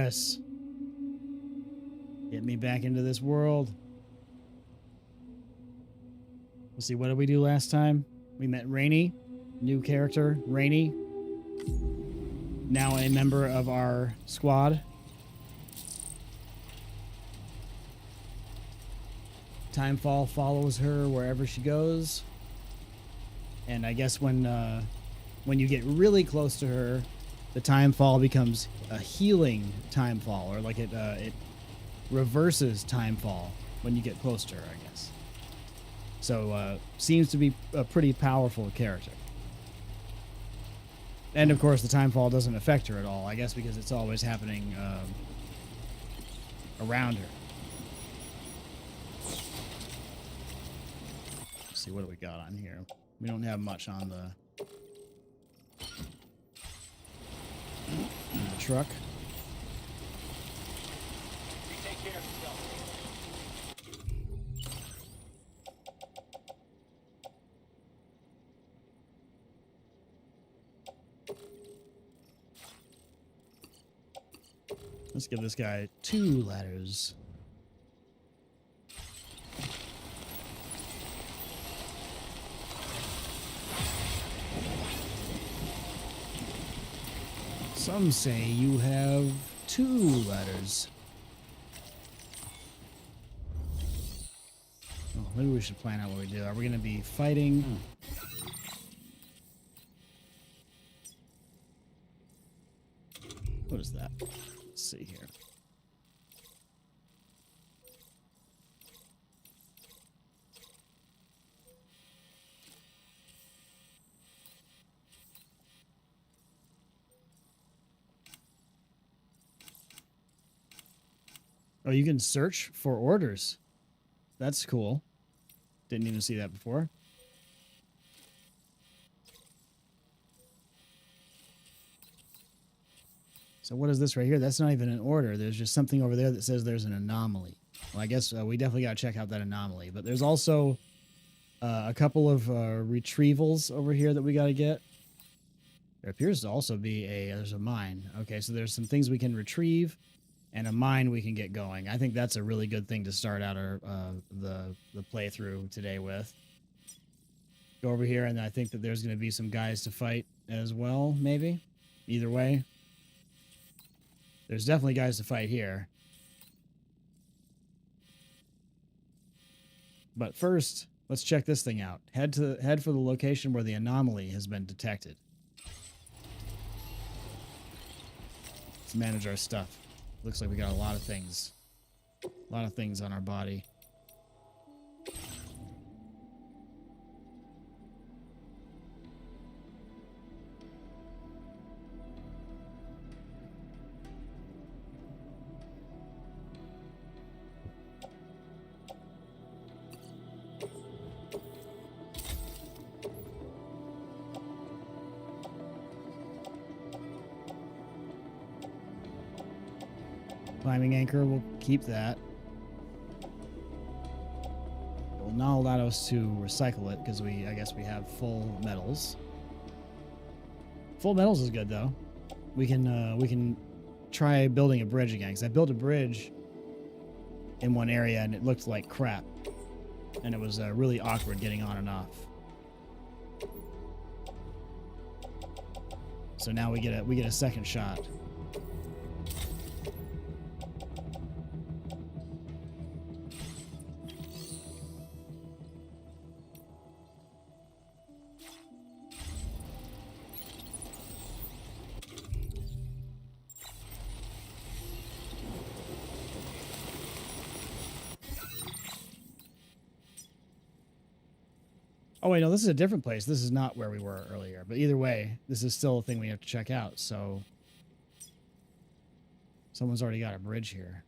this. Get me back into this world. Let's see, what did we do last time? We met Rainy, new character, Rainy. Now a member of our squad. Timefall follows her wherever she goes. And I guess when you get really close to her, the Timefall becomes a healing Timefall, or like it reverses Timefall when you get close to her, I guess. So seems to be a pretty powerful character. And of course, the Timefall doesn't affect her at all, I guess, because it's always happening around her. Let's see, what do we got on here? We don't have much on the truck. Take care of yourself. Let's give this guy 2 ladders. Some say you have 2 ladders. Oh, maybe we should plan out what we do. Are we going to be fighting? What is that? Let's see here. Oh, you can search for orders. That's cool. Didn't even see that before. So what is this right here? That's not even an order. There's just something over there that says there's an anomaly. Well, I guess we definitely got to check out that anomaly. But there's also a couple of retrievals over here that we got to get. There appears to also be there's a mine. Okay, so there's some things we can retrieve and a mine we can get going. I think that's a really good thing to start out our the playthrough today with. Go over here, and I think that there's going to be some guys to fight as well, maybe. Either way. There's definitely guys to fight here. But first, let's check this thing out. Head for the location where the anomaly has been detected. Let's manage our stuff. Looks like we got a lot of things. A lot of things on our body. Climbing anchor, we'll keep that. It will not allow us to recycle it because I guess we have full metals. Full metals is good though. We can try building a bridge again, because I built a bridge in one area and it looked like crap, and it was really awkward getting on and off. So now we get a second shot. Oh, wait, no, this is a different place. This is not where we were earlier. But either way, this is still a thing we have to check out, so... Someone's already got a bridge here.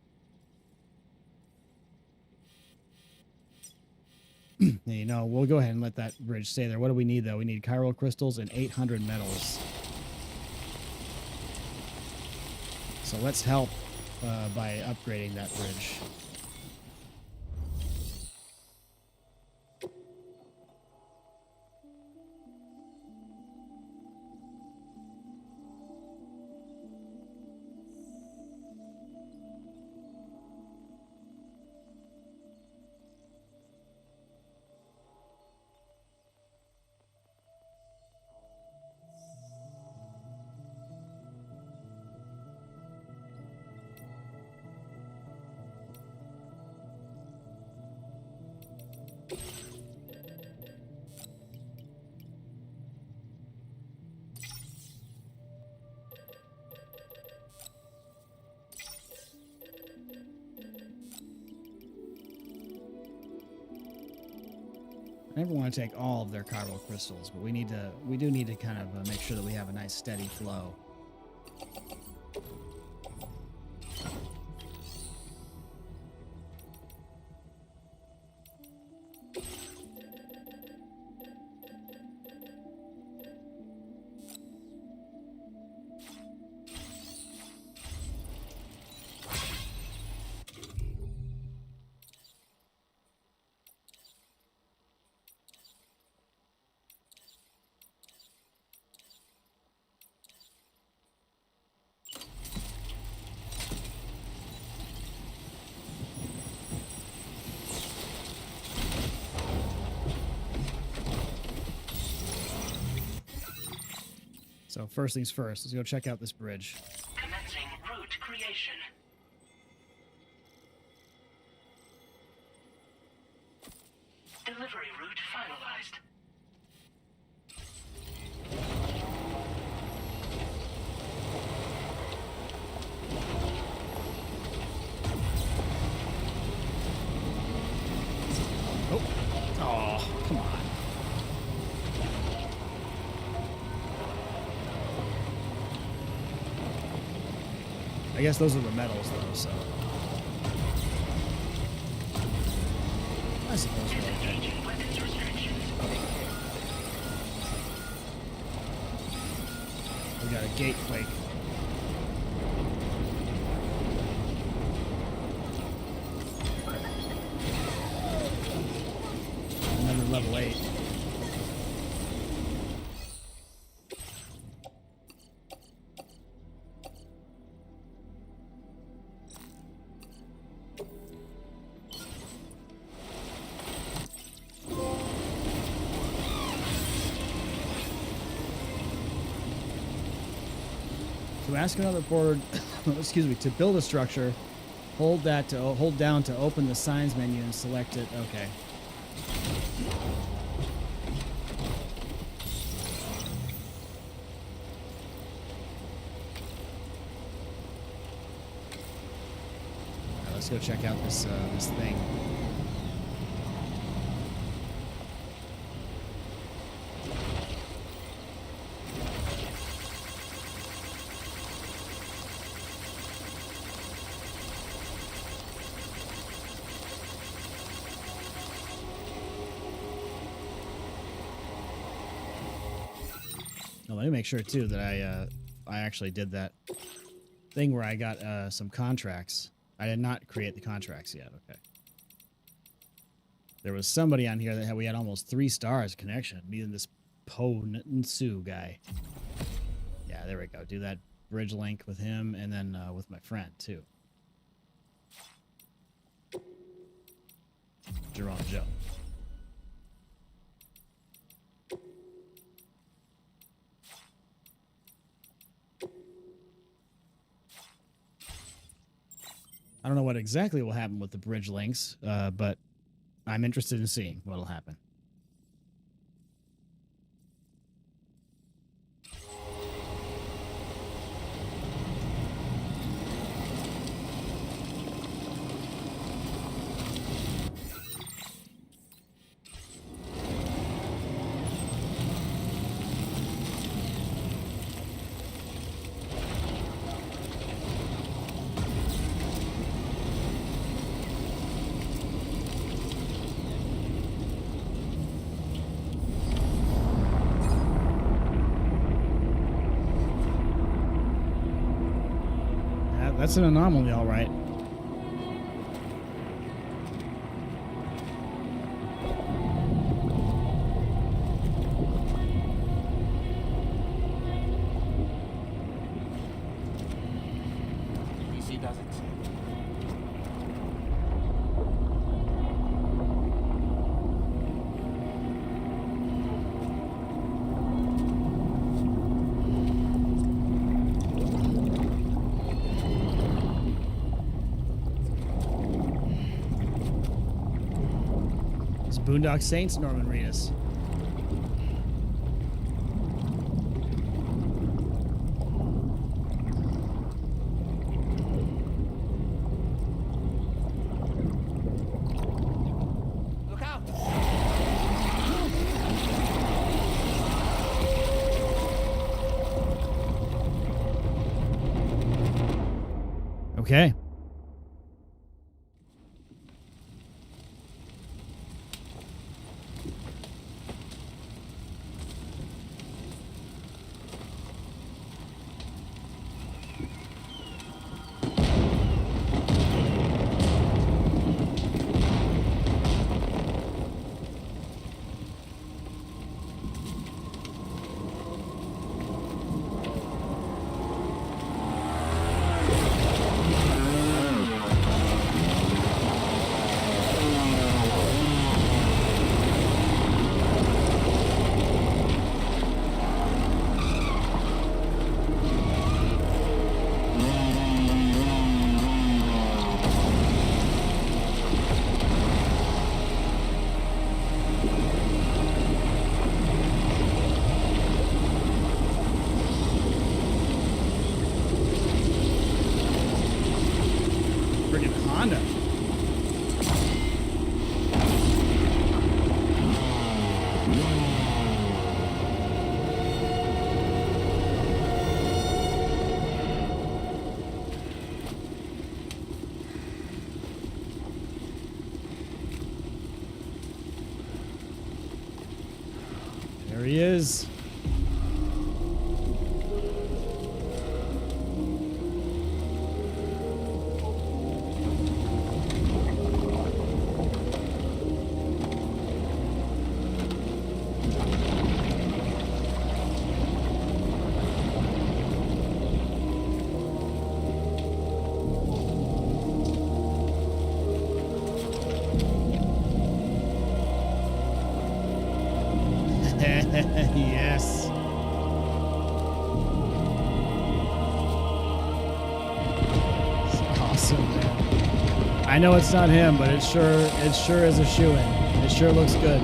You know, we'll go ahead and let that bridge stay there. What do we need, though? We need chiral crystals and 800 metals. So let's help by upgrading that bridge. never want to take all of their cargo crystals, but we do need to kind of make sure that we have a nice steady flow. So first things first, let's go check out this bridge. Commencing route creation. Delivery route finalized. Oh, come on. I guess those are the metals, though, so. I suppose we're okay. Disengaging weapons restrictions. We got a gate quake. Another level 8. To ask another porter, excuse me, to build a structure, hold down to open the signs menu and select it. Okay. All right, let's go check out this this thing. Oh, let me make sure too that I actually did that thing where I got some contracts. I did not create the contracts yet. Okay. There was somebody on here that we had almost 3 stars connection. Me and this Po Nsu guy. Yeah, there we go. Do that bridge link with him and then with my friend too. Jerome Joe. I don't know what exactly will happen with the bridge links, but I'm interested in seeing what will happen. That's an anomaly, all right. PC doesn't. Boondock Saints, Norman Reedus. Look out! Okay. Friggin' Honda. There he is. Yes. It's awesome, man. I know it's not him, but it sure is a shoo-in. It sure looks good.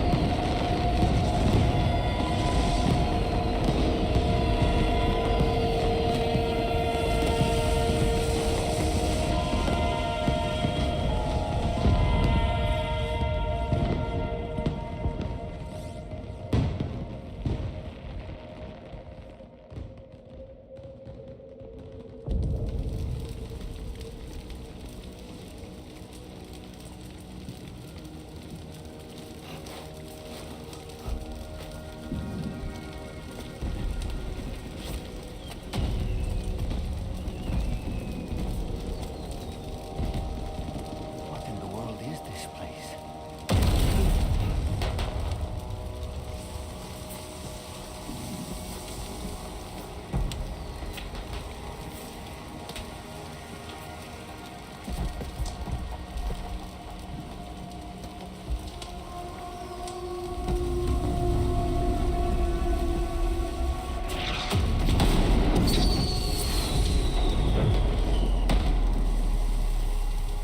What in the world is this place?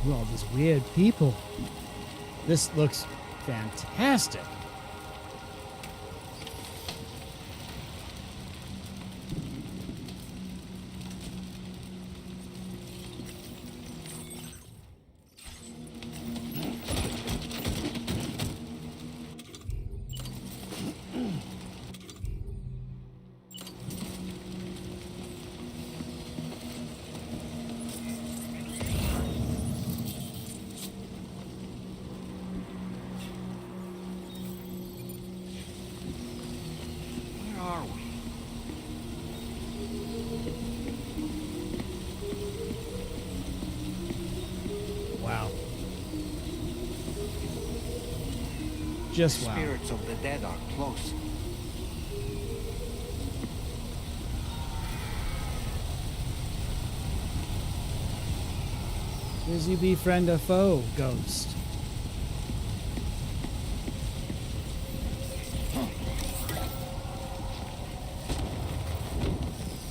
Ooh, all these weird people. This looks fantastic. Where are we? Wow. Just wow. Spirits of the dead are close. Does you befriend a foe, ghost?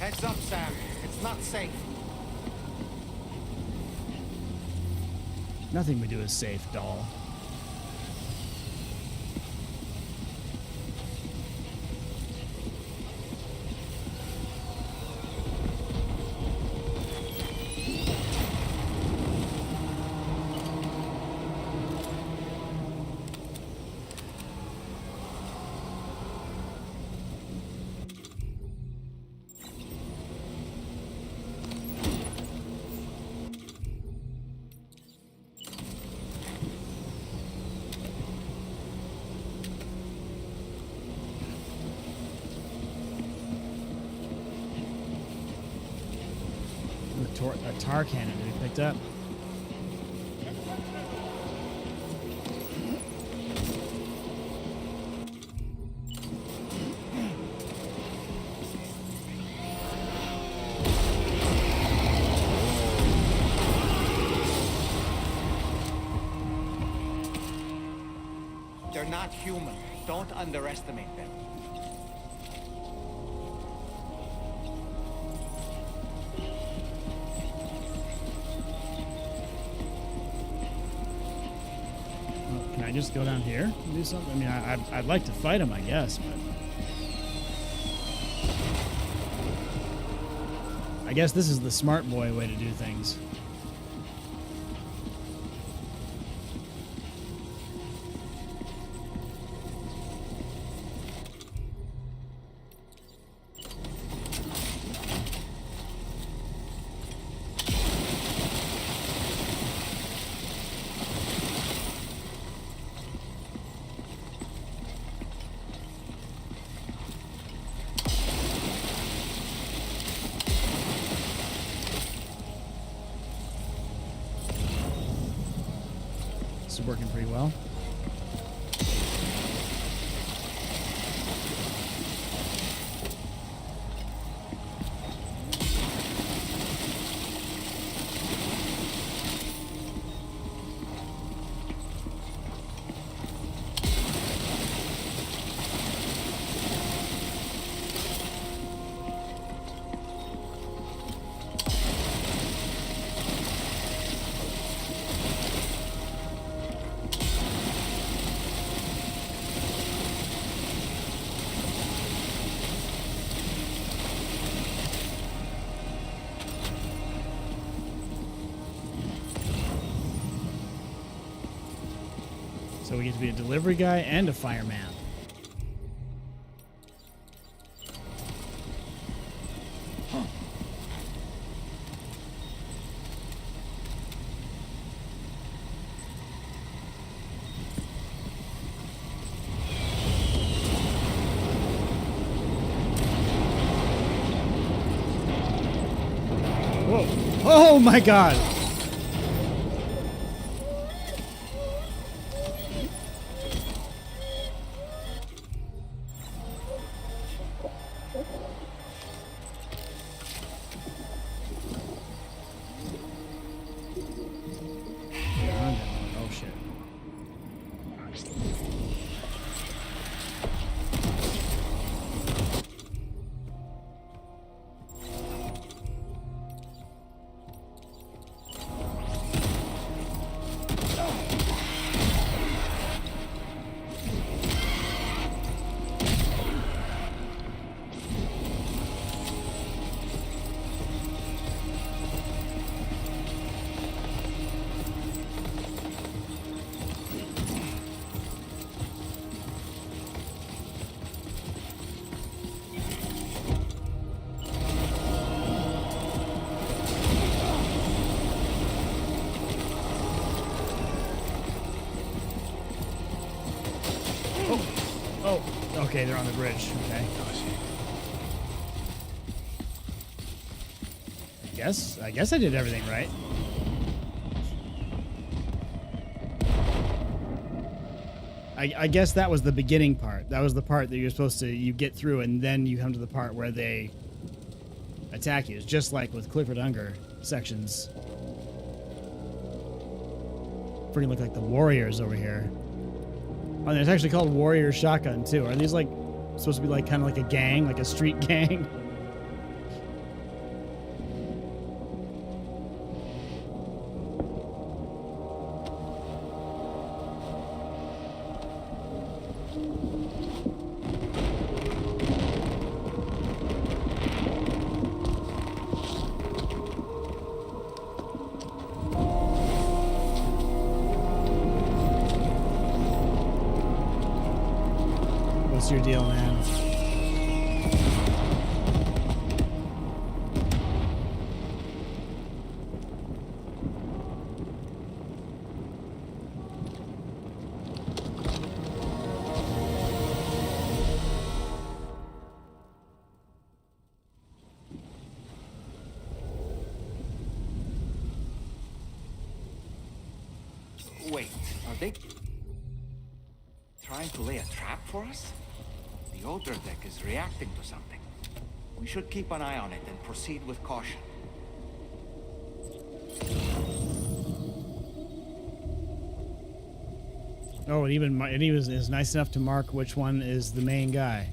Heads up, Sam. It's not safe. Nothing we do is safe, doll. a tar cannon to be picked up. They're not human. Don't underestimate them. Well, can I just go down here and do something? I mean, I'd like to fight him, I guess, but I guess this is the smart boy way to do things. This is working pretty well. So we get to be a delivery guy and a fireman. Whoa. Oh my God. Oh shit. Oh, okay, they're on the bridge. Okay. I guess I did everything right. I guess that was the beginning part. That was the part that you're supposed to, you get through, and then you come to the part where they attack you. It's just like with Clifford Unger sections. Freaking look like the warriors over here. Oh, and it's actually called Warrior Shotgun, too. Are these, like, supposed to be, like, kind of like a gang? Like a street gang? What's your deal, man? Wait, are they trying to lay a trap for us? The Otter deck is reacting to something. We should keep an eye on it and proceed with caution. Oh, and even and he is nice enough to mark which one is the main guy.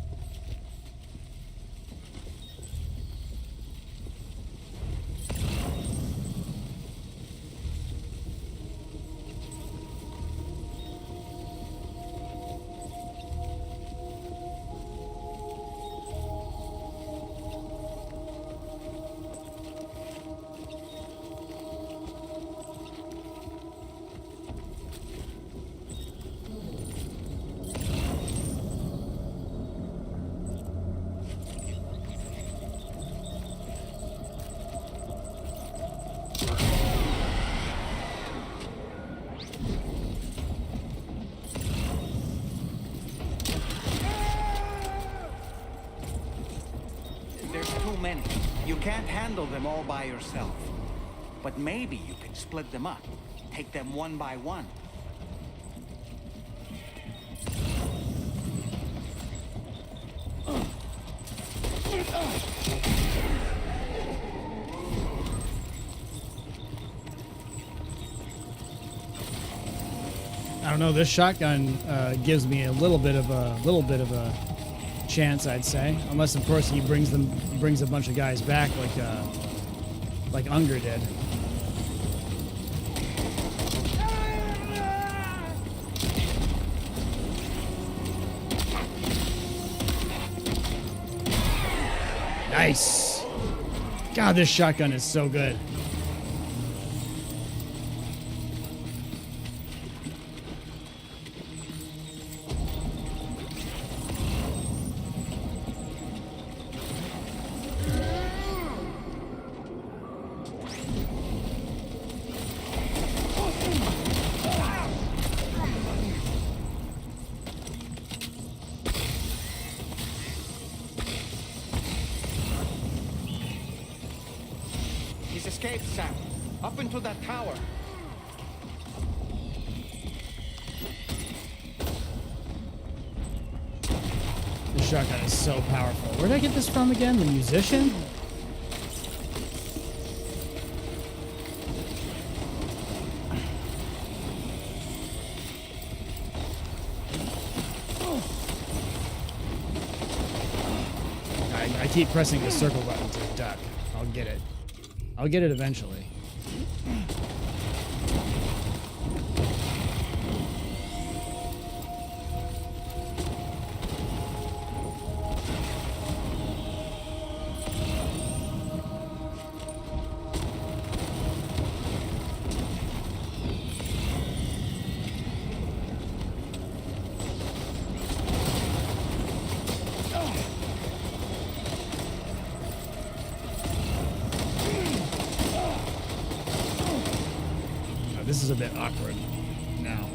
There's too many. You can't handle them all by yourself. But maybe you can split them up. Take them one by one. I don't know. This shotgun gives me a little bit of a chance, I'd say. Unless, of course, he brings a bunch of guys back like Unger did. Nice. God, this shotgun is so good. He's escaped, Sam. Up into that tower. This shotgun is so powerful. Where did I get this from again? The musician? I keep pressing the circle button to duck. I'll get it. I'll get it eventually. This is a bit awkward now.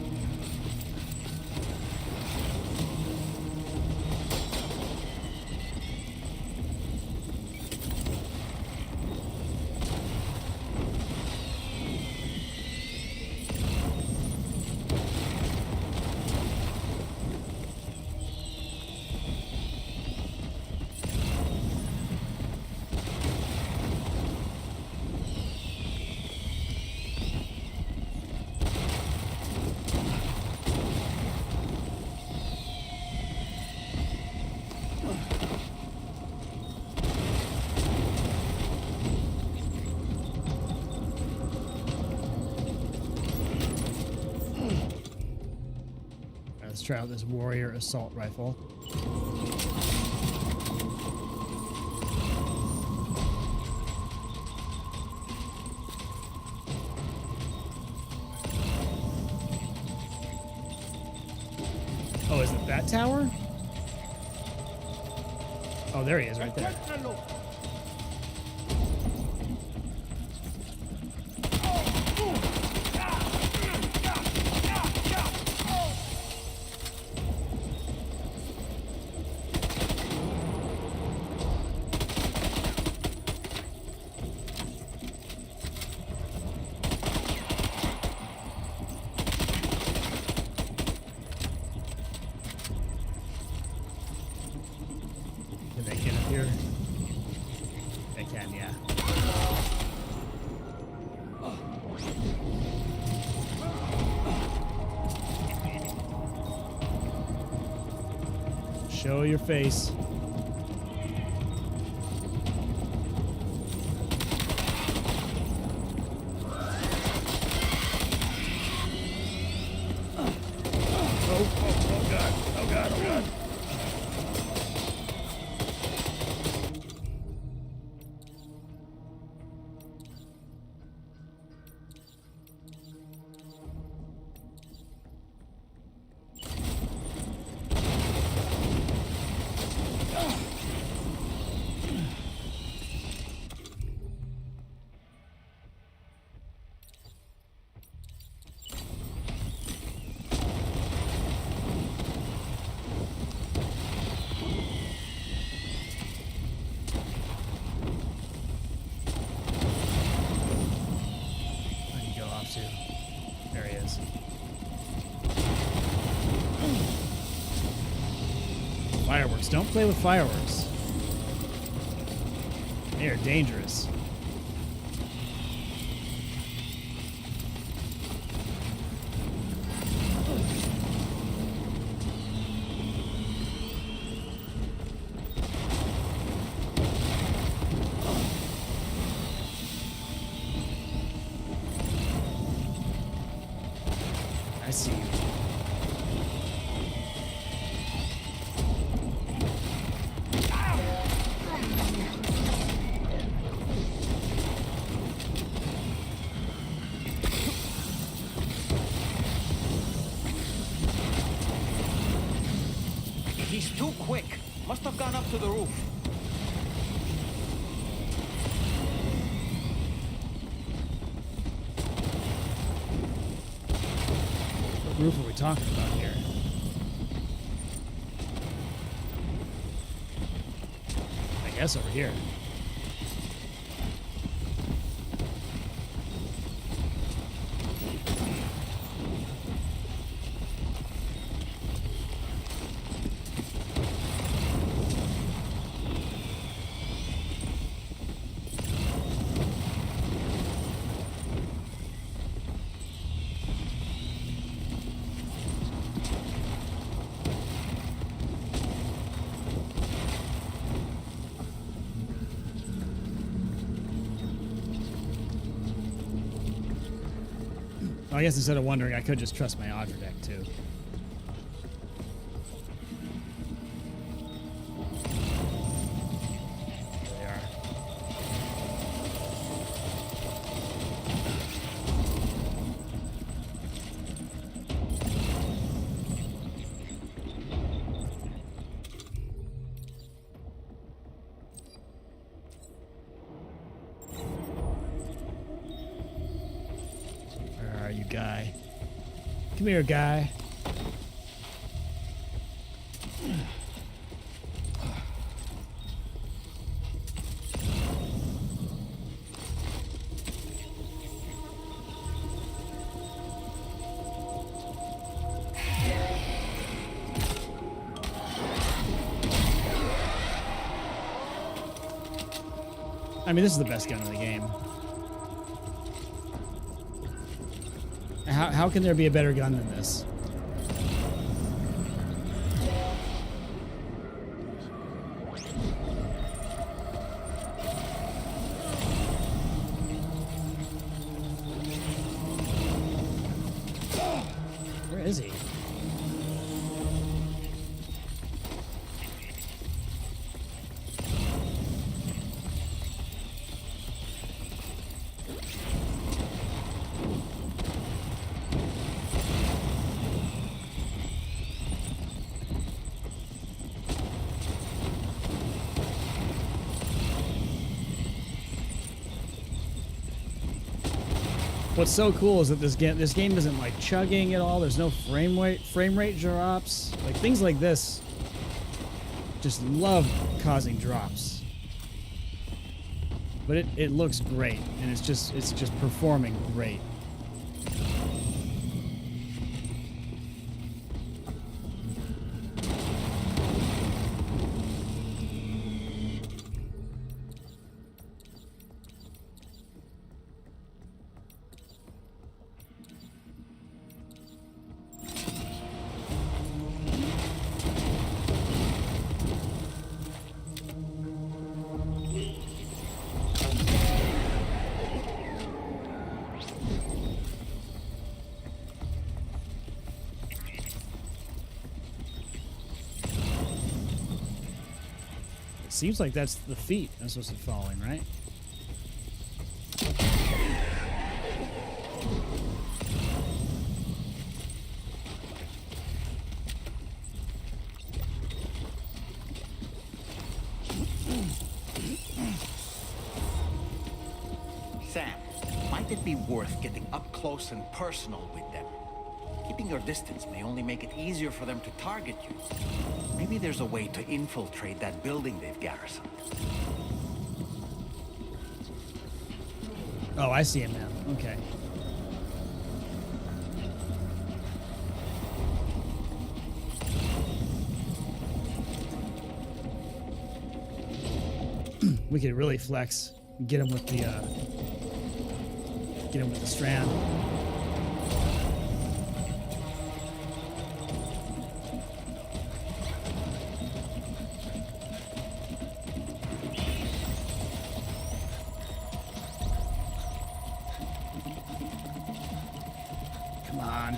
Let's try out this warrior assault rifle. Oh, is it that tower? Oh, there he is right there. here? I can, yeah. Show your face. Oh God. Oh God. Oh God. There he is. Fireworks. Don't play with fireworks. They are dangerous. I see you. He's too quick. Must have gone up to the roof. What roof are we talking about here? I guess over here. I guess instead of wondering, I could just trust my Otter deck too. There they are. Where are you, guy? Come here, guy. I mean, this is the best gun in the game. How can there be a better gun than this? Where is he? What's so cool is that this game isn't like chugging at all. There's no frame rate drops. Like things like this just love causing drops. But it looks great, and it's just performing great. seems like that's the feet I'm supposed to be following, right? Sam, might it be worth getting up close and personal with them? Keeping your distance may only make it easier for them to target you. Maybe there's a way to infiltrate that building they've garrisoned. Oh, I see him now. Okay. We could really flex. Get him with the strand.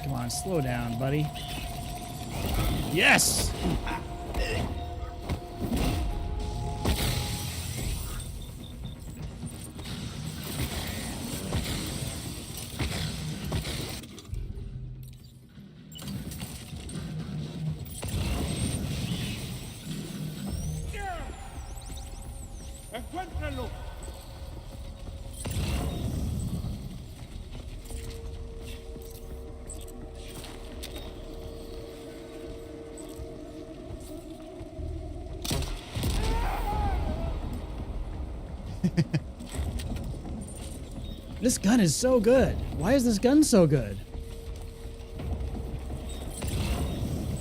Come on, slow down, buddy. Yes! ¡Encuéntralo! This gun is so good. Why is this gun so good?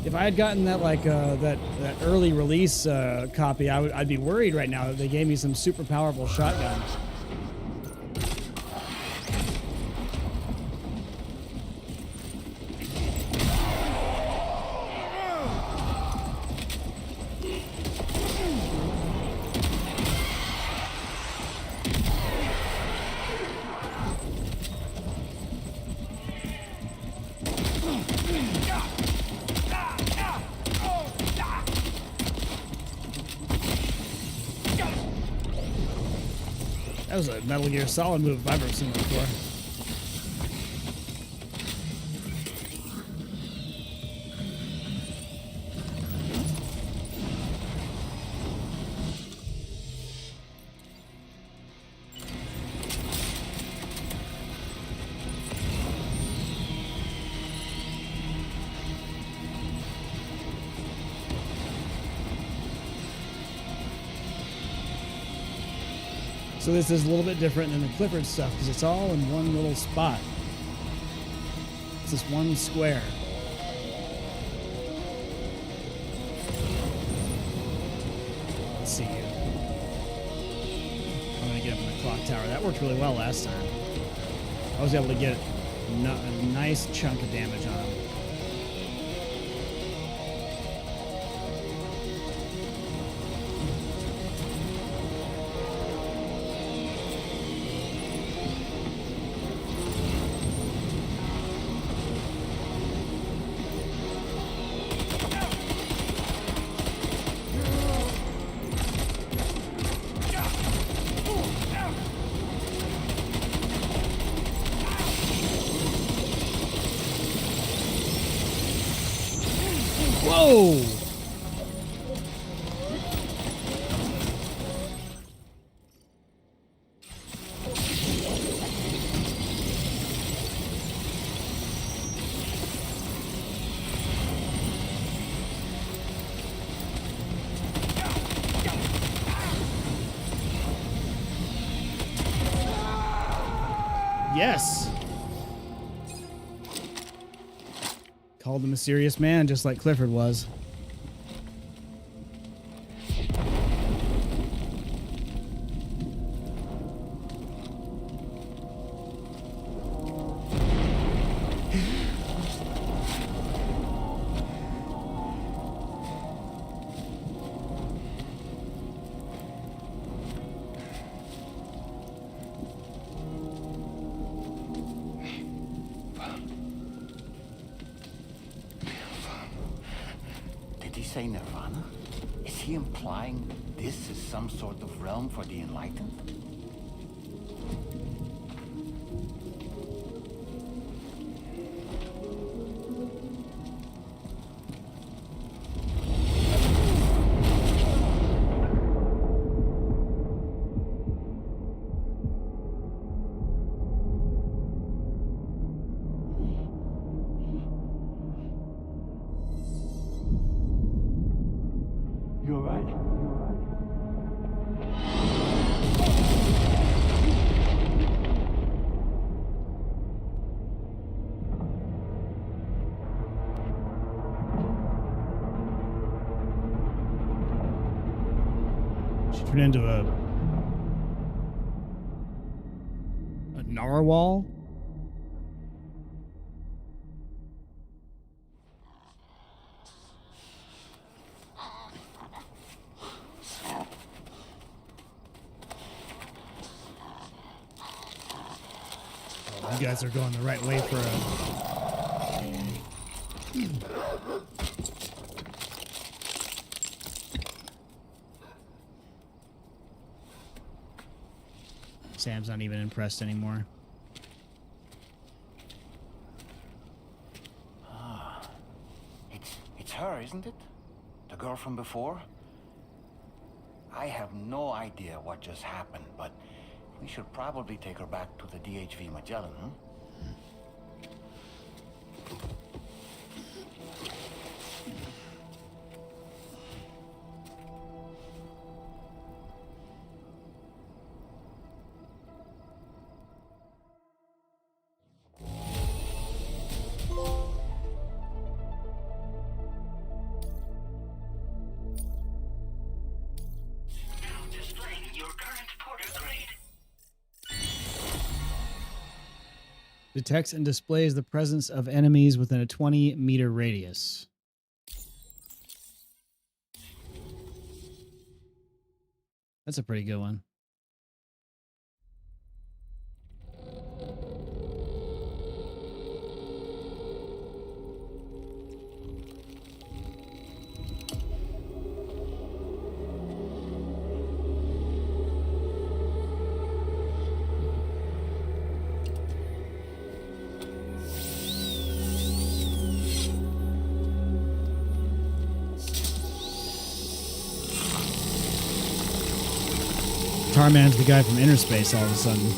If I had gotten that that early release copy, I'd be worried right now that they gave me some super powerful shotgun. That was a Metal Gear Solid move if I've ever seen it before. So this is a little bit different than the Clifford stuff because it's all in one little spot. It's this one square. Let's see here. I'm going to get up in the clock tower. That worked really well last time. I was able to get a nice chunk of damage on him. Whoa! Yes! Called the mysterious man, just like Clifford was. Did he say Nirvana? Is Is he implying this is some sort of realm for the enlightened? You're right. She turned into a narwhal. Oh, you guys are going the right way for a. Sam's not even impressed anymore. It's her, isn't it? The girl from before? I have no idea what just happened, but we should probably take her back to the DHV Magellan, huh? Now displaying your current porter grade. Detects and displays the presence of enemies within a 20-meter radius. That's a pretty good one. Tarman's the guy from Inner Space all of a sudden.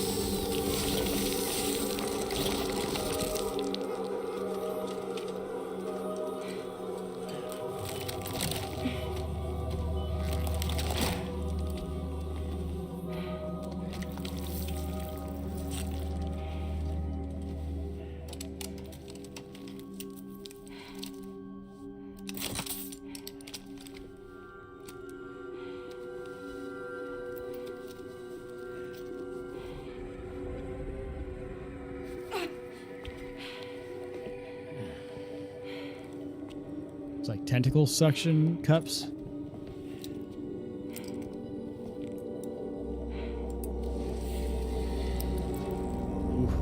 It's like tentacle suction cups. Oof.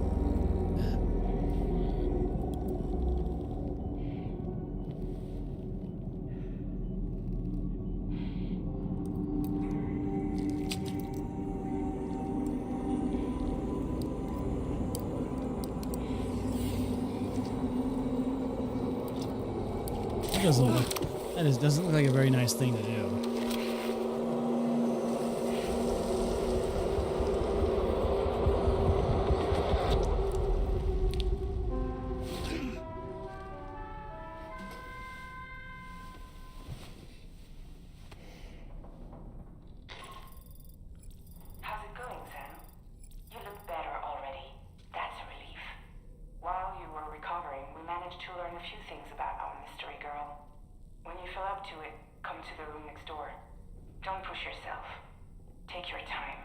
Doesn't look like a very nice thing to do. How's it going, Sam? You look better already. That's a relief. While you were recovering, we managed to learn a few things about our mystery girl. When you feel up to it, come to the room next door. Don't push yourself. Take your time.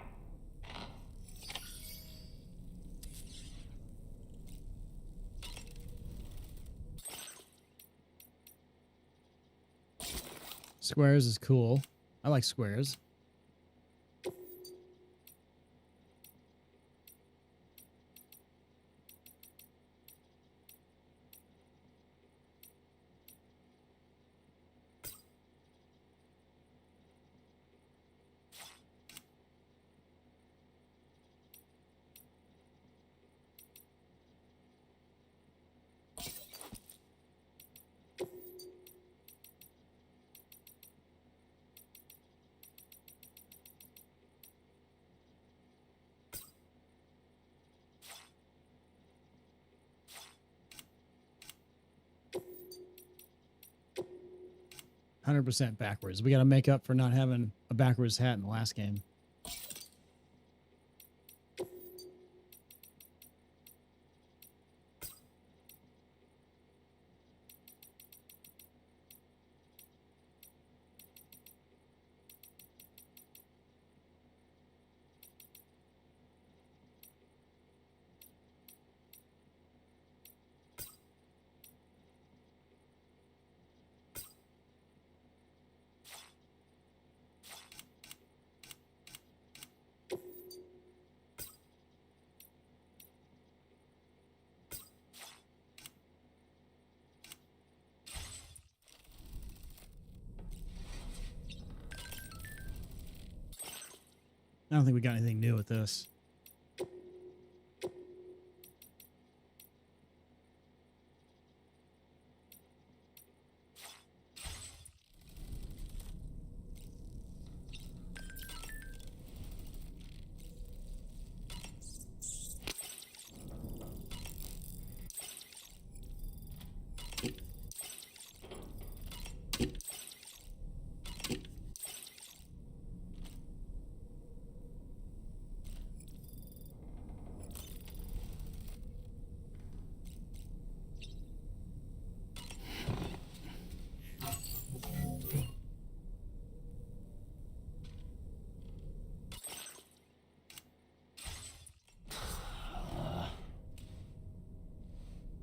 Squares is cool. I like squares. 100% backwards. We got to make up for not having a backwards hat in the last game. I don't think we got anything new with this.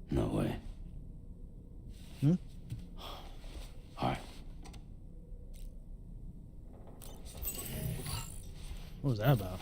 No way. Hmm? All right. What was that about?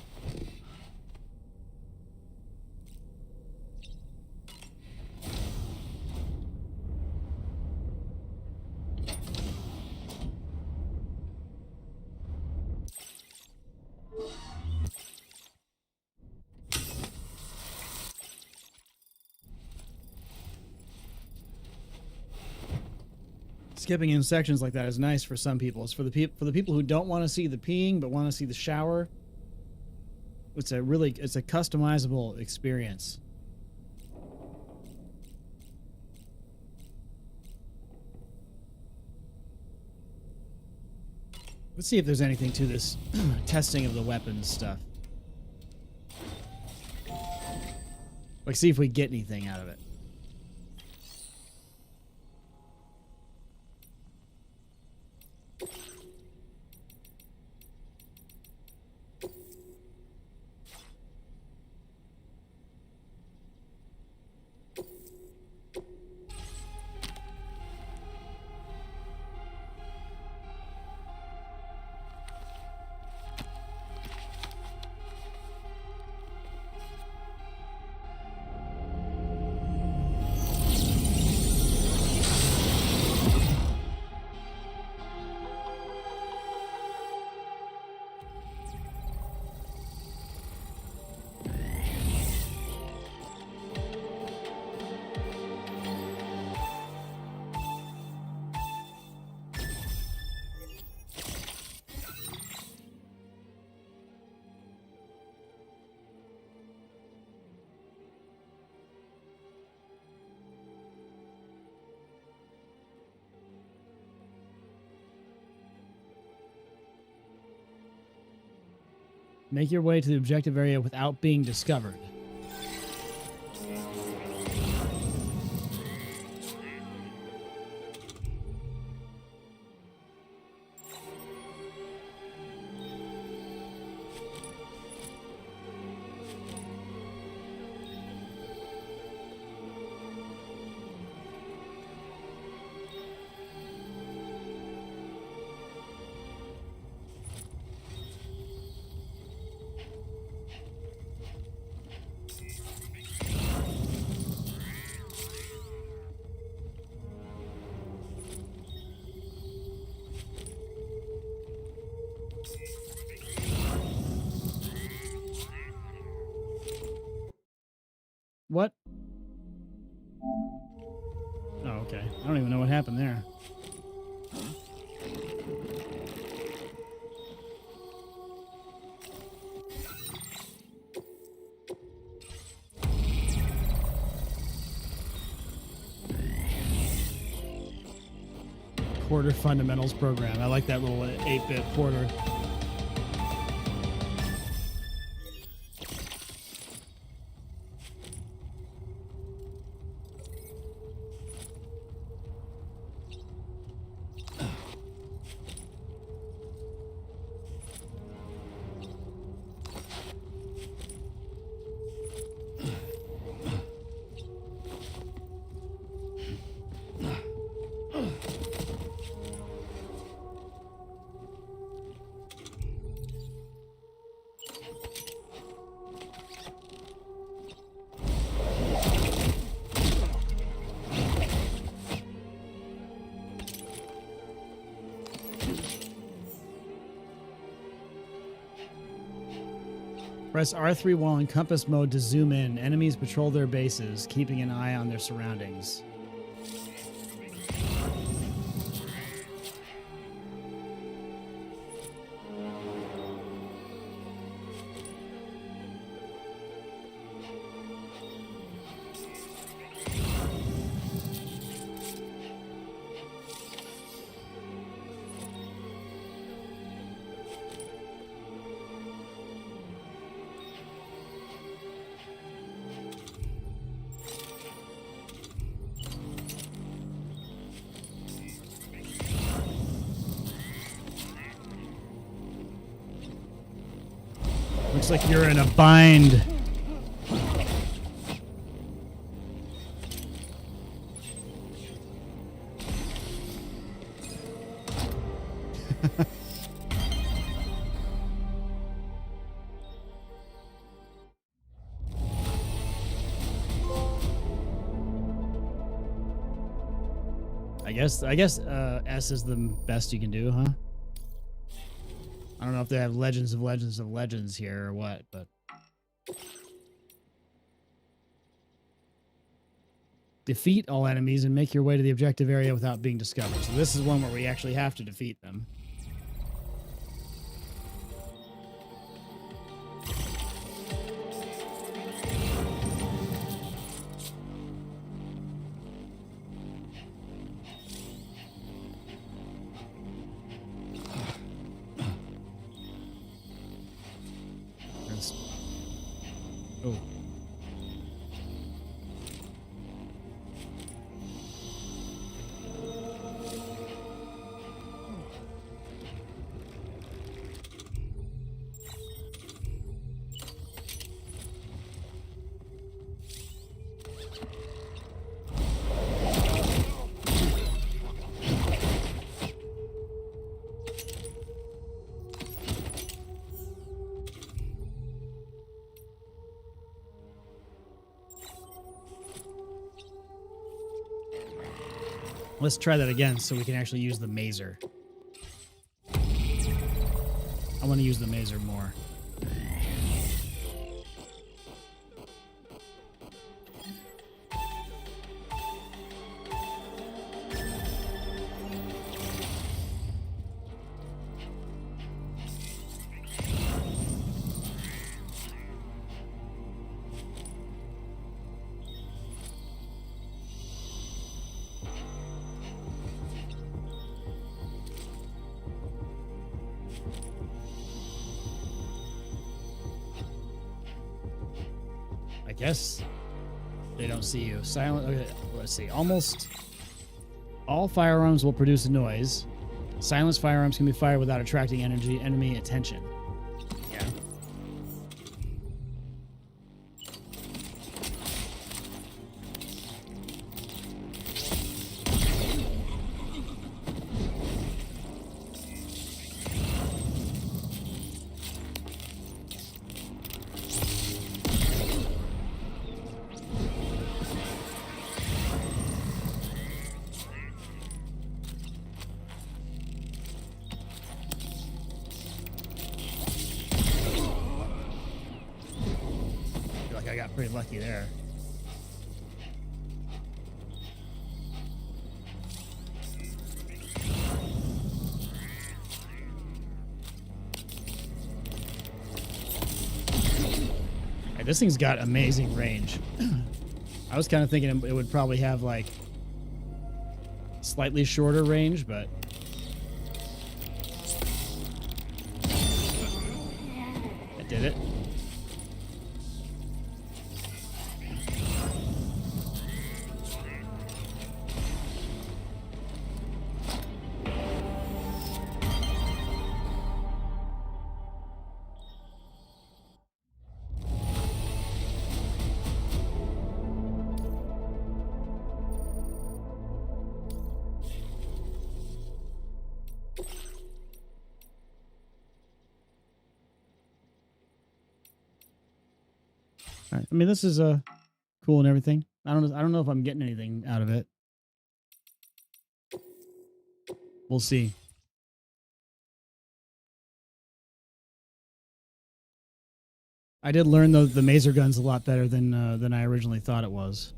Skipping in sections like that is nice for some people. It's for the people who don't want to see the peeing but want to see the shower. It's a customizable experience. Let's see if there's anything to this testing of the weapons stuff. Like, see if we get anything out of it. Make your way to the objective area without being discovered. What? Oh, okay. I don't even know what happened there. Quarter fundamentals program. I like that little 8-bit quarter. Press R3 while in compass mode to zoom in. Enemies patrol their bases, keeping an eye on their surroundings. Looks like you're in a bind. I guess S is the best you can do, huh? I don't know if they have Legends of Legends of Legends here or what, but... Defeat all enemies and make your way to the objective area without being discovered. So this is one where we actually have to defeat them. Oh. Let's try that again so we can actually use the mazer. I want to use the mazer more. Guess they don't see you. Silent. Okay, let's see. Almost all firearms will produce a noise. Silenced firearms can be fired without attracting enemy attention. Yeah. Pretty lucky there. Hey, this thing's got amazing range. I was kind of thinking it would probably have like slightly shorter range, but that did it. All right. I mean, this is cool and everything. I don't know if I'm getting anything out of it. We'll see. I did learn though the mazer gun's a lot better than I originally thought it was.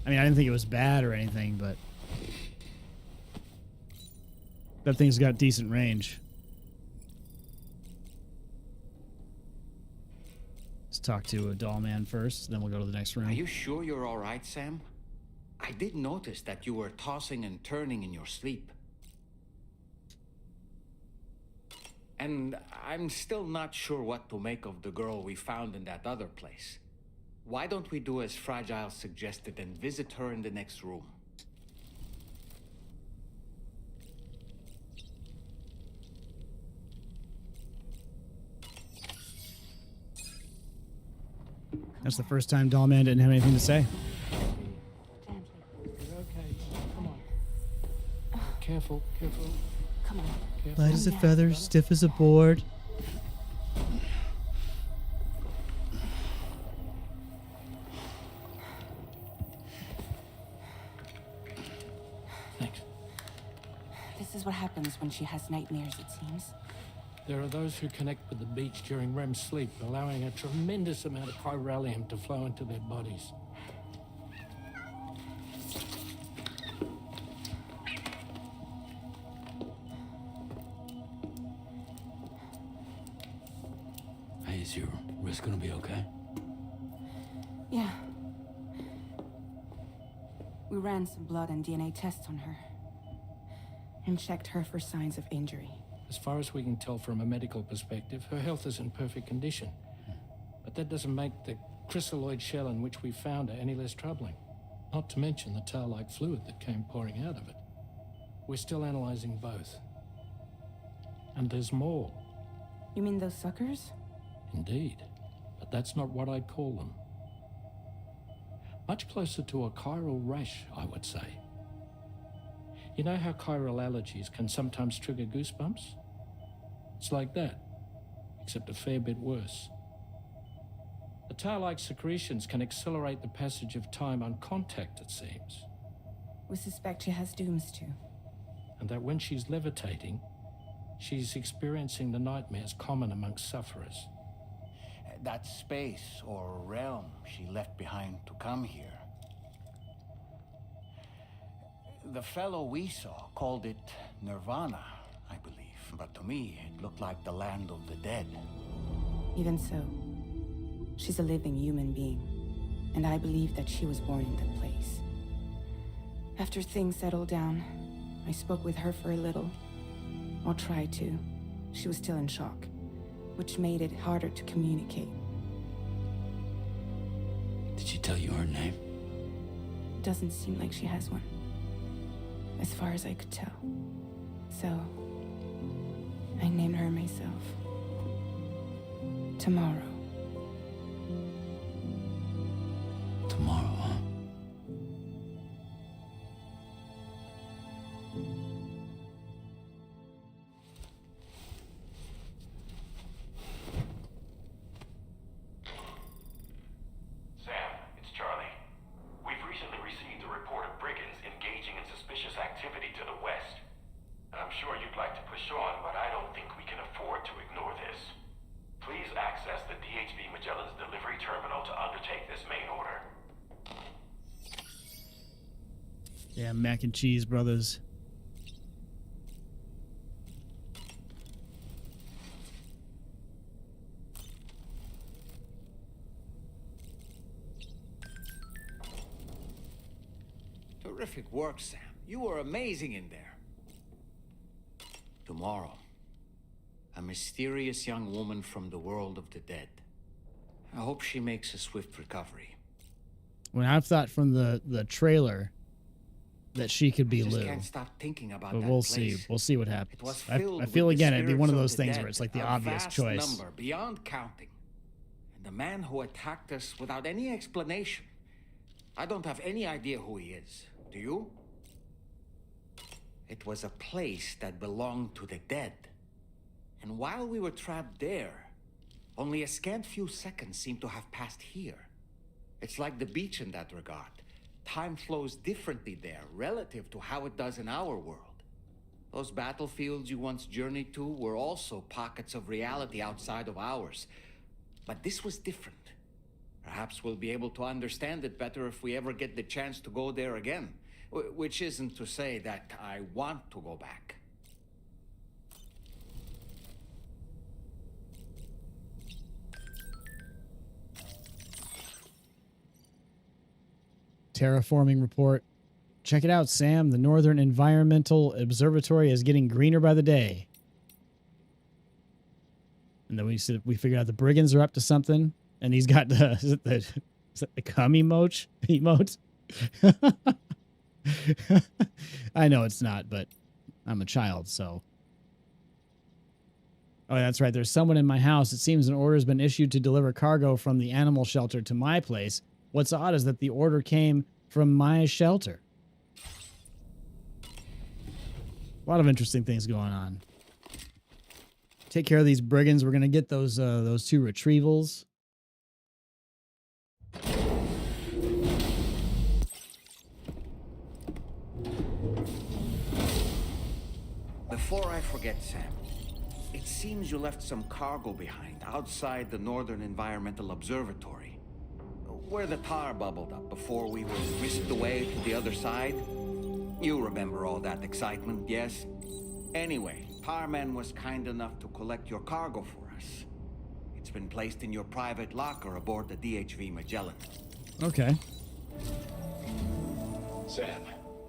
I mean, I didn't think it was bad or anything, but that thing's got decent range. Let's talk to a doll man first, then we'll go to the next room. Are you sure you're all right, Sam? I did notice that you were tossing and turning in your sleep. And I'm still not sure what to make of the girl we found in that other place. Why don't we do as Fragile suggested and visit her in the next room? That's the first time Dollman didn't have anything to say. You're okay. Come on. Careful, careful. Come on. Careful. Light as a feather, stiff as a board. Thanks. This is what happens when she has nightmares, it seems. There are those who connect with the beach during REM sleep, allowing a tremendous amount of chiralium to flow into their bodies. Hey, is your wrist gonna be okay? Yeah. We ran some blood and DNA tests on her. And checked her for signs of injury. As far as we can tell from a medical perspective, her health is in perfect condition. But that doesn't make the crystalloid shell in which we found her any less troubling. Not to mention the tar-like fluid that came pouring out of it. We're still analyzing both. And there's more. You mean those suckers? Indeed. But that's not what I'd call them. Much closer to a chiral rash, I would say. You know how chiral allergies can sometimes trigger goosebumps? It's like that, except a fair bit worse. The tar-like secretions can accelerate the passage of time on contact, it seems. We suspect she has dooms too. And that when she's levitating, she's experiencing the nightmares common amongst sufferers. That space or realm she left behind to come here. The fellow we saw called it Nirvana, I believe. But to me, it looked like the land of the dead. Even so, she's a living human being. And I believe that she was born in that place. After things settled down, I spoke with her for a little. Or tried to. She was still in shock, which made it harder to communicate. Did she tell you her name? Doesn't seem like she has one. As far as I could tell. So, I named her myself. Tomorrow. Tomorrow, huh? Sam, it's Charlie. We've recently received a report of brigands engaging in suspicious activity to the west. I'm sure you'd like to push on, but I don't think we can afford to ignore this. Please access the DHB Magellan's delivery terminal to undertake this main order. Yeah, mac and cheese brothers. Terrific work, Sam. You were amazing in there. Tomorrow, a mysterious young woman from the world of the dead. I hope she makes a swift recovery. When I've thought from the trailer that she could be I just Lou, can't stop thinking about but that we'll place. see. We'll see what It happens. was I filled feel with the again it'd be one of spirits those the things dead, where it's like the a obvious vast choice. number beyond counting. And the man who attacked us without any explanation. I don't have any idea who he is. Do you? It was a place that belonged to the dead. And while we were trapped there, only a scant few seconds seem to have passed here. It's like the beach in that regard. Time flows differently there relative to how it does in our world. Those battlefields you once journeyed to were also pockets of reality outside of ours. But this was different. Perhaps we'll be able to understand it better if we ever get the chance to go there again. Which isn't to say that I want to go back. Terraforming report. Check it out, Sam. The Northern Environmental Observatory is getting greener by the day. And then we figured out the brigands are up to something, and he's got the is it the cum emote? I know it's not, but I'm a child, so. Oh, that's right. There's someone in my house. It seems an order has been issued to deliver cargo from the animal shelter to my place. What's odd is that the order came from my shelter. A lot of interesting things going on. Take care of these brigands. We're going to get those two retrievals. Before I forget, Sam, it seems you left some cargo behind outside the Northern Environmental Observatory, where the tar bubbled up before we were whisked away to the other side. You remember all that excitement, yes? Anyway, Tarman was kind enough to collect your cargo for us. It's been placed in your private locker aboard the DHV Magellan. Okay. Sam,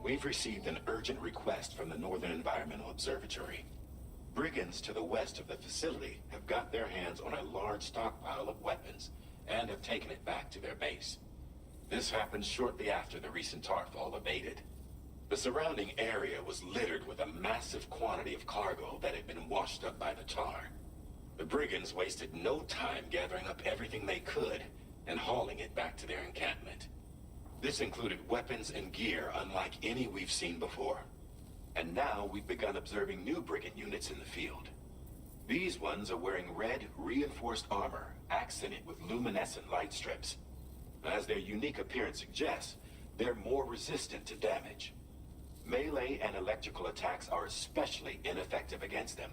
we've received an urgent request from the Northern Environmental Observatory. Brigands to the west of the facility have got their hands on a large stockpile of weapons and have taken it back to their base. This happened shortly after the recent tarfall abated. The surrounding area was littered with a massive quantity of cargo that had been washed up by the tar. The brigands wasted no time gathering up everything they could and hauling it back to their encampment. This included weapons and gear unlike any we've seen before. And now we've begun observing new brigand units in the field. These ones are wearing red, reinforced armor, accented with luminescent light strips. As their unique appearance suggests, they're more resistant to damage. Melee and electrical attacks are especially ineffective against them.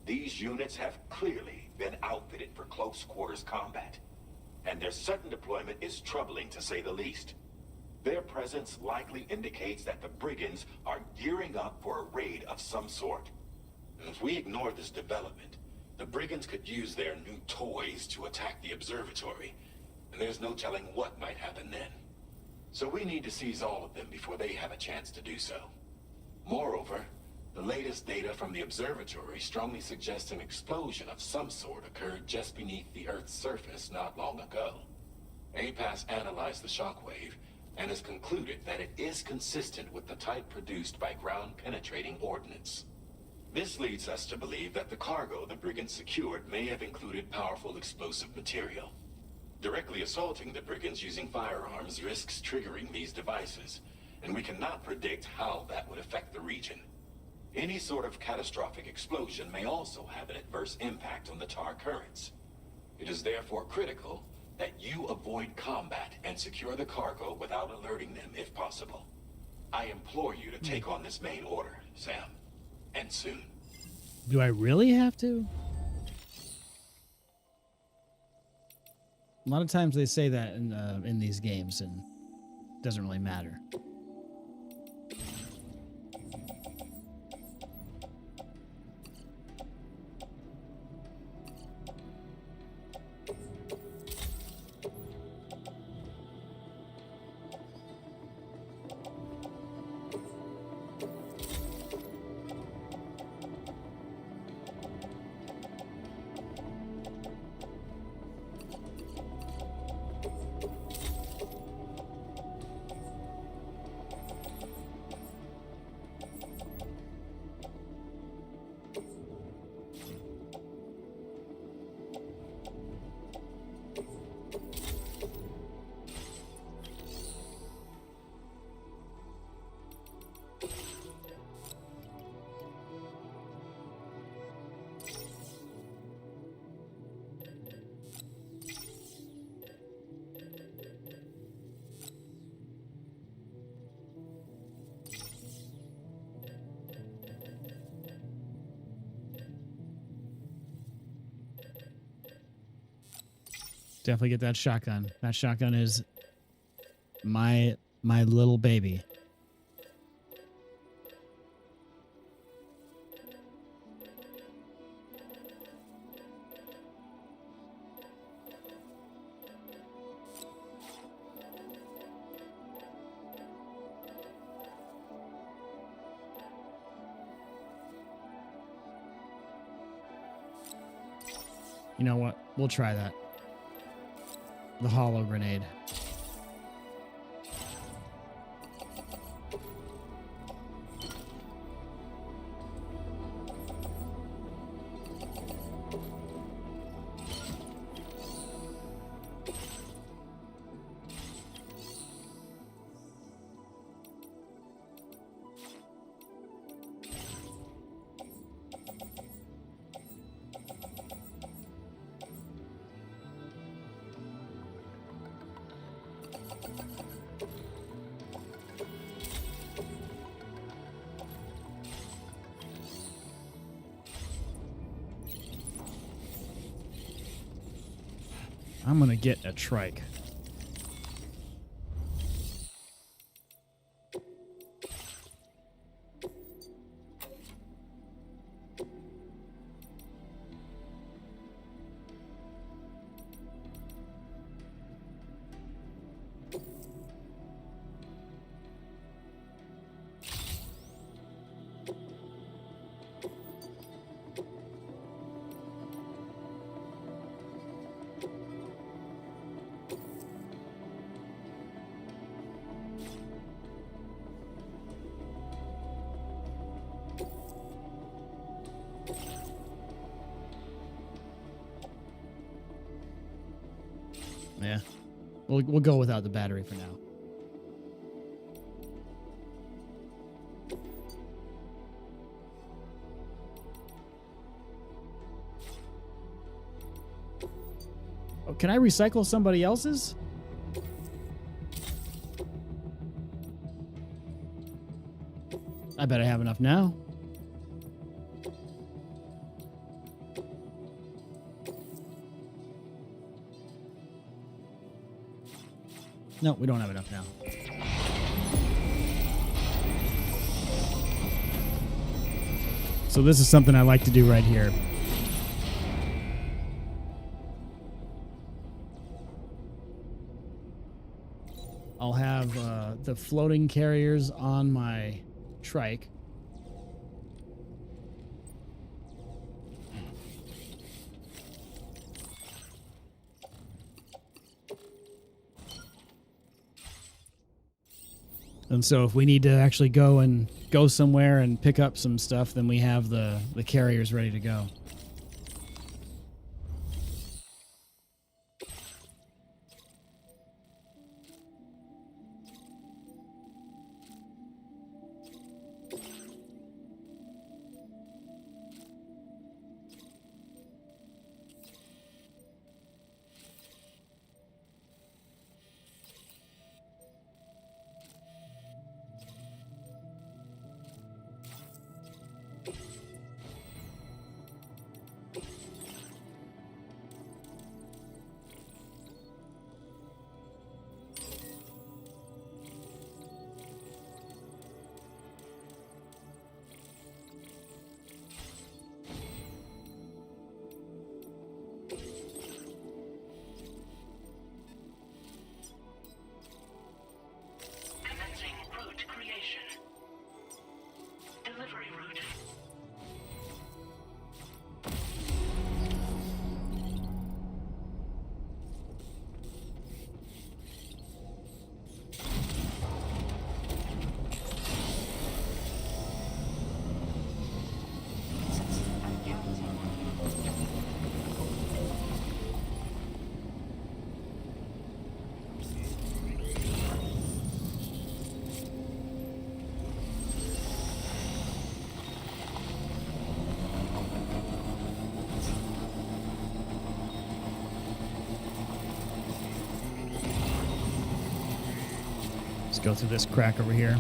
These units have clearly been outfitted for close quarters combat, and their sudden deployment is troubling to say the least. Their presence likely indicates that the brigands are gearing up for a raid of some sort. If we ignore this development, the brigands could use their new toys to attack the observatory, and there's no telling what might happen then. So we need to seize all of them before they have a chance to do so. Moreover, the latest data from the observatory strongly suggests an explosion of some sort occurred just beneath the Earth's surface not long ago. APAS analyzed the shockwave and has concluded that it is consistent with the type produced by ground-penetrating ordnance. This leads us to believe that the cargo the brigands secured may have included powerful explosive material. Directly assaulting the brigands using firearms risks triggering these devices, and we cannot predict how that would affect the region. Any sort of catastrophic explosion may also have an adverse impact on the tar currents. It is therefore critical that you avoid combat and secure the cargo without alerting them if possible. I implore you to take on this main order, Sam, and soon. Do I really have to? A lot of times they say that in these games, and it doesn't really matter. Definitely get that shotgun. That shotgun is my little baby. You know what? We'll try that. The hollow grenade. I'm gonna get a trike. Yeah. We'll go without the battery for now. Oh, can I recycle somebody else's? I bet I have enough now. No, we don't have enough now. So this is something I like to do right here. I'll have the floating carriers on my trike. And so if we need to actually go somewhere and pick up some stuff, then we have the carriers ready to go. Commencing route creation. Delivery route. Let's go through this crack over here.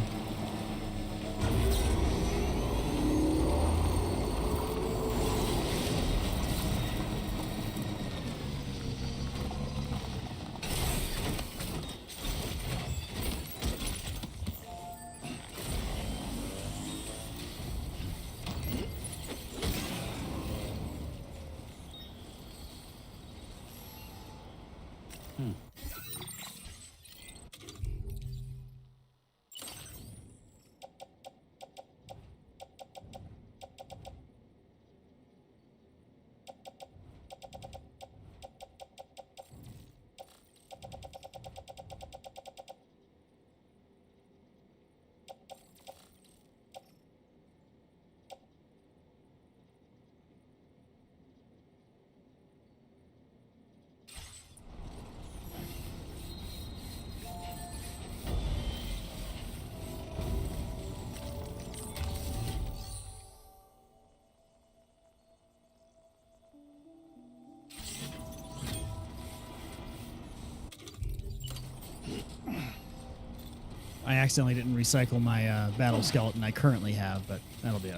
I accidentally didn't recycle my battle skeleton I currently have, but that'll be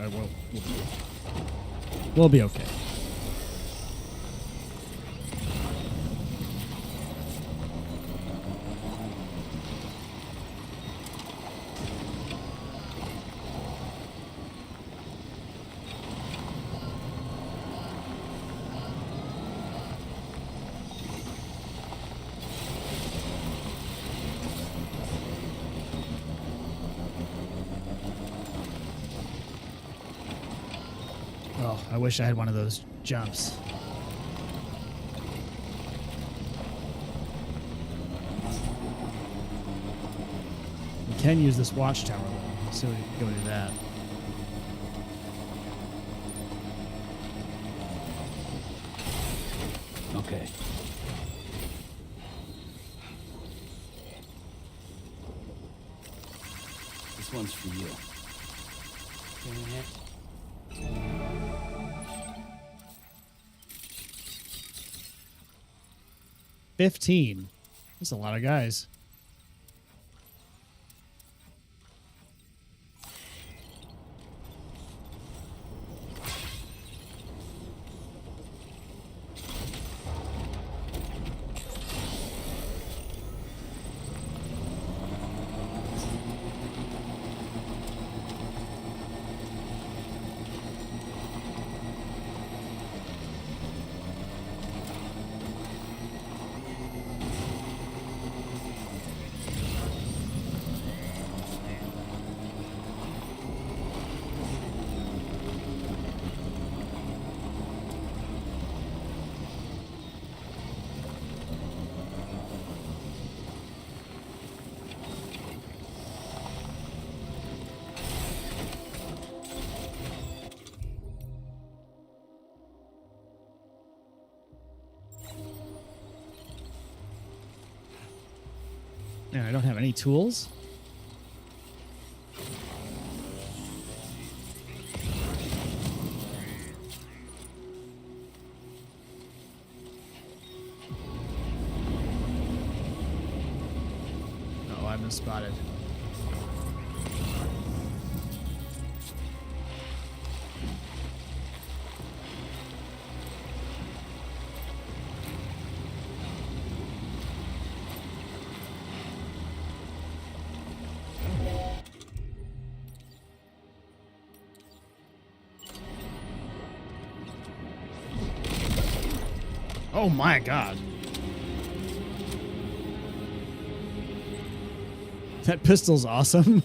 we'll be okay. Oh, I wish I had one of those jumps. We can use this watchtower, though, so we can go do that. Okay. This one's for you. 15. That's a lot of guys. Man, I don't have any tools. Oh, I've been spotted. Oh my god. That pistol's awesome.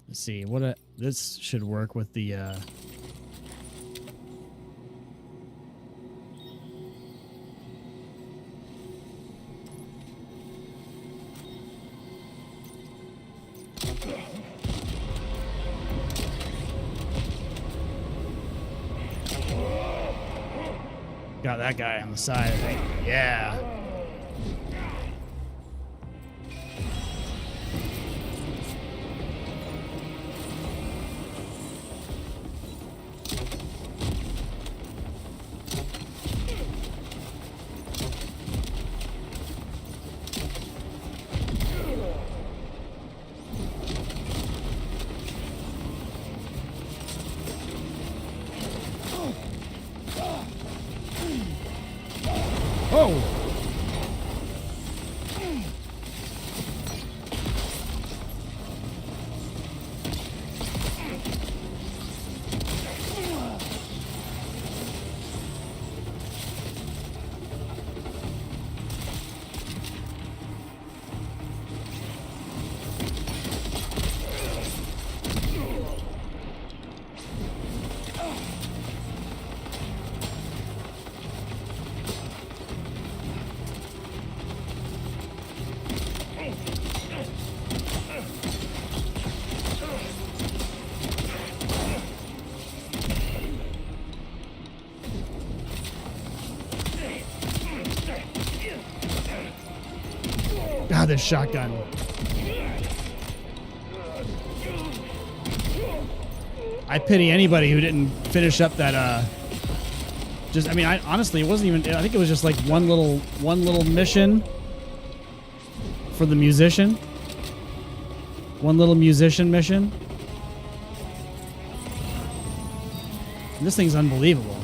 Let's see what this should work with the got that guy on the side, I think. Yeah. Oh! God, this shotgun. I pity anybody who didn't finish up that, just, I mean, honestly, it wasn't even, I think it was just like one little mission for the musician. One little musician mission. And this thing's unbelievable.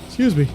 Excuse me.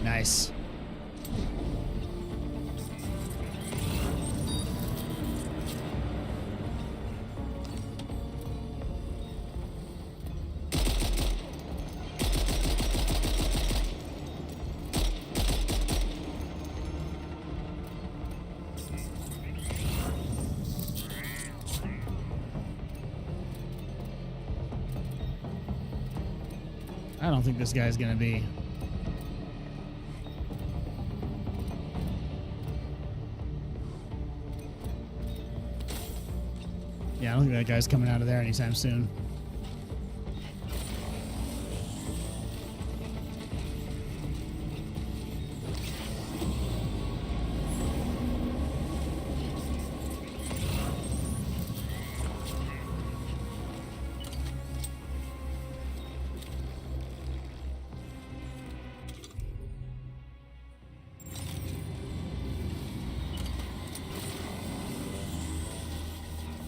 Nice. I don't think this guy's gonna be. Yeah, I don't think that guy's coming out of there anytime soon.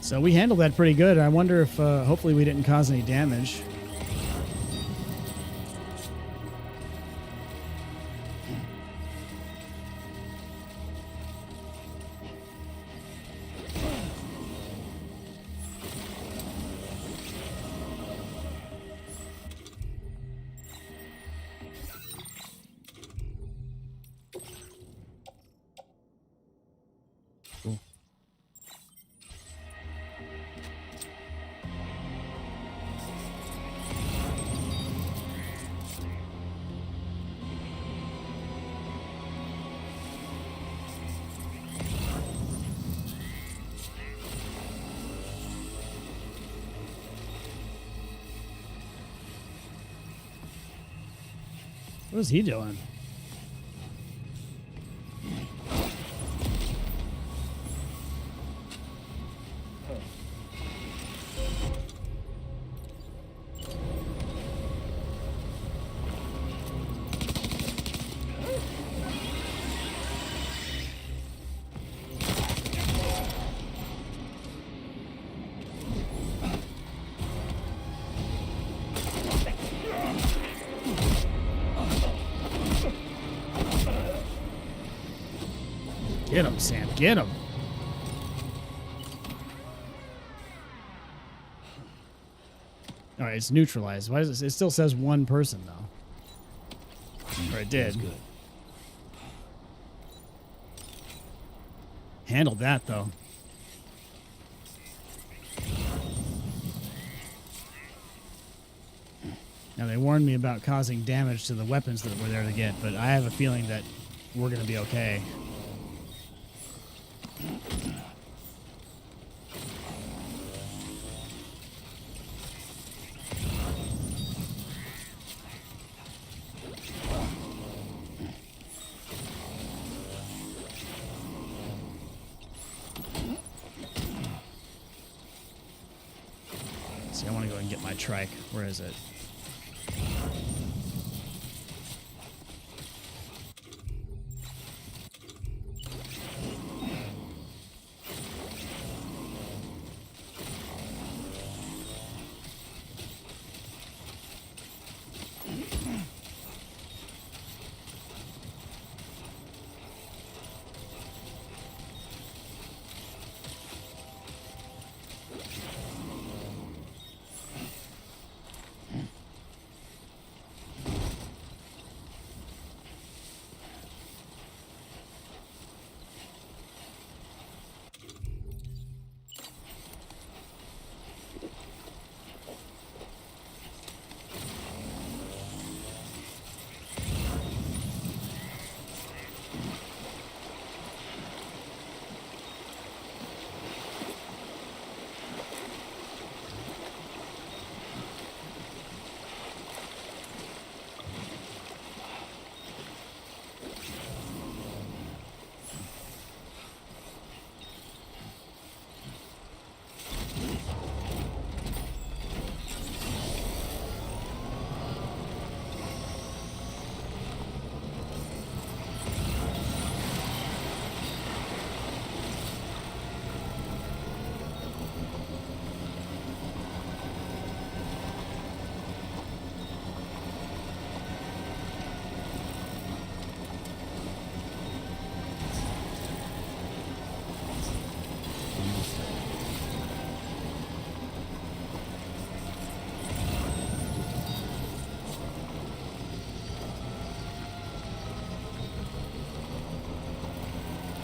So we handled that pretty good. I wonder if hopefully we didn't cause any damage. Cool. What is he doing? Get him, Sam. Get him. All right, it's neutralized. Why does it still says one person though? Or it did. That's good. Handled that though. Now they warned me about causing damage to the weapons that we're there to get, but I have a feeling that we're gonna be okay. See, I want to go and get my trike. Where is it?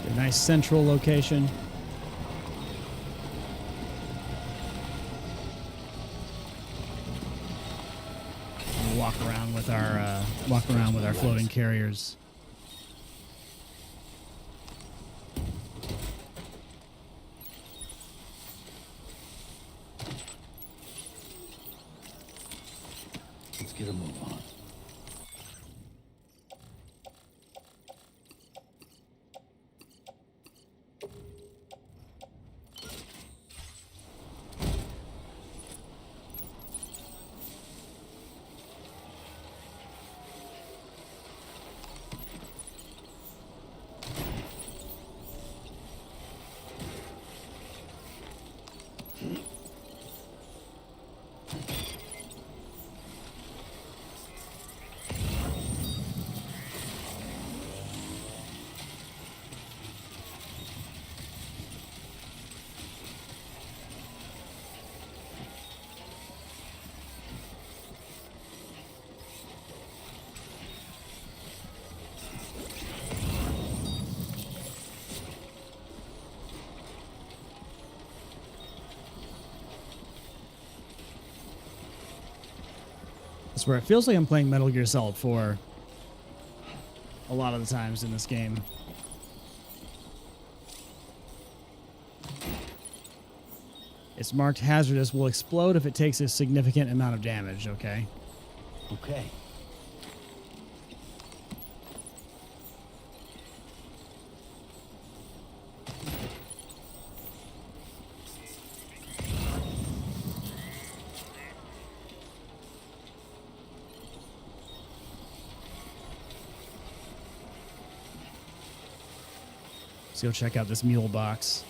A nice central location. We'll walk around with our floating carriers. Let's get a move on. That's where it feels like I'm playing Metal Gear Solid 4 a lot of the times in this game. It's marked hazardous, will explode if it takes a significant amount of damage, okay? Okay. Let's go check out this mule box.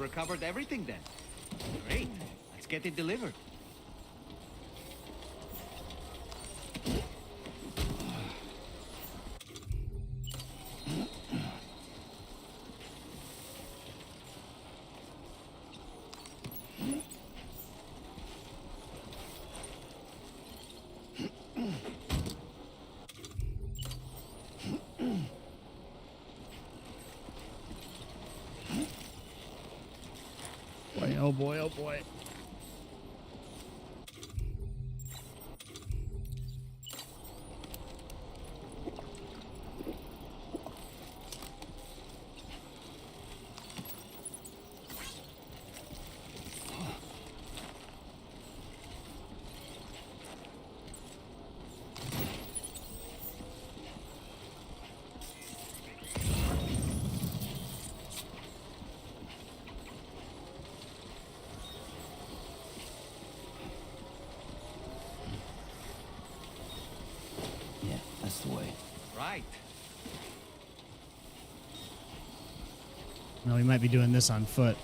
recovered everything then. Great. Let's get it delivered. Boy, oh boy, oh boy. Yeah, that's the way. Right. No, we might be doing this on foot.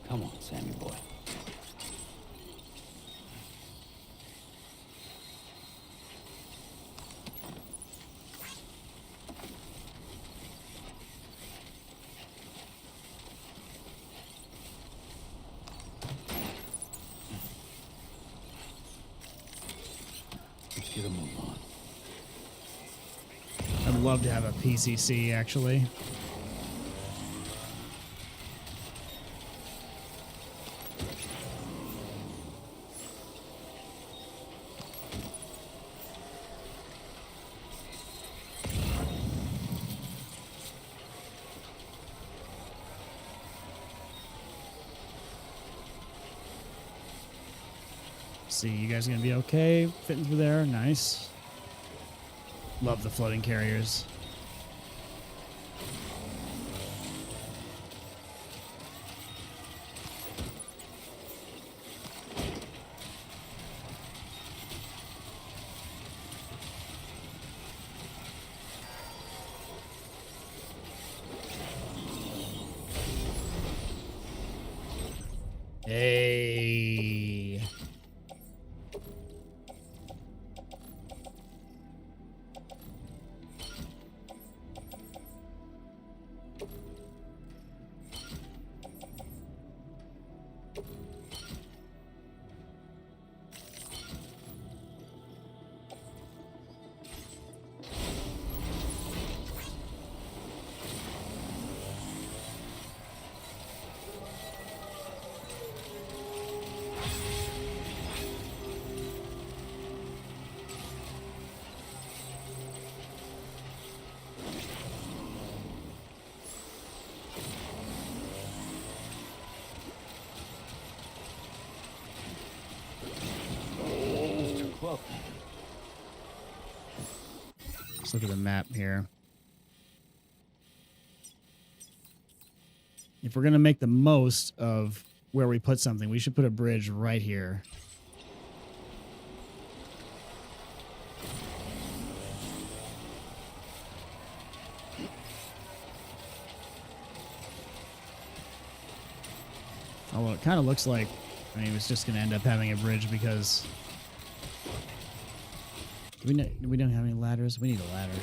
Come on, Sammy boy. Let's get a move on. I'd love to have a PCC, actually. See, you guys gonna be okay fitting through there? Nice. Love the floating carriers. Hey. Well, Let's look at the map here. if we're going to make the most of where we put something, we should put a bridge right here. Although it kind of looks like, I mean, it's just going to end up having a bridge because we don't have any ladders. We need a ladder.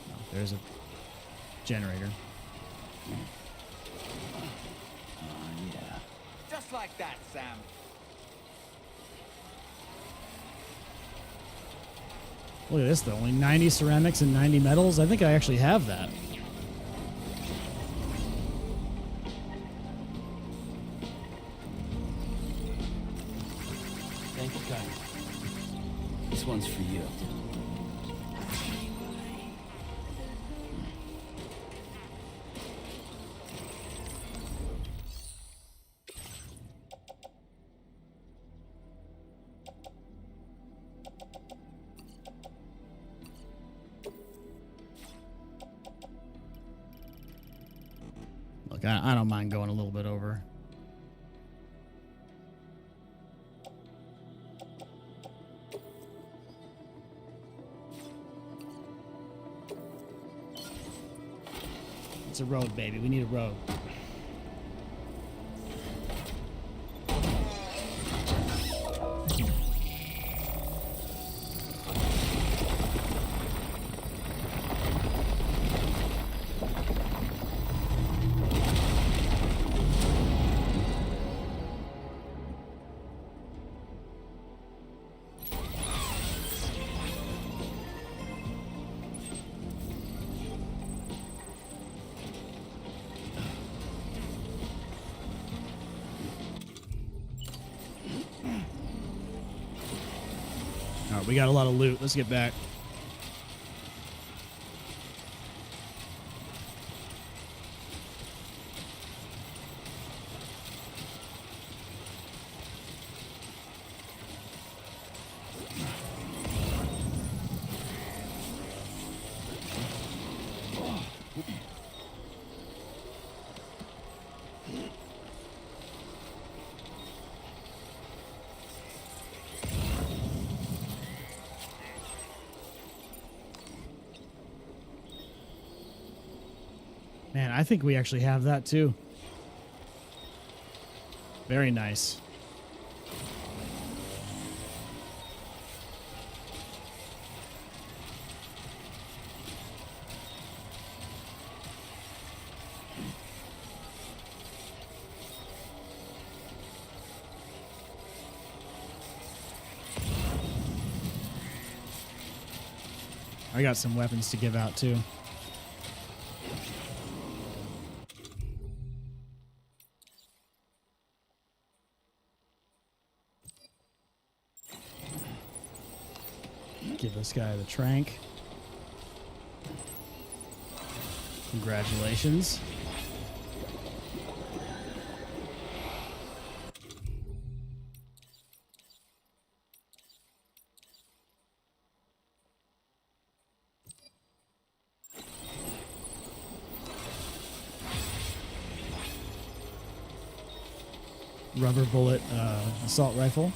Oh, there's a generator. Yeah. Just like that, Sam. Look at this, though. Only 90 ceramics and 90 metals. I think I actually have that. Thank you, guys. This one's for you. Look, I don't mind going a little bit over. It's a road, baby. We need a road. All right, we got a lot of loot. Let's get back. Man, I think we actually have that too. Very nice. I got some weapons to give out too. Give this guy the trank. Congratulations. Rubber bullet assault rifle.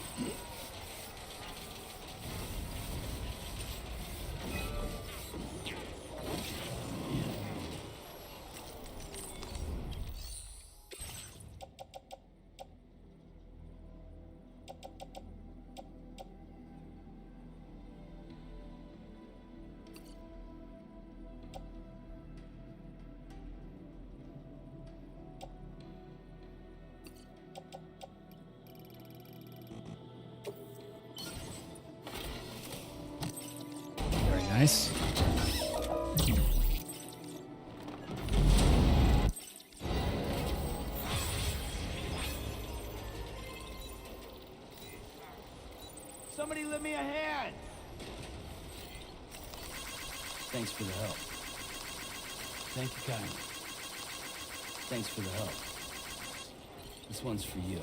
Nice. Somebody lend me a hand. Thanks for the help. Thank you, Kyle. Thanks for the help. This one's for you.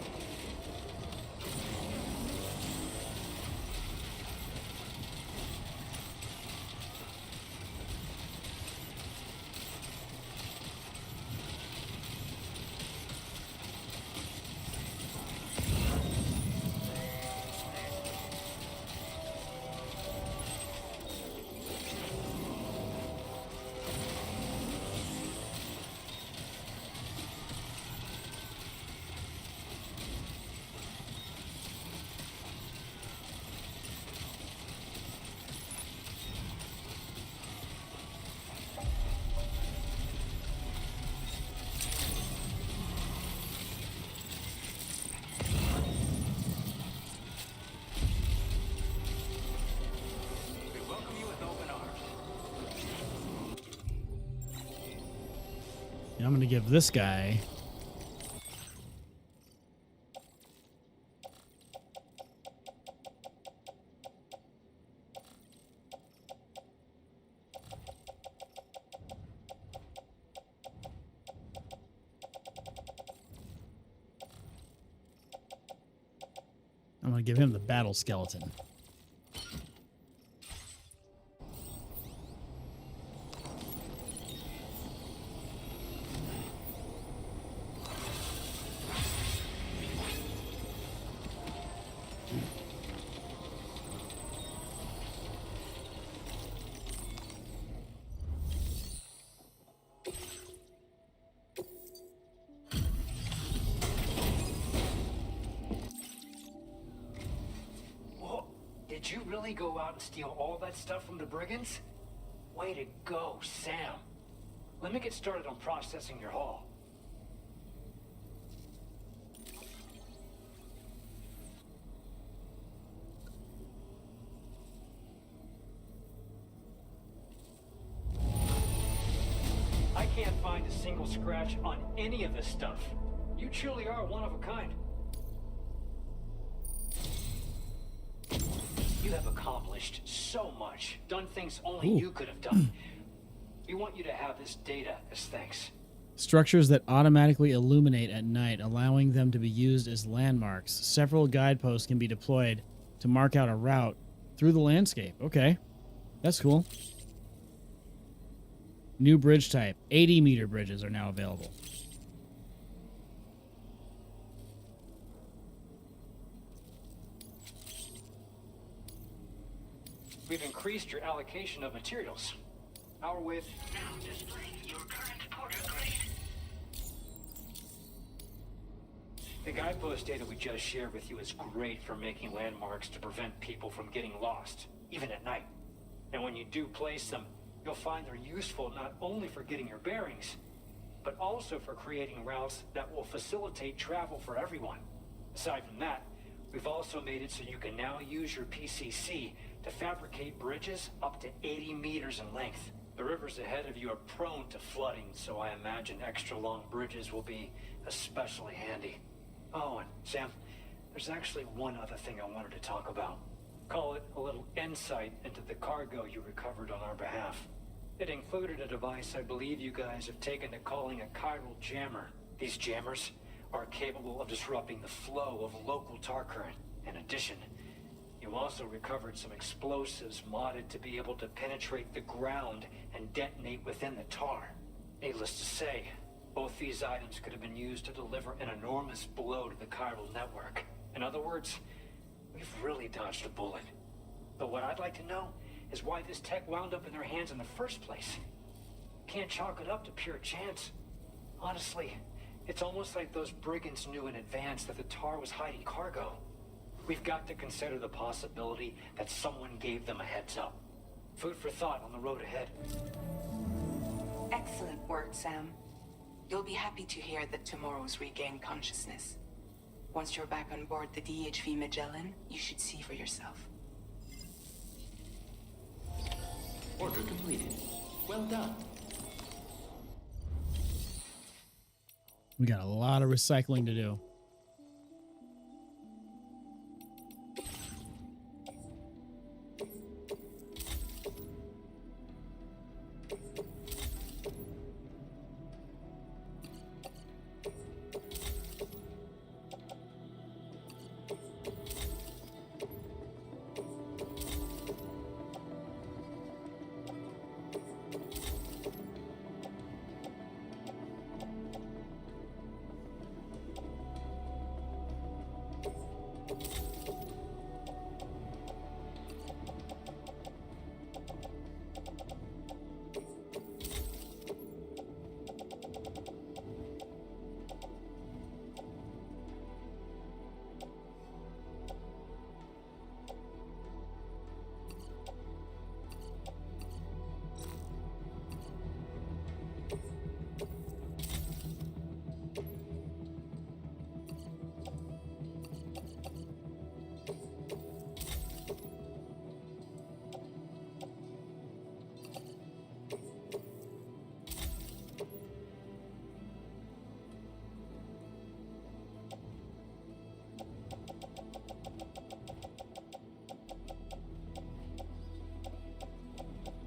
you with open arms. Yeah, I'm going to give this guy... I'm going to give him the battle skeleton. Did you really go out and steal all that stuff from the brigands? Way to go, Sam. Let me get started on processing your haul. I can't find a single scratch on any of this stuff. You truly are one of a kind. You have accomplished so much, done things only you could have done. We want you to have this data as thanks. Structures that automatically illuminate at night, allowing them to be used as landmarks. Several guideposts can be deployed to mark out a route through the landscape. Okay, that's cool. New bridge type. 80-meter bridges are now available. We've increased your allocation of materials. Our width. Now displaying your current porter grade. The guidepost data we just shared with you is great for making landmarks to prevent people from getting lost, even at night. And when you do place them, you'll find they're useful not only for getting your bearings, but also for creating routes that will facilitate travel for everyone. Aside from that, we've also made it so you can now use your PCC to fabricate bridges up to 80 meters in length. The rivers ahead of you are prone to flooding, so I imagine extra long bridges will be especially handy. Oh, and Sam, there's actually one other thing I wanted to talk about. Call it a little insight into the cargo you recovered on our behalf. It included a device I believe you guys have taken to calling a chiral jammer. These jammers are capable of disrupting the flow of local tar current. In addition, you also recovered some explosives modded to be able to penetrate the ground and detonate within the tar. Needless to say, both these items could have been used to deliver an enormous blow to the chiral network. In other words, we've really dodged a bullet. But what I'd like to know is why this tech wound up in their hands in the first place. Can't chalk it up to pure chance. Honestly, it's almost like those brigands knew in advance that the tar was hiding cargo. We've got to consider the possibility that someone gave them a heads up. Food for thought on the road ahead. Excellent work, Sam. You'll be happy to hear that tomorrow's regained consciousness. Once you're back on board the DHV Magellan, you should see for yourself. Order completed. Well done. We got a lot of recycling to do.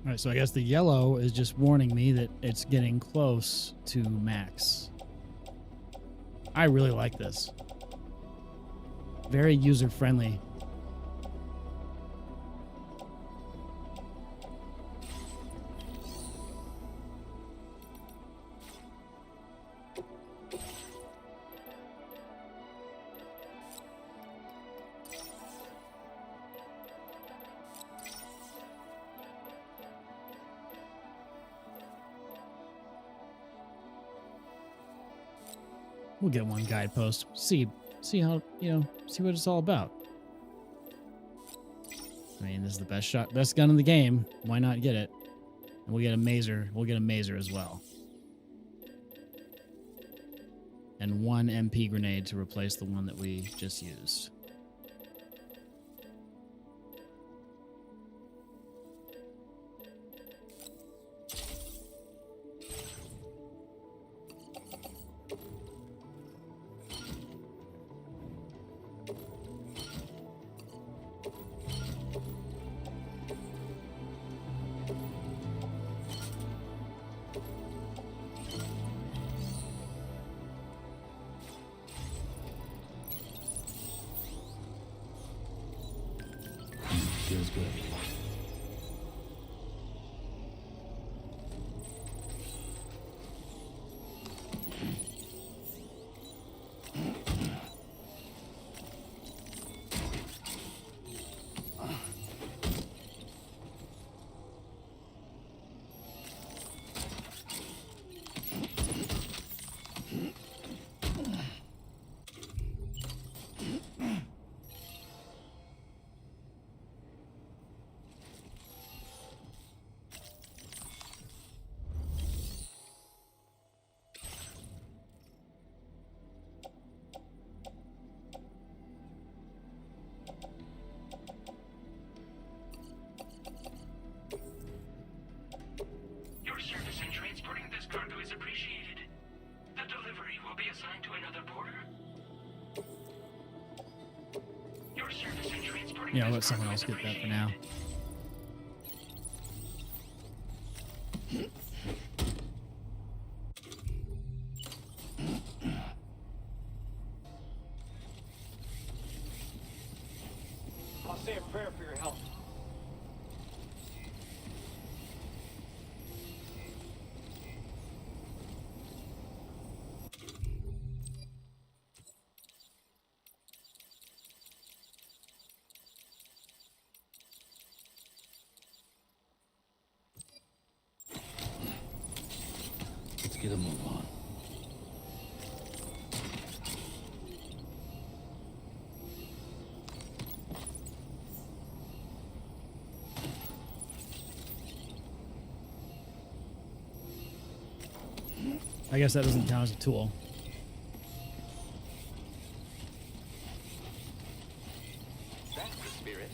All right, so I guess the yellow is just warning me that it's getting close to max. I really like this. Very user-friendly. We'll get one guidepost. See how, see what it's all about. I mean, this is the best gun in the game. Why not get it? And we'll get a mazer. We'll get a mazer as well. And one MP grenade to replace the one that we just used. Feels good. Your service in transporting this cargo is appreciated. The delivery will be assigned to another porter. Your service in transporting Yeah, I'll this let someone cargo else is get that for now. I'll say a prayer for your help. Let's get a move on. I guess that doesn't count as a tool. That's the spirit.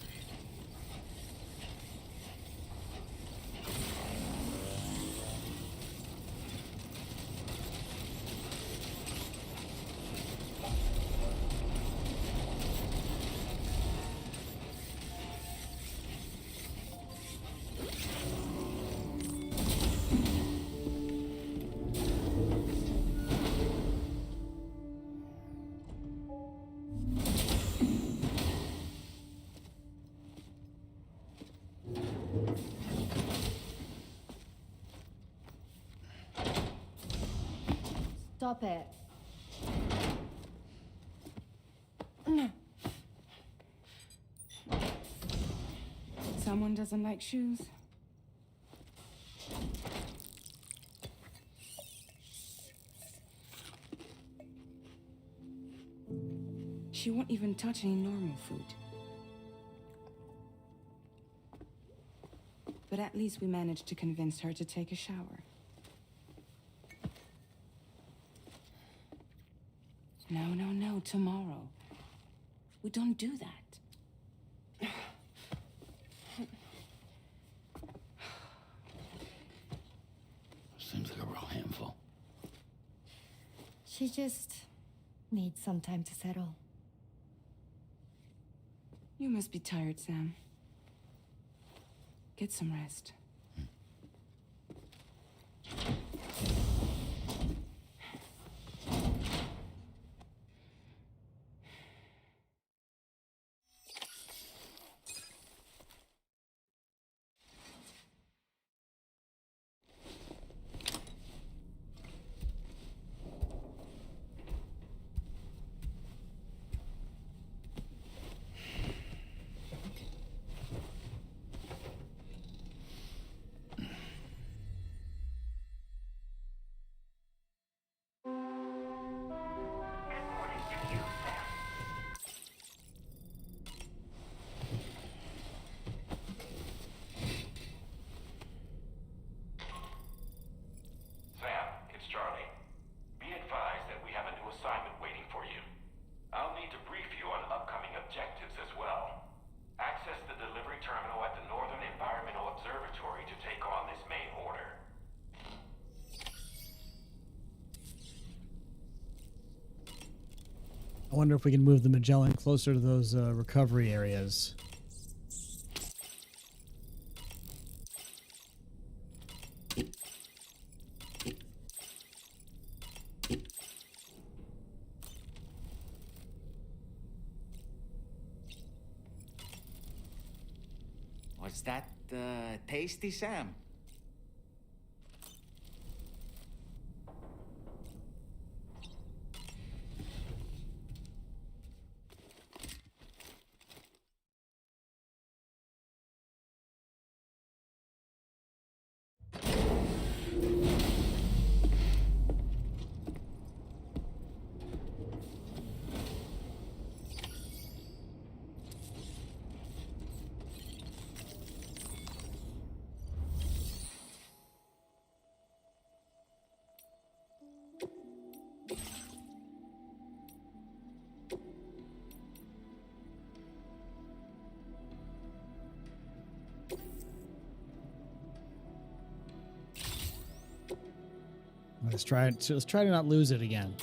Stop it. Someone doesn't like shoes? She won't even touch any normal food. But at least we managed to convince her to take a shower. No, tomorrow. We don't do that. Seems like a real handful. She just needs some time to settle. You must be tired, Sam. Get some rest. I wonder if we can move the Magellan closer to those recovery areas. Was that tasty, Sam? Let's try to not lose it again.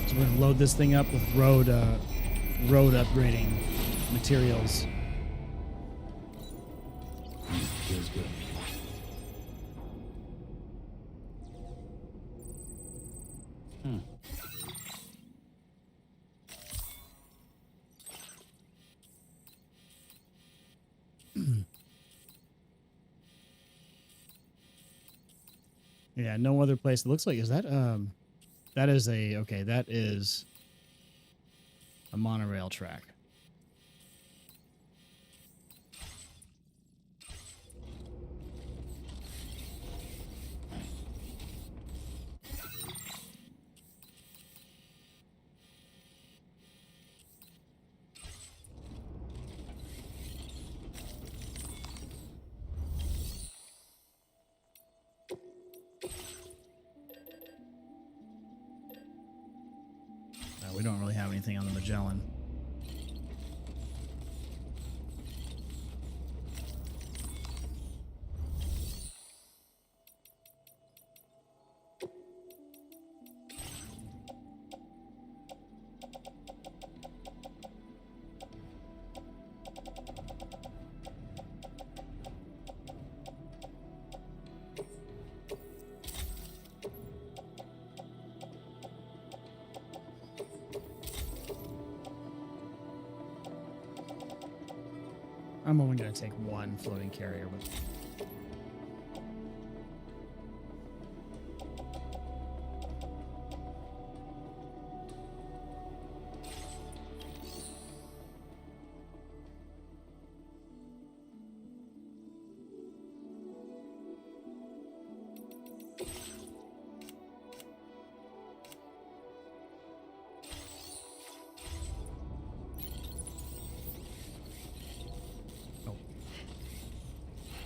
So we're gonna load this thing up with road upgrading materials. Feels good. Yeah, no other place. It looks like, is that that is a monorail track. We don't really have anything on the Magellan. I'm only going to take one floating carrier with me.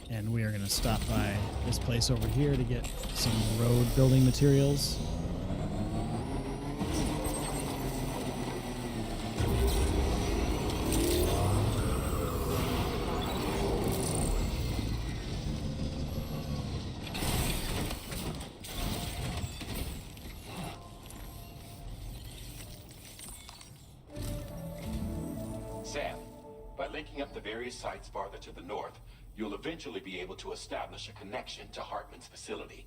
And we are going to stop by this place over here to get some road building materials. Sam, by linking up the various sites farther to the north, you'll eventually be able to establish a connection to Hartman's facility.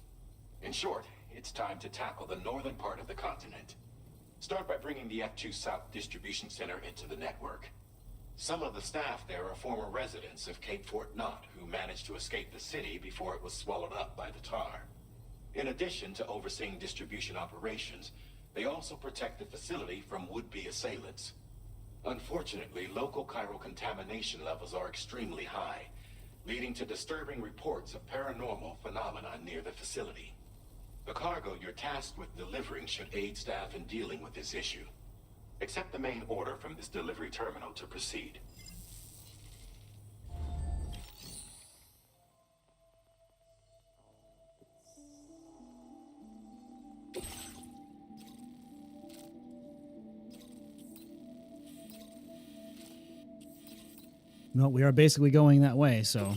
In short, it's time to tackle the northern part of the continent. Start by bringing the F2 South Distribution Center into the network. Some of the staff there are former residents of Cape Fort Knot who managed to escape the city before it was swallowed up by the tar. In addition to overseeing distribution operations, they also protect the facility from would-be assailants. Unfortunately, local chiral contamination levels are extremely high, leading to disturbing reports of paranormal phenomena near the facility. The cargo you're tasked with delivering should aid staff in dealing with this issue. Accept the main order from this delivery terminal to proceed. No, we are basically going that way, so.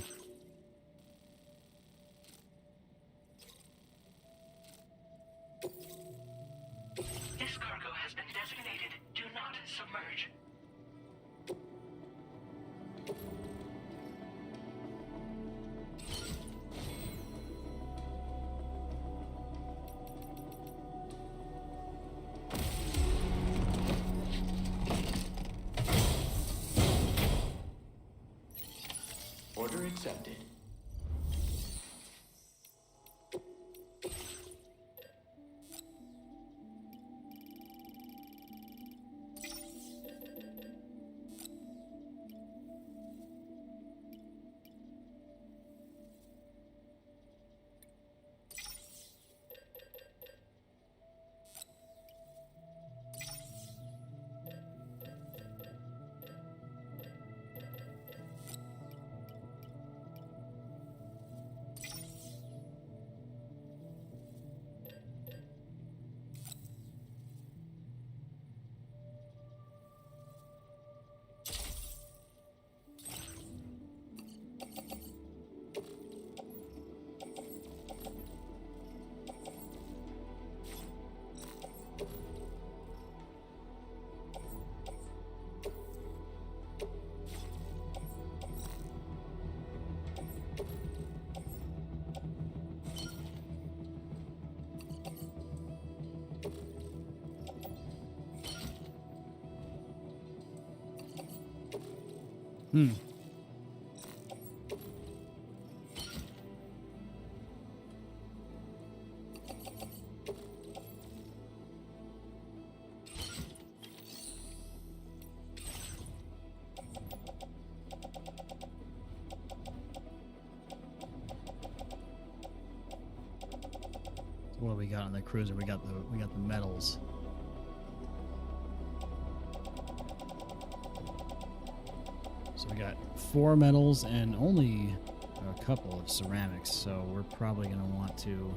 submerge. Order accepted. Hmm. What do we got on the cruiser? We got the metals. So we got 4 metals and only a couple of ceramics, so we're probably going to want to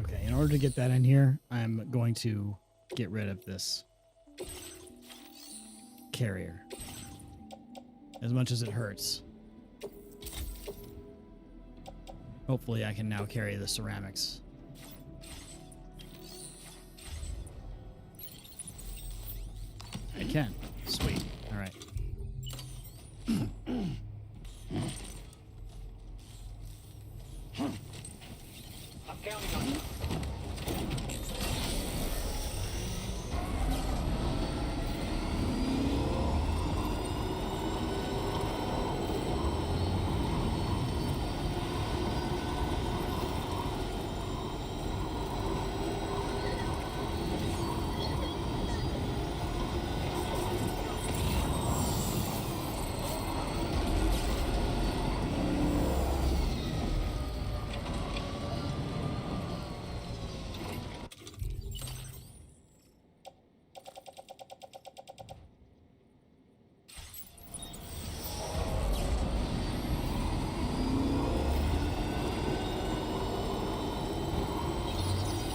Okay, in order to get that in here, I'm going to get rid of this carrier. As much as it hurts. Hopefully I can now carry the ceramics. I can. Sweet. All right. I'm counting on you.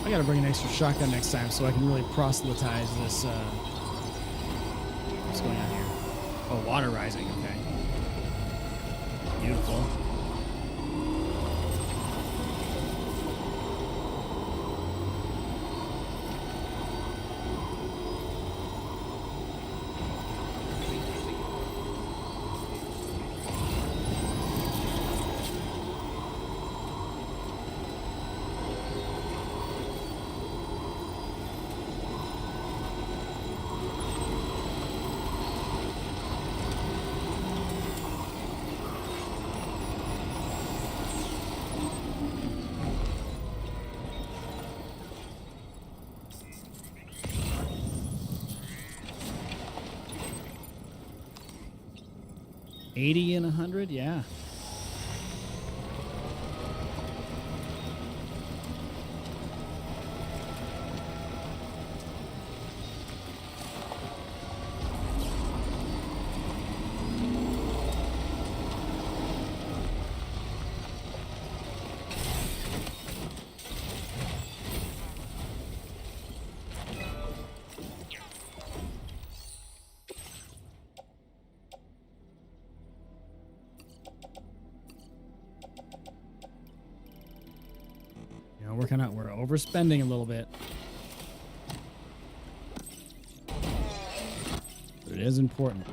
I gotta bring an extra shotgun next time so I can really proselytize this. What's going on here? Oh, water rising. Okay. Beautiful. 80 and 100, yeah. We're overspending a little bit. But it is important.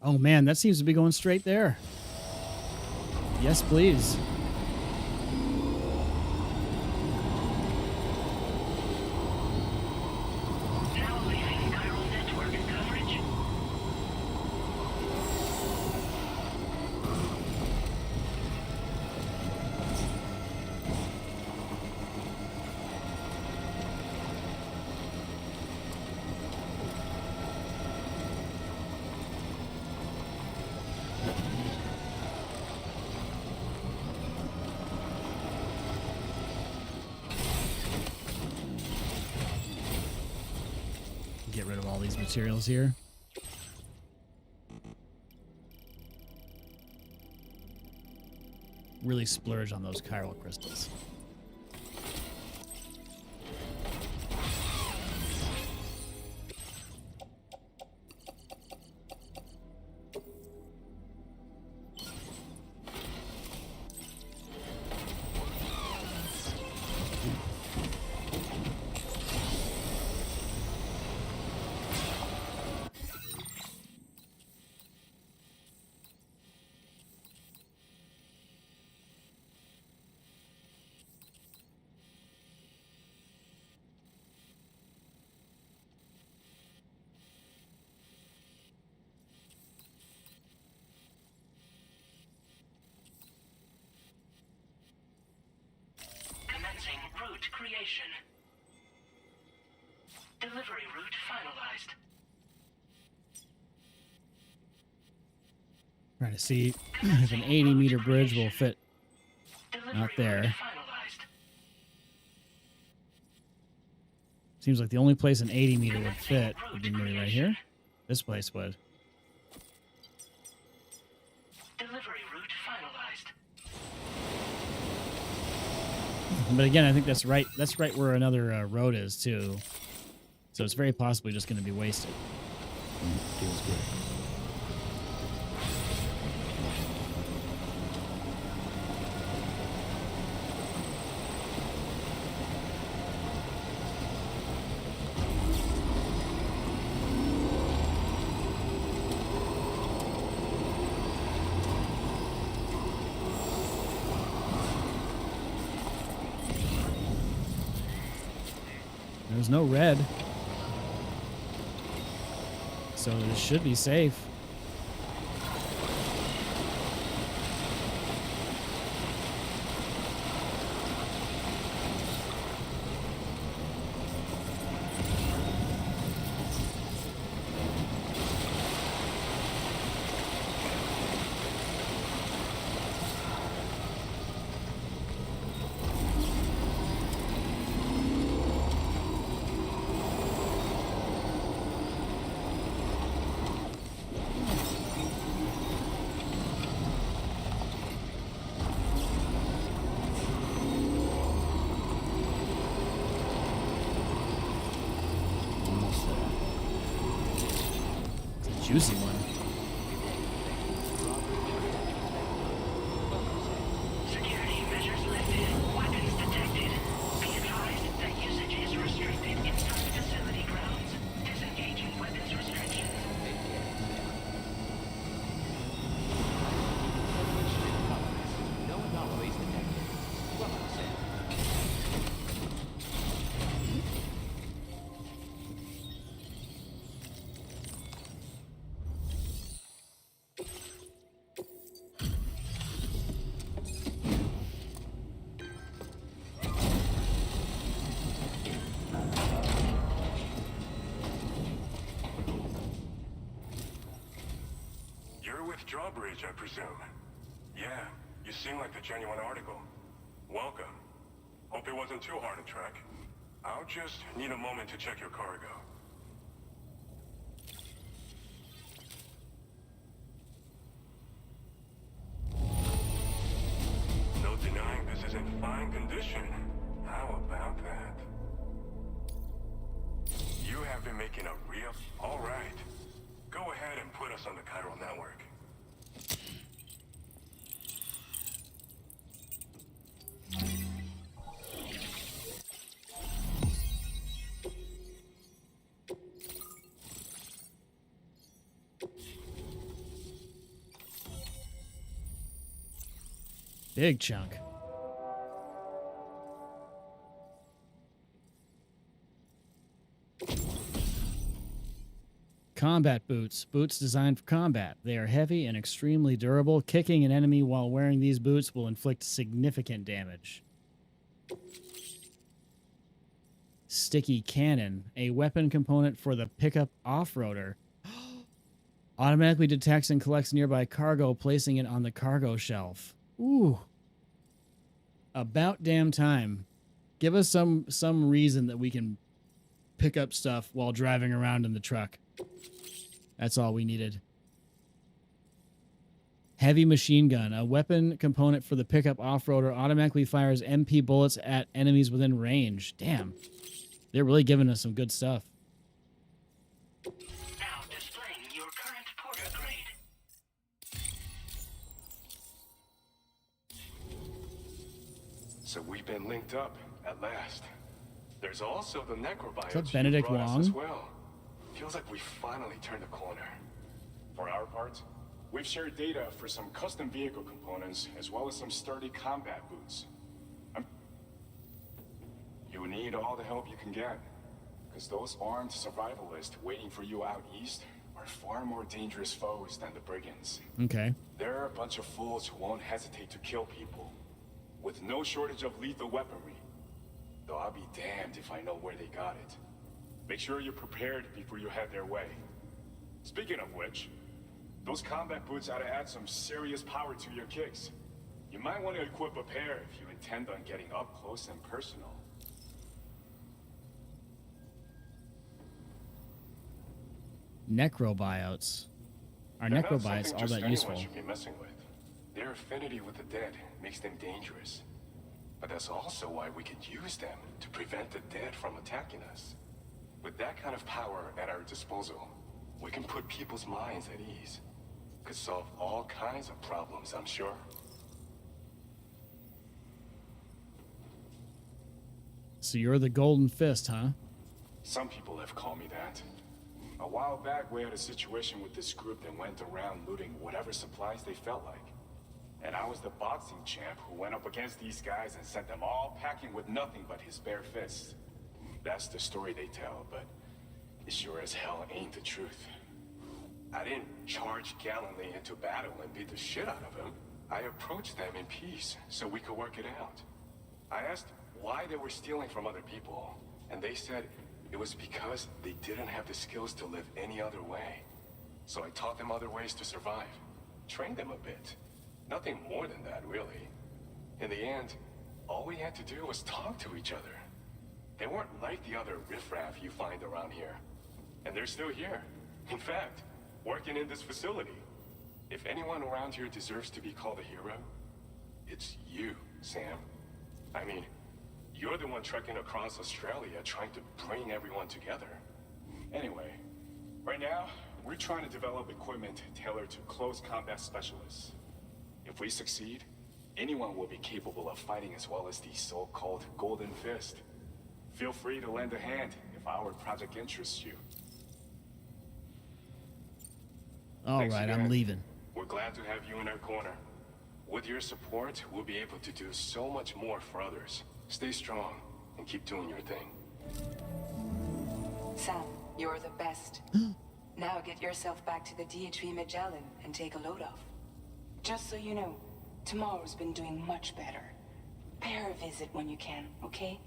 Oh man, that seems to be going straight there. Yes, please. Now leaving chiral network coverage. Get rid of all these materials here. Really splurge on those chiral crystals. Commencing route creation. Delivery route finalized. Trying to see if an 80-meter bridge will fit Delivery out there. route finalized. Seems like the only place an 80-meter would fit would be maybe right here. This place would. Delivery route finalized. But again, I think that's right. That's right where another road is too. So it's very possibly just going to be wasted. Feels good. There's no red. So this should be safe. Juicy one. Security measures With drawbridge, I presume. Yeah, you seem like the genuine article. Welcome. Hope it wasn't too hard to track. I'll just need a moment to check your cargo. No denying this is in fine condition. How about that? You have been making a real... All right. Go ahead and put us on the chiral network. Big chunk. Combat boots. Boots designed for combat. They are heavy and extremely durable. Kicking an enemy while wearing these boots will inflict significant damage. Sticky cannon. A weapon component for the pickup off-roader. Automatically detects and collects nearby cargo, placing it on the cargo shelf. Ooh. About damn time. Give us some reason that we can pick up stuff while driving around in the truck. That's all we needed. Heavy machine gun. A weapon component for the pickup off-roader automatically fires MP bullets at enemies within range. Damn. They're really giving us some good stuff. Now displaying your current porter grade. So we've been linked up, at last. There's also the necrobiotes. Is that Benedict you brought us Wong? as well. Feels like we finally turned the corner. For our part, we've shared data for some custom vehicle components, as well as some sturdy combat boots. You need all the help you can get, because those armed survivalists waiting for you out east are far more dangerous foes than the brigands. Okay. They're a bunch of fools who won't hesitate to kill people, with no shortage of lethal weaponry. Though I'll be damned if I know where they got it. Make sure you're prepared before you head their way. Speaking of which, those combat boots ought to add some serious power to your kicks. You might want to equip a pair if you intend on getting up close and personal. Necrobiotes. Are They're not necrobiotes something all just that anyone useful? should be messing with. Their affinity with the dead makes them dangerous. But that's also why we can use them to prevent the dead from attacking us. With that kind of power at our disposal, we can put people's minds at ease. Could solve all kinds of problems, I'm sure. So you're the Golden Fist, huh? Some people have called me that. A while back, we had a situation with this group that went around looting whatever supplies they felt like. And I was the boxing champ who went up against these guys and sent them all packing with nothing but his bare fists. That's the story they tell, but it sure as hell ain't the truth. I didn't charge gallantly into battle and beat the shit out of them. I approached them in peace so we could work it out. I asked why they were stealing from other people, and they said it was because they didn't have the skills to live any other way. So I taught them other ways to survive, trained them a bit. Nothing more than that, really. In the end, all we had to do was talk to each other. They weren't like the other riffraff you find around here. And they're still here. In fact, working in this facility. If anyone around here deserves to be called a hero, it's you, Sam. I mean, you're the one trekking across Australia trying to bring everyone together. Anyway, right now, we're trying to develop equipment tailored to close combat specialists. If we succeed, anyone will be capable of fighting as well as the so-called Golden Fist. Feel free to lend a hand if our project interests you. All Thanks right, again. I'm leaving. We're glad to have you in our corner. With your support, we'll be able to do so much more for others. Stay strong and keep doing your thing. Sam, you're the best. Now get yourself back to the DHV Magellan and take a load off. Just so you know, tomorrow's been doing much better. Pay her a visit when you can, okay?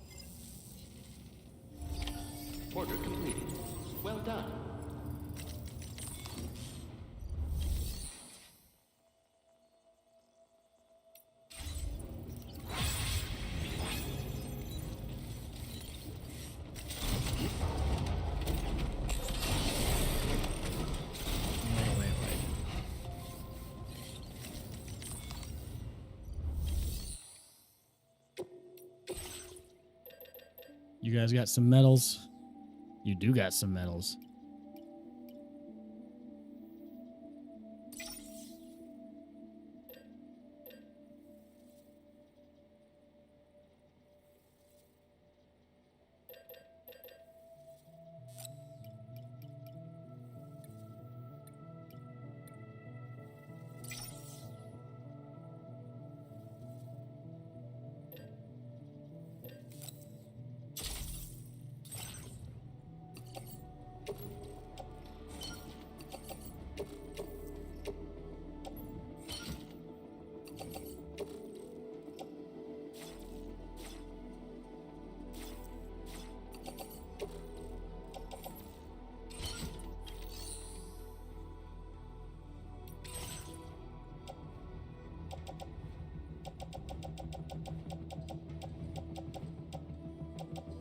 Order completed. Well done. You guys got some medals? You do got some medals.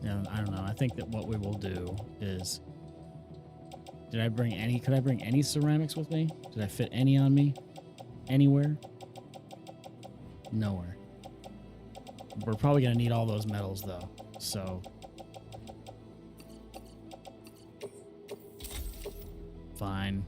Yeah, I don't know. I think that what we will do is... Could I bring any ceramics with me? Did I fit any on me? Anywhere? Nowhere. We're probably going to need all those metals, though. So... Fine.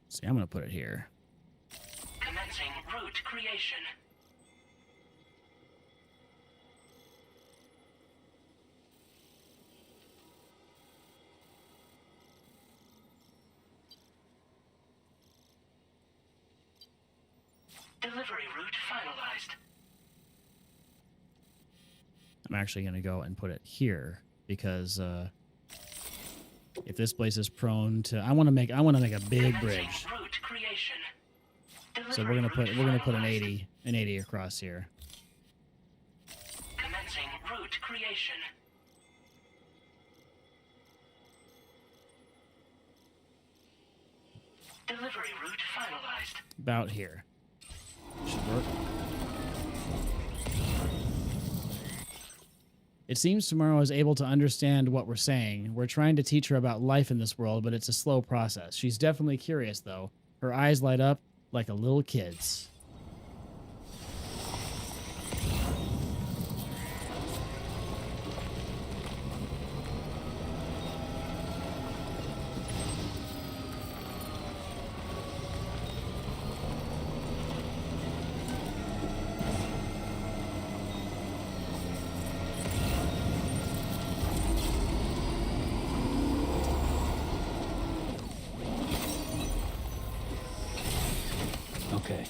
See, I'm going to put it here. Commencing route creation. Delivery route finalized. I'm actually going to go and put it here because if this place is prone to, I want to make a big bridge. Route creation. So we're going to put an 80 across here. Commencing route creation. Delivery route finalized. About here. Should work. It seems Tomorrow is able to understand what we're saying. We're trying to teach her about life in this world, but it's a slow process. She's definitely curious, though. Her eyes light up like a little kid's. Okay,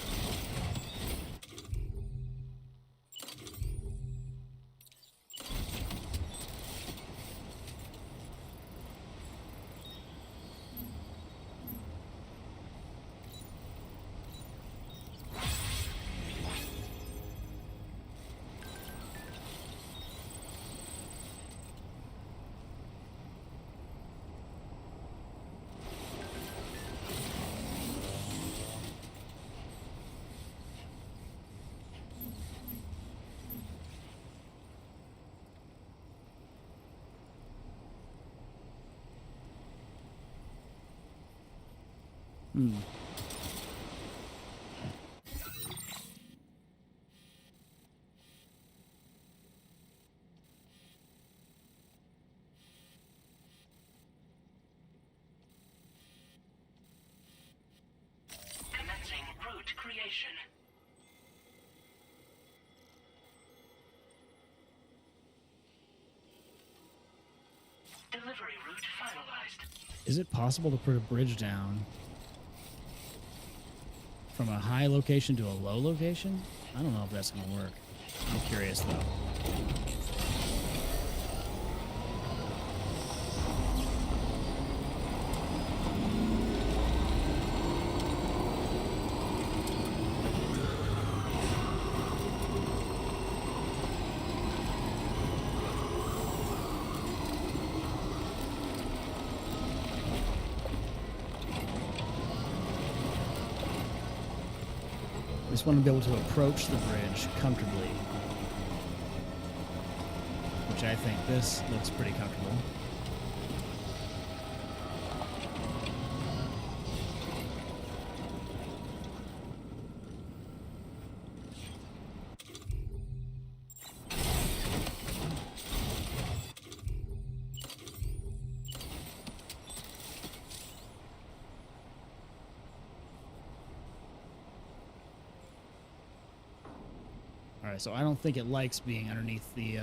Commencing route creation. Delivery route finalized. Is it possible to put a bridge down from a high location to a low location? I don't know if that's going to work. I'm curious, though. I just want to be able to approach the bridge comfortably, which I think this looks pretty comfortable. Alright, so I don't think it likes being underneath the,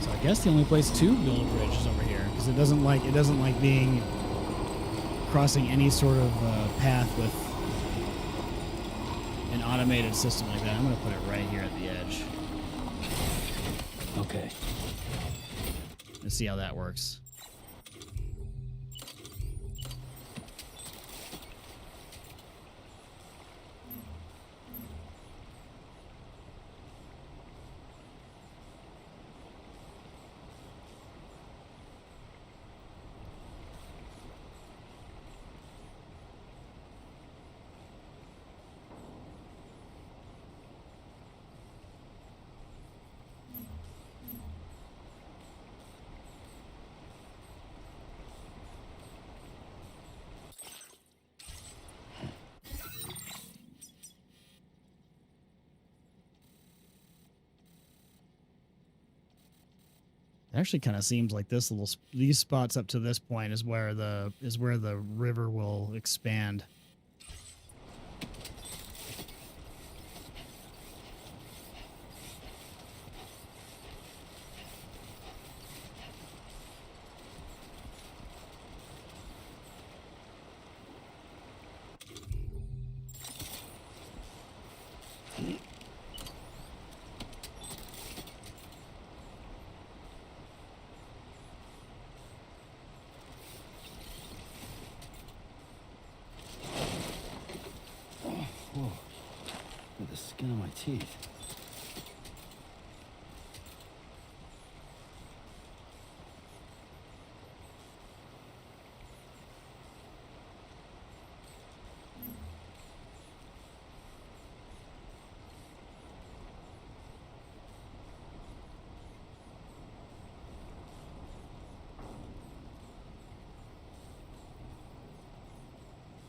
I guess the only place to build a bridge is over here, because it doesn't like being crossing any sort of path with an automated system like that. I'm going to put it right here at the edge. Okay. Let's see how that works. It actually kind of seems like these spots up to this point is where the river will expand. With the skin of my teeth.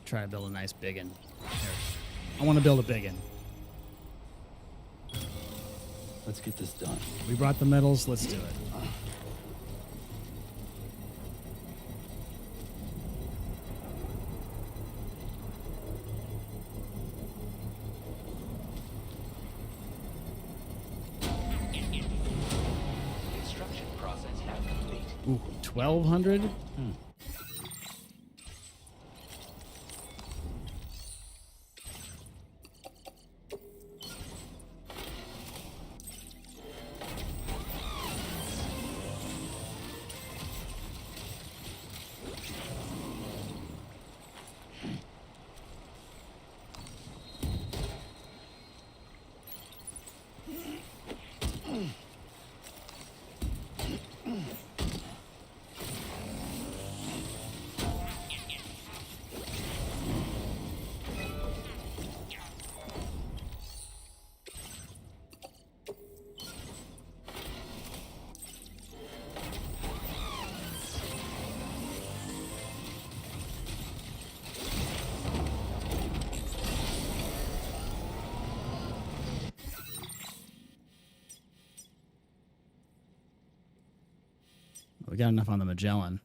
Try to build a nice big one. I want to build a big one. Let's get this done. We brought the metals. Let's do it. Ooh, 1,200? We got enough on the Magellan.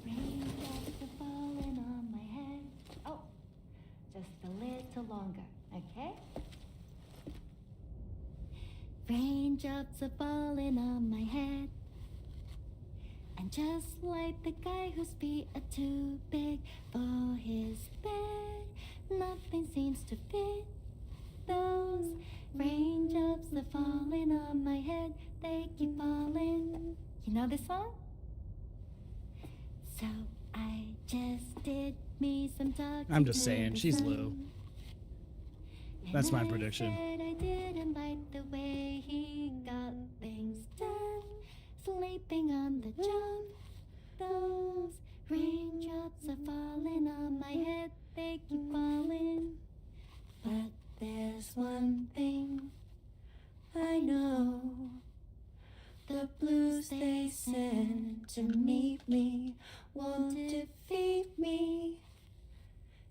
Raindrops are falling on my head. Oh, just a little longer, okay? Raindrops are falling on my head. And just like the guy whose feet are too big for his bed, nothing seems to fit. Those raindrops are falling on my head, they keep falling. You know this song? So I just did me some talking. I'm just to saying, the she's sun. Lou. That's my prediction. I said I didn't like the way he got things done, sleeping on the job. Those raindrops are falling on my head, they keep falling. But there's one thing I know. The blues they send to meet me won't defeat me.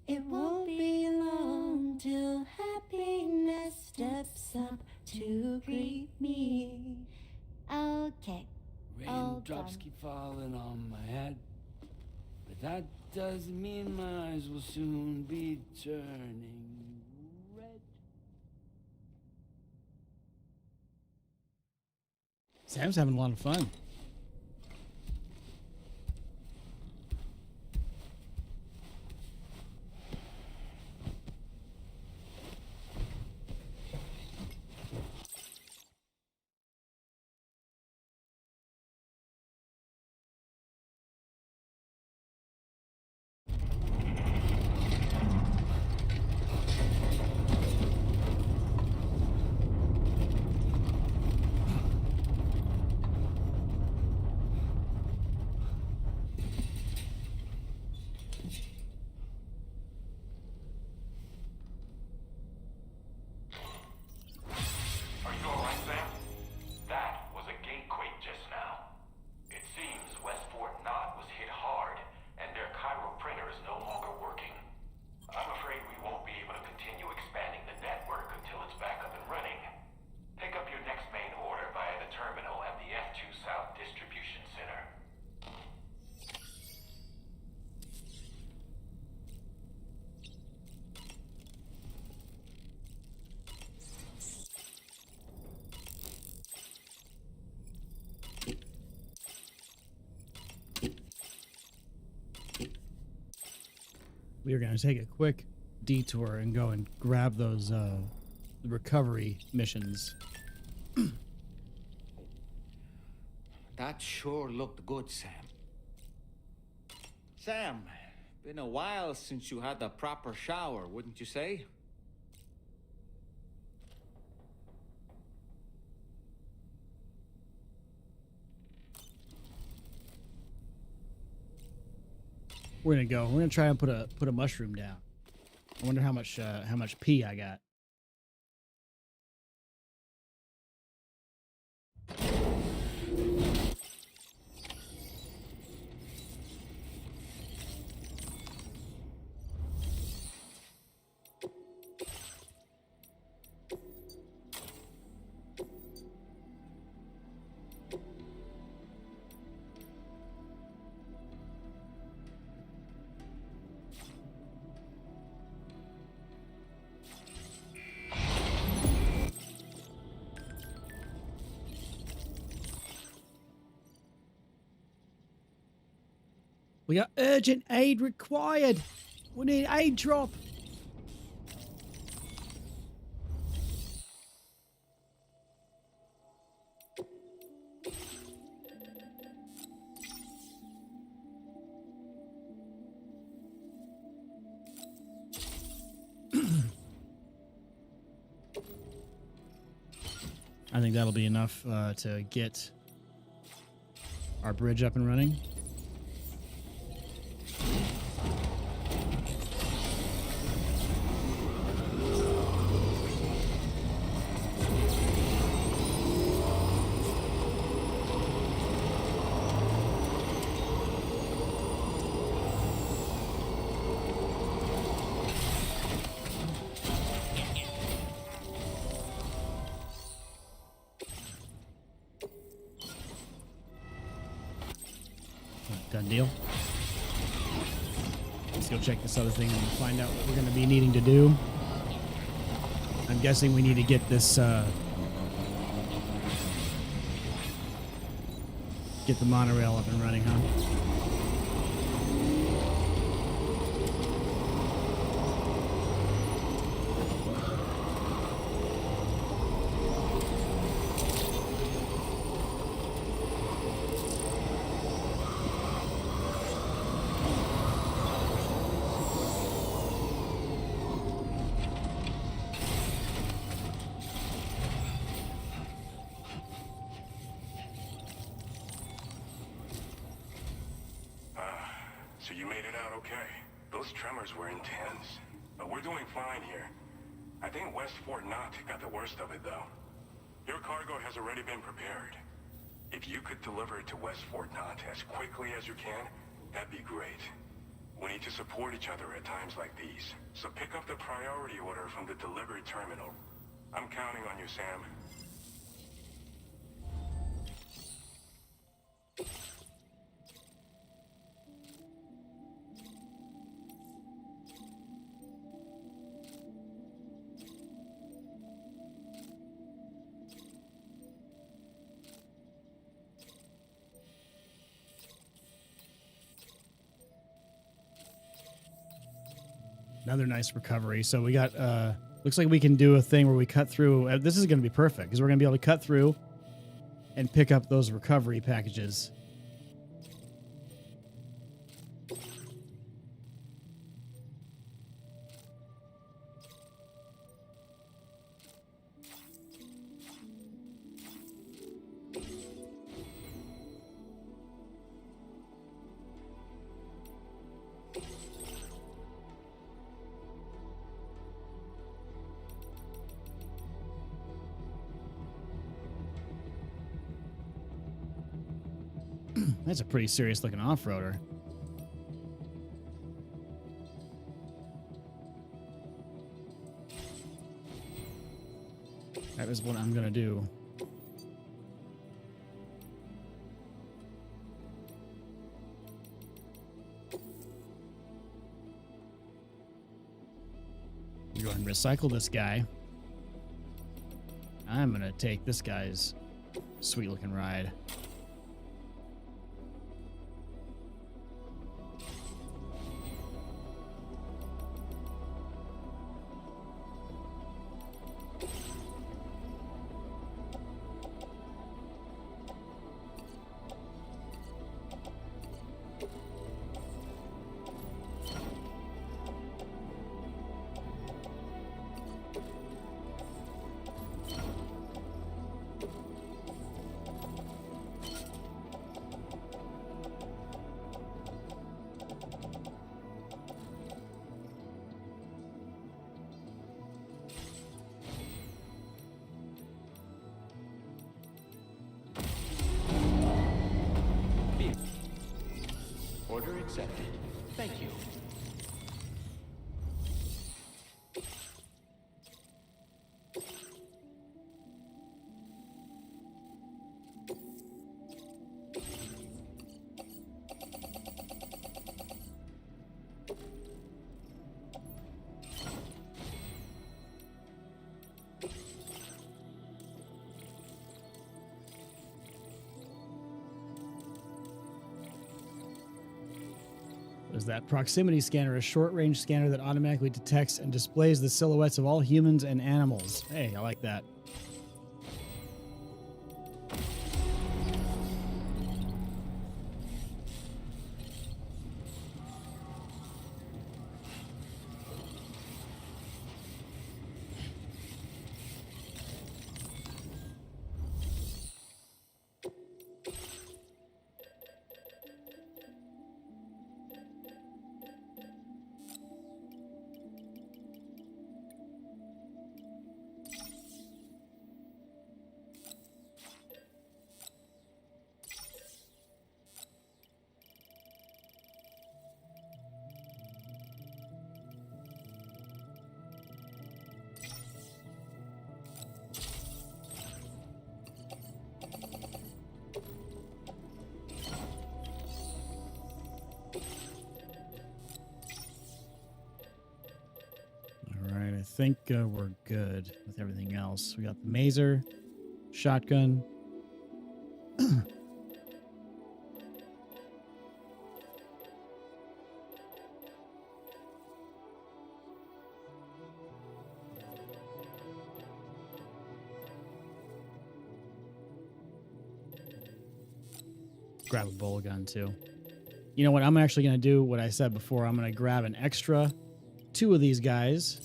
It won't be long till happiness steps up to greet me. Okay. all Raindrops done. keep falling on my head, but that doesn't mean my eyes will soon be turning red. Sam's having a lot of fun. we are going to take a quick detour and go and grab those recovery missions. That sure looked good, Sam. Sam, been a while since you had a proper shower, wouldn't you say? We're gonna go. We're gonna try and put a mushroom down. I wonder how much pee I got. We got urgent aid required. We need aid drop. I think that'll be enough to get our bridge up and running. Done deal. Let's go check this other thing and find out what we're going to be needing to do. I'm guessing we need to get this, get the monorail up and running, huh? So you made it out okay. Those tremors were intense. But we're doing fine here. I think West Fort Knott got the worst of it, though. Your cargo has already been prepared. If you could deliver it to West Fort Knott as quickly as you can, that'd be great. We need to support each other at times like these. So pick up the priority order from the delivery terminal. I'm counting on you, Sam. Another nice recovery. So we got, looks like we can do a thing where we cut through. This is going to be perfect because we're going to be able to cut through and pick up those recovery packages. That's a pretty serious looking off-roader. That is what I'm gonna do. Go ahead and recycle this guy. I'm gonna take this guy's sweet looking ride. Order accepted. Thank you. Is that proximity scanner, a short-range scanner that automatically detects and displays the silhouettes of all humans and animals. Hey, I like that. I think we're good with everything else. We got the mazer, shotgun. Grab a bowl gun too. You know what? I'm actually going to do what I said before. I'm going to grab an extra 2 of these guys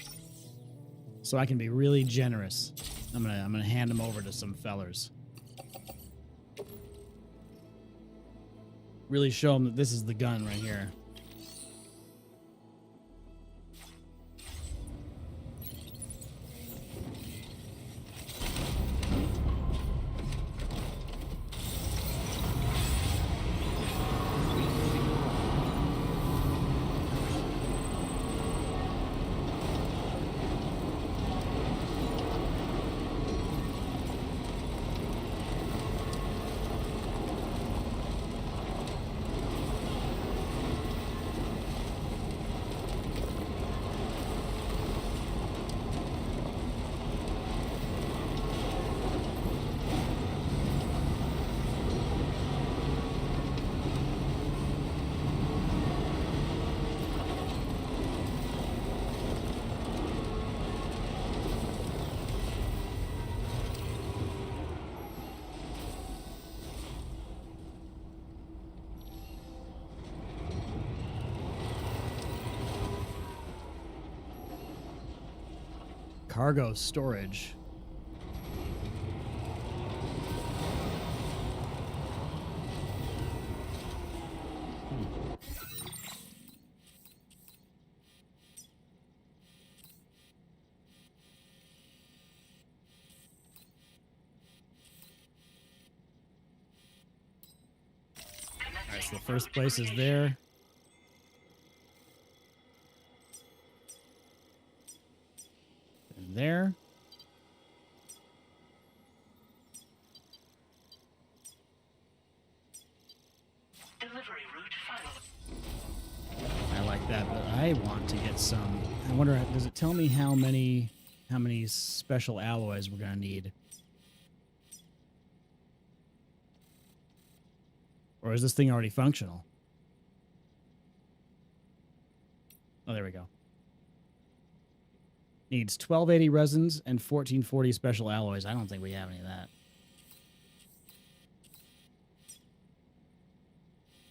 so I can be really generous. I'm gonna hand them over to some fellers. Really show them that this is the gun right here. Cargo storage. Alright, so the first place is there. And there. Delivery route final. I like that, but I want to get some. I wonder, does it tell me how many special alloys we're gonna need? Or is this thing already functional? Oh, there we go. Needs 1280 resins and 1440 special alloys. I don't think we have any of that.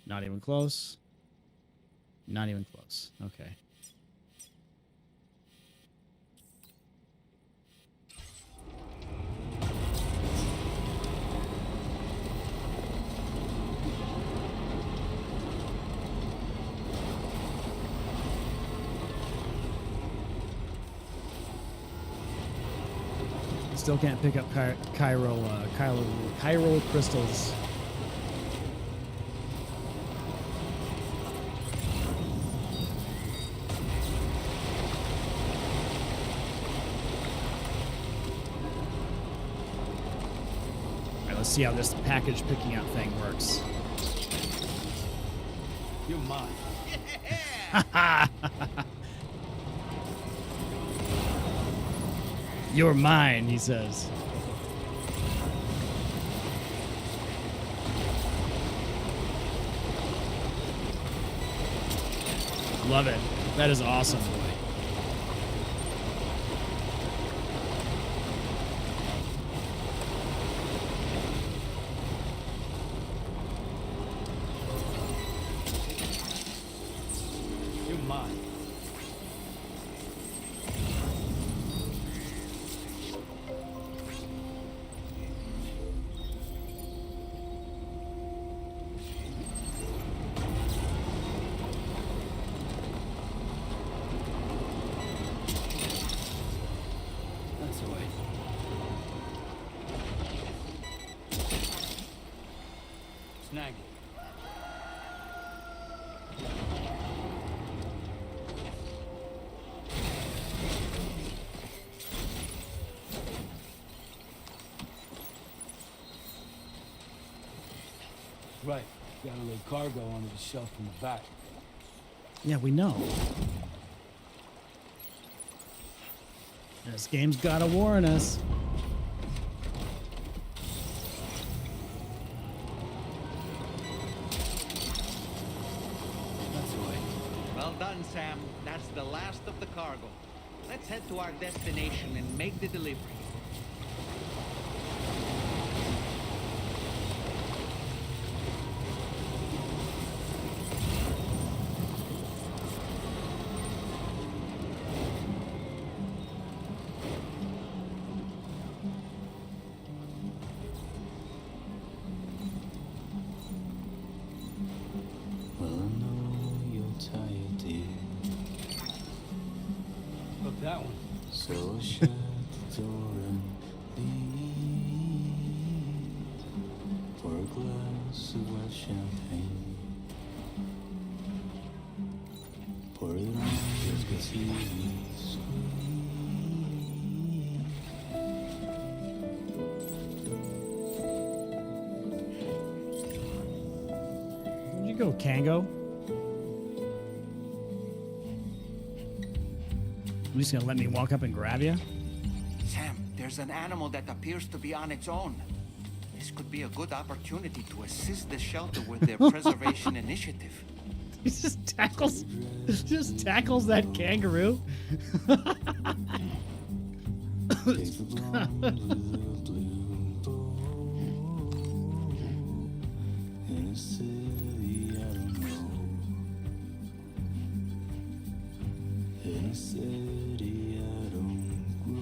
Not even close. Not even close. Okay. Still can't pick up chiral crystals. see how this package picking up thing works. You're mine. You're mine, he says. Love it. That is awesome. You're mine. That's the way. Snag it. Right. Gotta lay cargo onto the shelf in the back. Yeah, we know. This game's gotta warn us. That's the way. Well done, Sam. That's the last of the cargo. Let's head to our destination and make the delivery. Well, I know you're tired, dear. Look, that one. So shut the door and leave for a glass of white champagne. Pour it on just to see me squeeze. Where'd you go, Kango? You just gonna let me walk up and grab you? Sam, there's an animal that appears to be on its own. This could be a good opportunity to assist the shelter with their preservation initiative. He just tackles that kangaroo. Take the blonde with the blue bow. In a city I don't know. In a city I don't grow.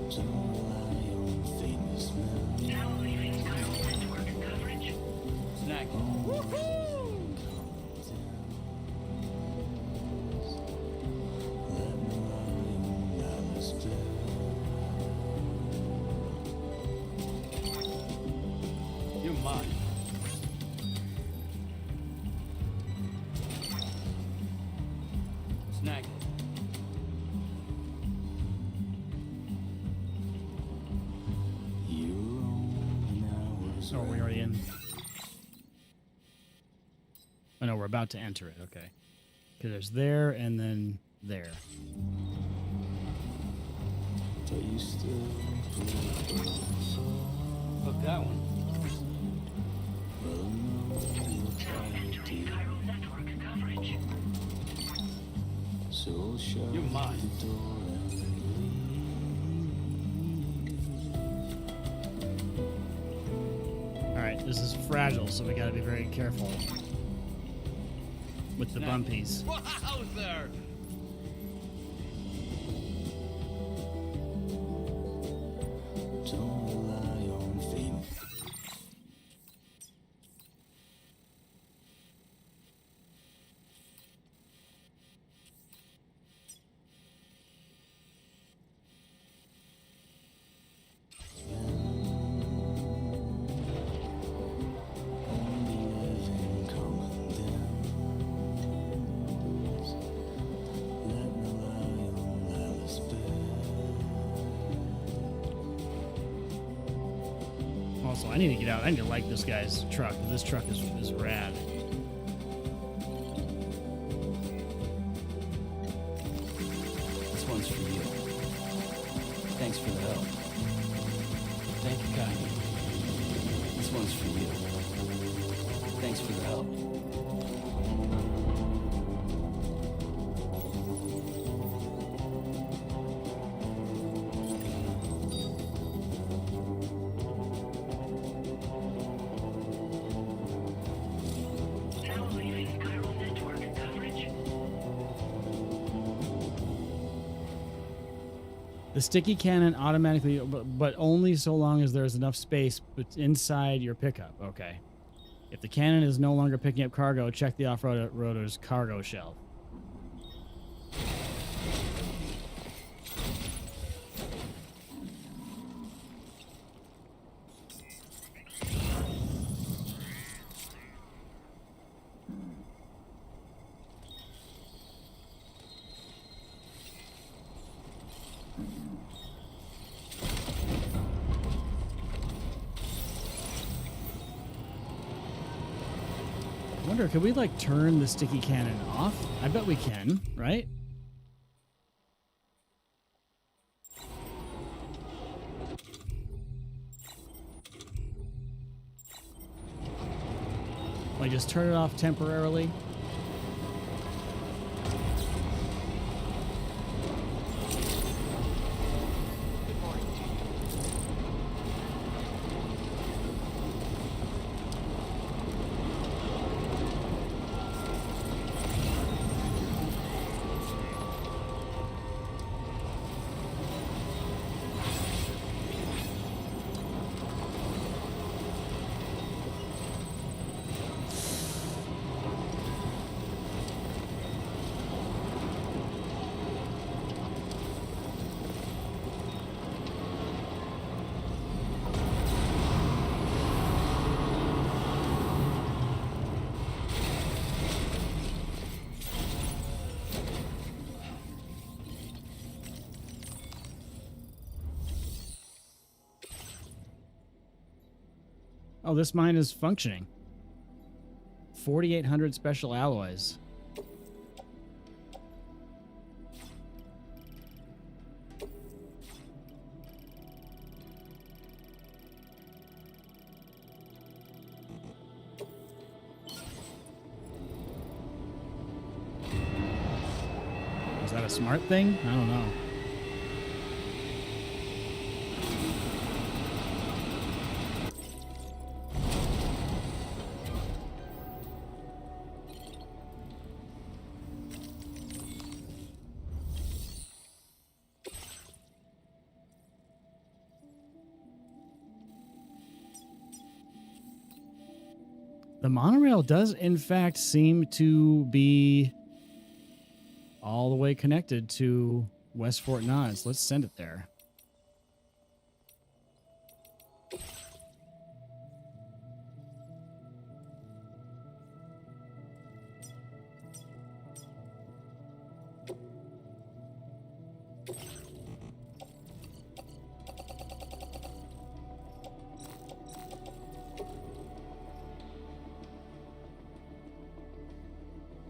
Don't rely on famous men. Now leaving viral network coverage. Snack. You're mine. Snag it. So are we already in? Oh no, we're about to enter it. Okay. Because there's there and then there. But you still look, that one. Well, no, you're tired, Entering dear. viral network coverage. So shut You're mine. the door and leave. All right, this is fragile, so we got to be very careful with the bumpies. Wowzer! Don't rely on fame. I need to get out. I need to like this guy's truck. This truck is rad. This one's for you. Thanks for the help. Thank you, Kylie. This one's for you. Thanks for the help. Now leaving chiral network coverage. The sticky cannon automatically, but only so long as there's enough space inside your pickup. Okay. If the cannon is no longer picking up cargo, check the off-roader's cargo shelf. I wonder, could we like turn the sticky cannon off? I bet we can, right? Like just turn it off temporarily. Oh, this mine is functioning. 4,800 special alloys. Is that a smart thing? I don't know. The monorail does, in fact, seem to be all the way connected to West Fort Knox. Let's send it there.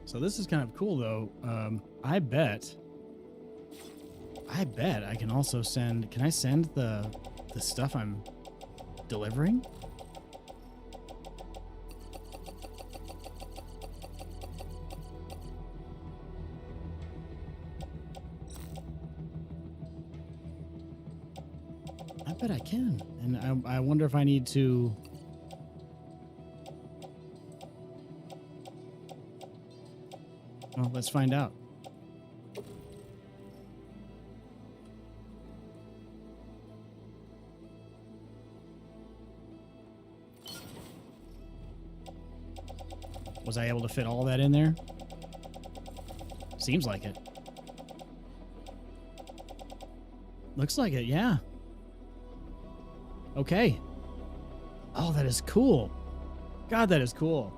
So this is kind of cool, though. I bet I can also send. Can I send the stuff I'm delivering? I bet I can, and I wonder if I need to. Well, let's find out. Was I able to fit all that in there? Seems like it. Looks like it, yeah. Okay. Oh, that is cool. God, that is cool.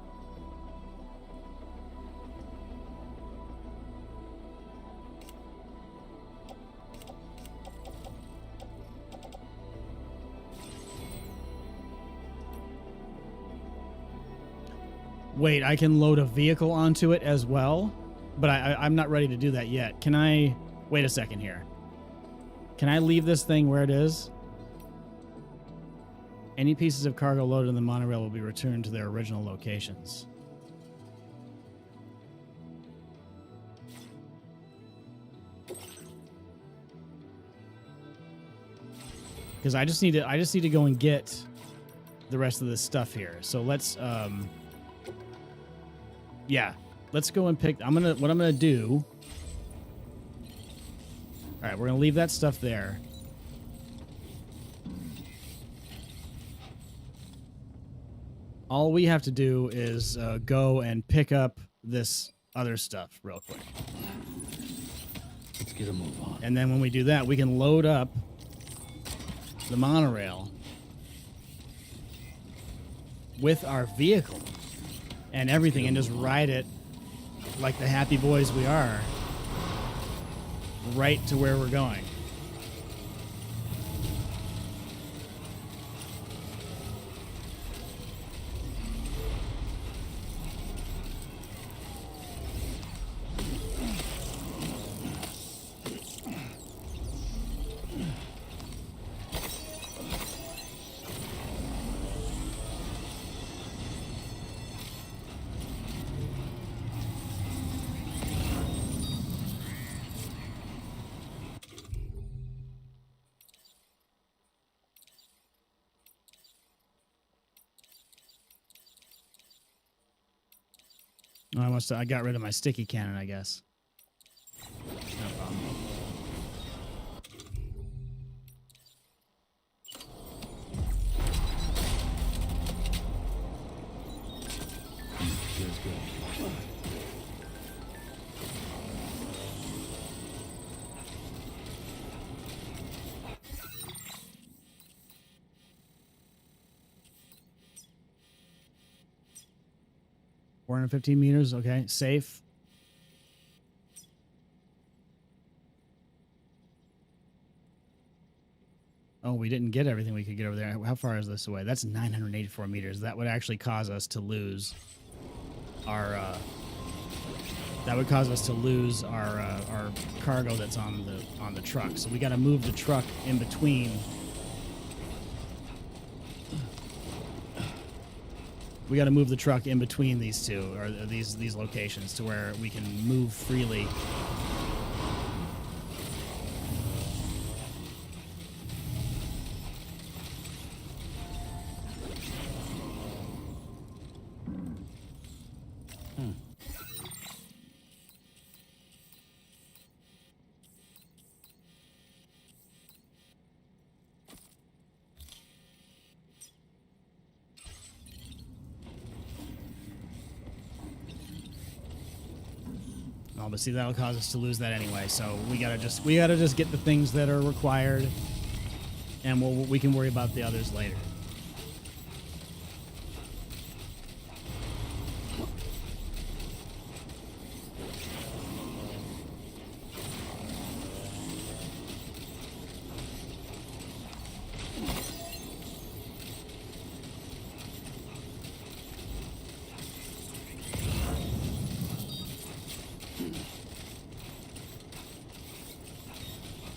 Wait, I can load a vehicle onto it as well? But I'm not ready to do that yet. Can I... Wait a second here. Can I leave this thing where it is? Any pieces of cargo loaded in the monorail will be returned to their original locations. Because I just need to go and get the rest of this stuff here. So let's yeah, let's go and pick. What I'm gonna do. All right, we're gonna leave that stuff there. All we have to do is go and pick up this other stuff real quick. Let's get a move on. And then when we do that, we can load up the monorail with our vehicle and everything and just ride it like the happy boys we are right to where we're going. I got rid of my sticky cannon, I guess. No problem. Feels good. $415 okay, safe. Oh, we didn't get everything we could get over there. How far is this away? That's 984 meters. That would actually cause us to lose our our cargo that's on the truck. So we got to move the truck in between. We got to move the truck in between these two, or these locations, to where we can move freely. Oh, but see, that'll cause us to lose that anyway. So we gotta just get the things that are required, and we can worry about the others later.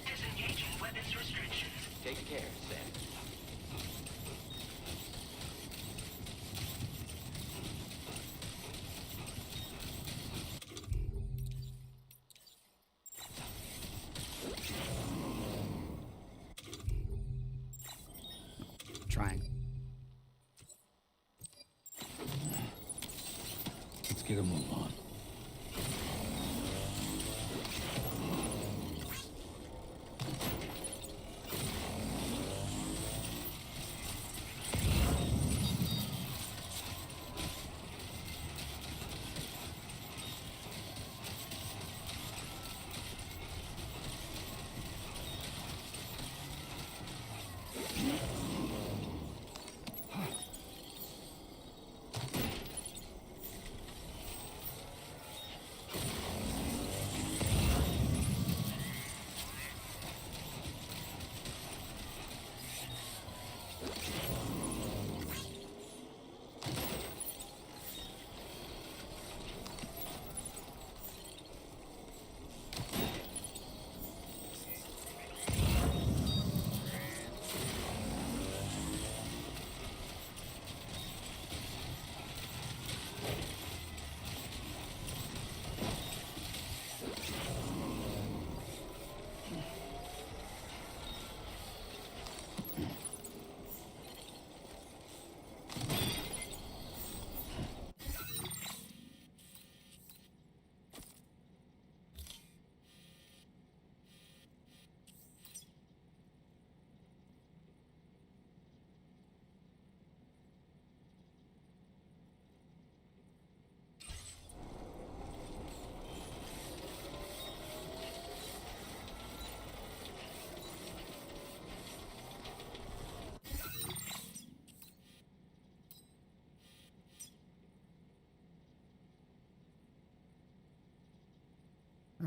Disengaging weapons restrictions. Take care, Sam. Trying. Let's get a move on.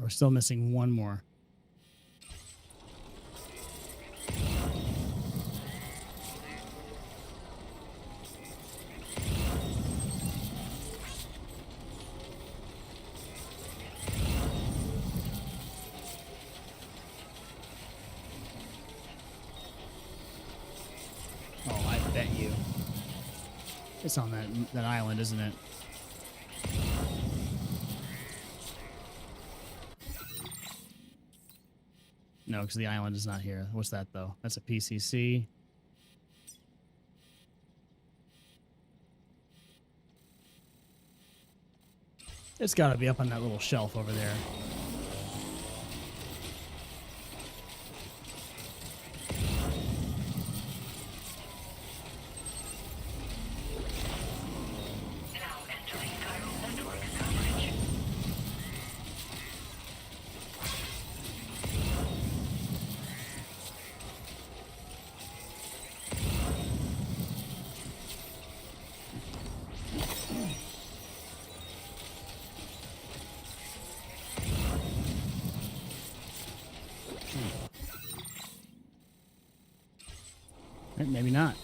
We're still missing one more. Oh, I bet you. It's on that island, isn't it? No, because the island is not here. What's that, though? That's a PCC. It's got to be up on that little shelf over there. Now entering chiral network coverage. Maybe not.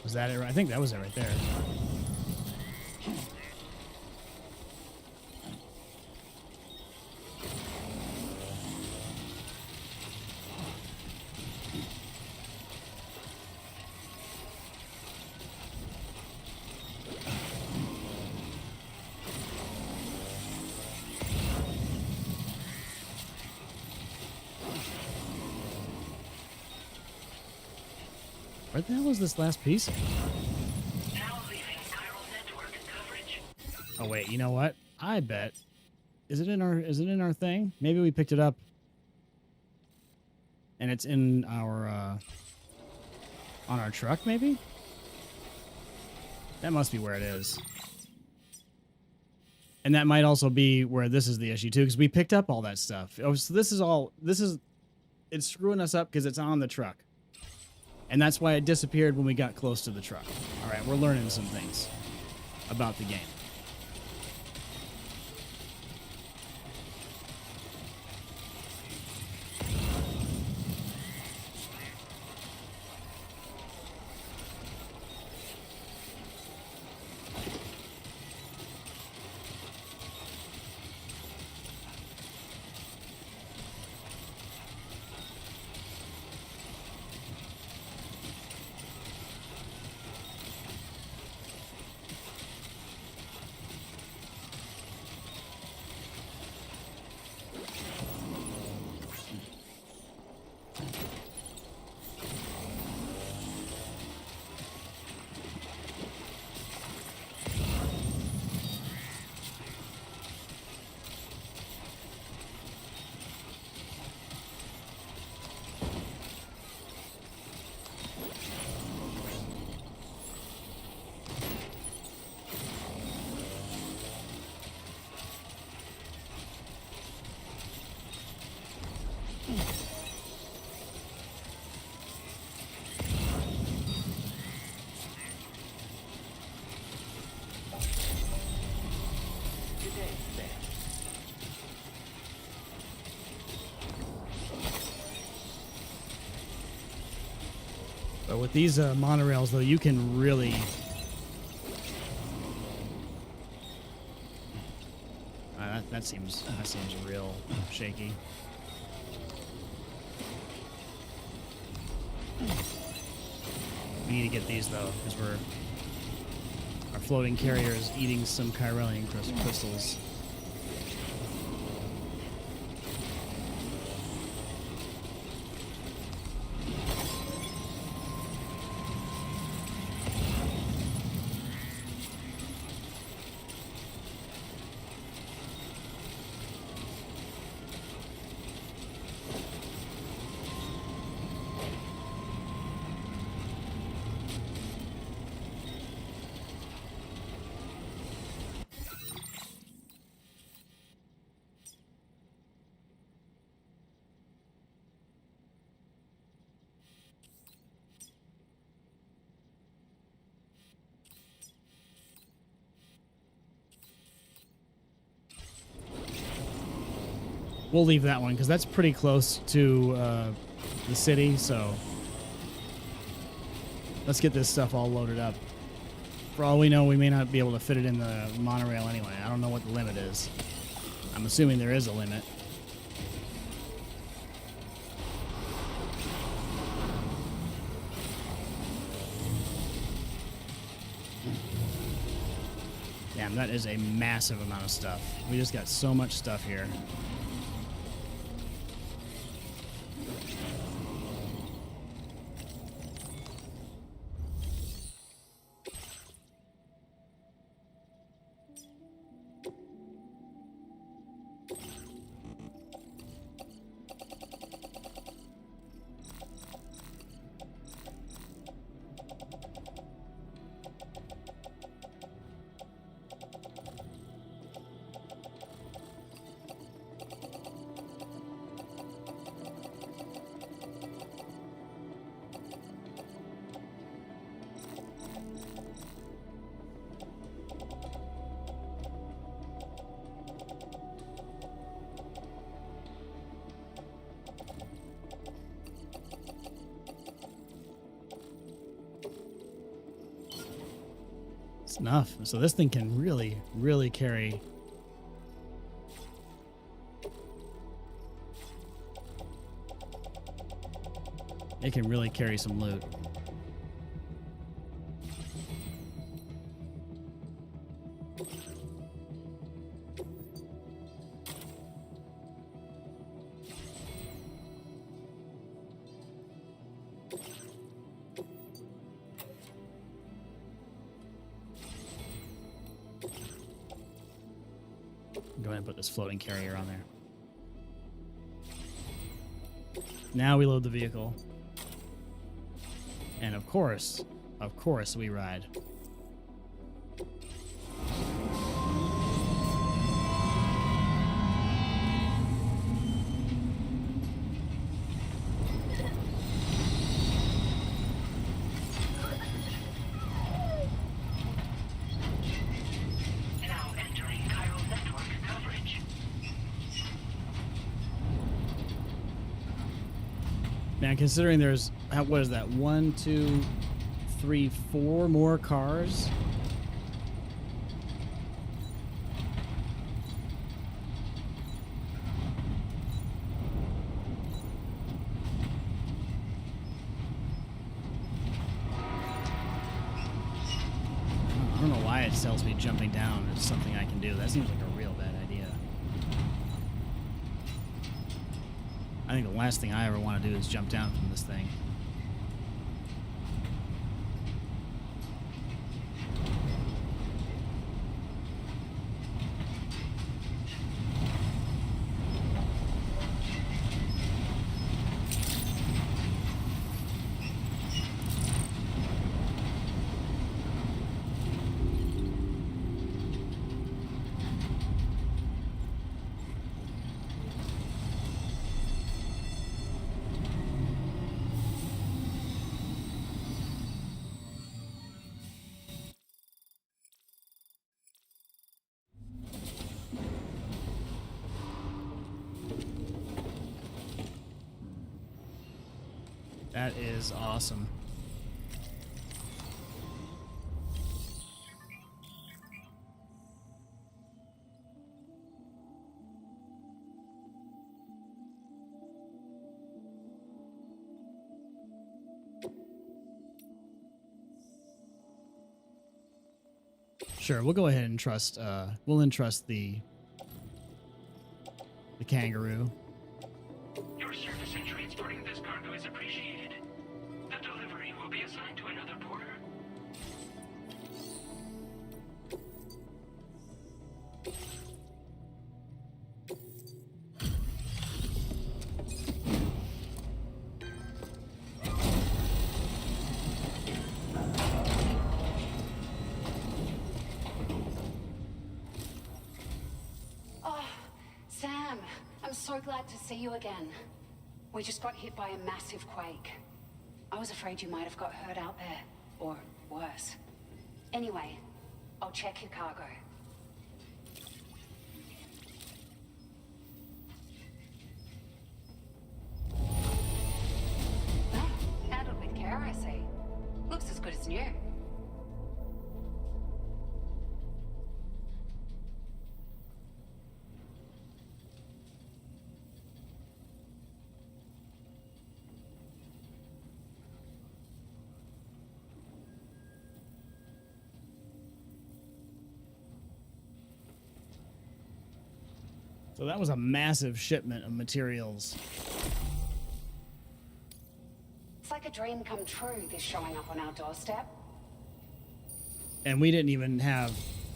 Was that it? I think that was it right there. Where the hell is this last piece? Now leaving chiral network coverage. Oh wait, you know what? I bet. Is it in our thing? Maybe we picked it up. And it's in our on our truck, maybe? That must be where it is. And that might also be where this is the issue too, because we picked up all that stuff. Oh, so it's screwing us up because it's on the truck. And that's why it disappeared when we got close to the truck. All right, we're learning some things about the game. But with these monorails, though, you can really... that seems real shaky. We need to get these, though, because our floating carrier is eating some Chiralian crystals. we'll leave that one because that's pretty close to the city. So let's get this stuff all loaded up. For all we know, we may not be able to fit it in the monorail anyway. I don't know what the limit is. I'm assuming there is a limit. Damn, that is a massive amount of stuff. We just got so much stuff here. It's enough. So this thing can really, really carry. It can really carry some loot. Go ahead and put this floating carrier on there. Now we load the vehicle. And of course, we ride. Now, considering there's, what is that, 1, 2, 3, 4 more cars? I don't know why it tells me jumping down is something I can do. That seems like a real bad idea. I think the last thing I ever want to do is jump down from this thing. That is awesome. Sure, we'll go ahead and trust, we'll entrust the kangaroo. Your service in transporting this cargo is appreciated. The delivery will be assigned to another porter. Sam, I'm so glad to see you again. We just got hit by a massive quake. I was afraid you might have got hurt out there, or worse. Anyway, I'll check your cargo. What's new? So that was a massive shipment of materials. It's like a dream come true, this showing up on our doorstep. And we didn't even have,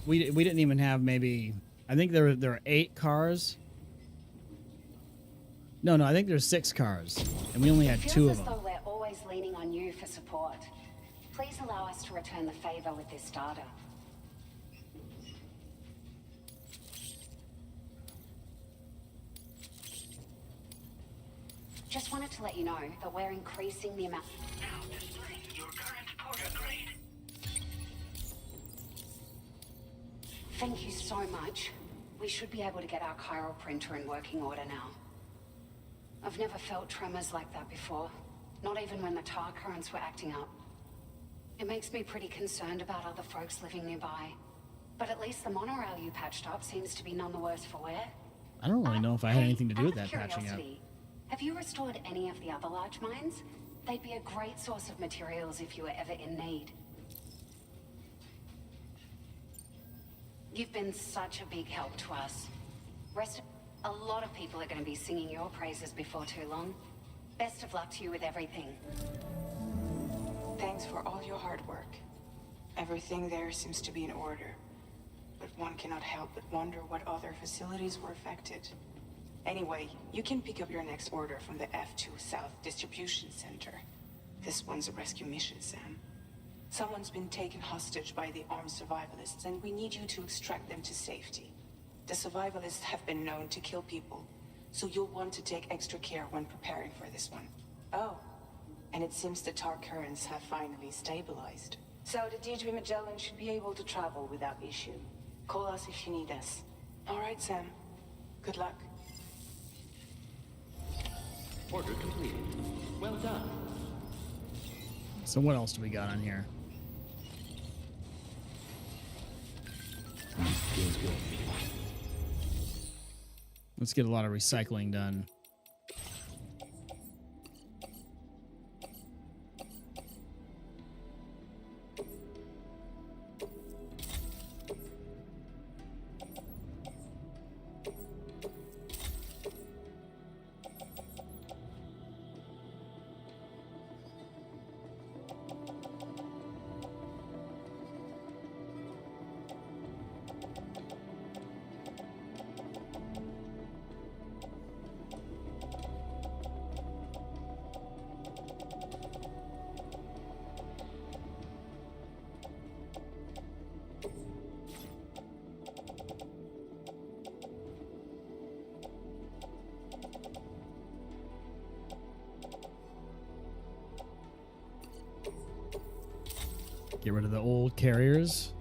we didn't even have maybe, I think there are 8 cars. No, I think there's 6 cars, and we only had 2 of them. It feels as though we're always leaning on you for support. Please allow us to return the favor with this data. Just wanted to let you know that we're increasing the amount. Now displaying your current porter grade. Thank you so much. We should be able to get our chiral printer in working order now. I've never felt tremors like that before, not even when the tar currents were acting up. It makes me pretty concerned about other folks living nearby. But at least the monorail you patched up seems to be none the worse for wear. I don't really know if I had anything to do with that patching up. Have you restored any of the other large mines? They'd be a great source of materials if you were ever in need. You've been such a big help to us. A lot of people are going to be singing your praises before too long. Best of luck to you with everything. Thanks for all your hard work. Everything there seems to be in order. But one cannot help but wonder what other facilities were affected. Anyway, you can pick up your next order from the F2 South Distribution Center. This one's a rescue mission, Sam. Someone's been taken hostage by the armed survivalists, and we need you to extract them to safety. The survivalists have been known to kill people, so you'll want to take extra care when preparing for this one. Oh, and it seems the tar currents have finally stabilized. So the D3 Magellan should be able to travel without issue. Call us if you need us. All right, Sam. Good luck. Order completed. Well done. So what else do we got on here? Feels good. Let's get a lot of recycling done. Get rid of the old carriers.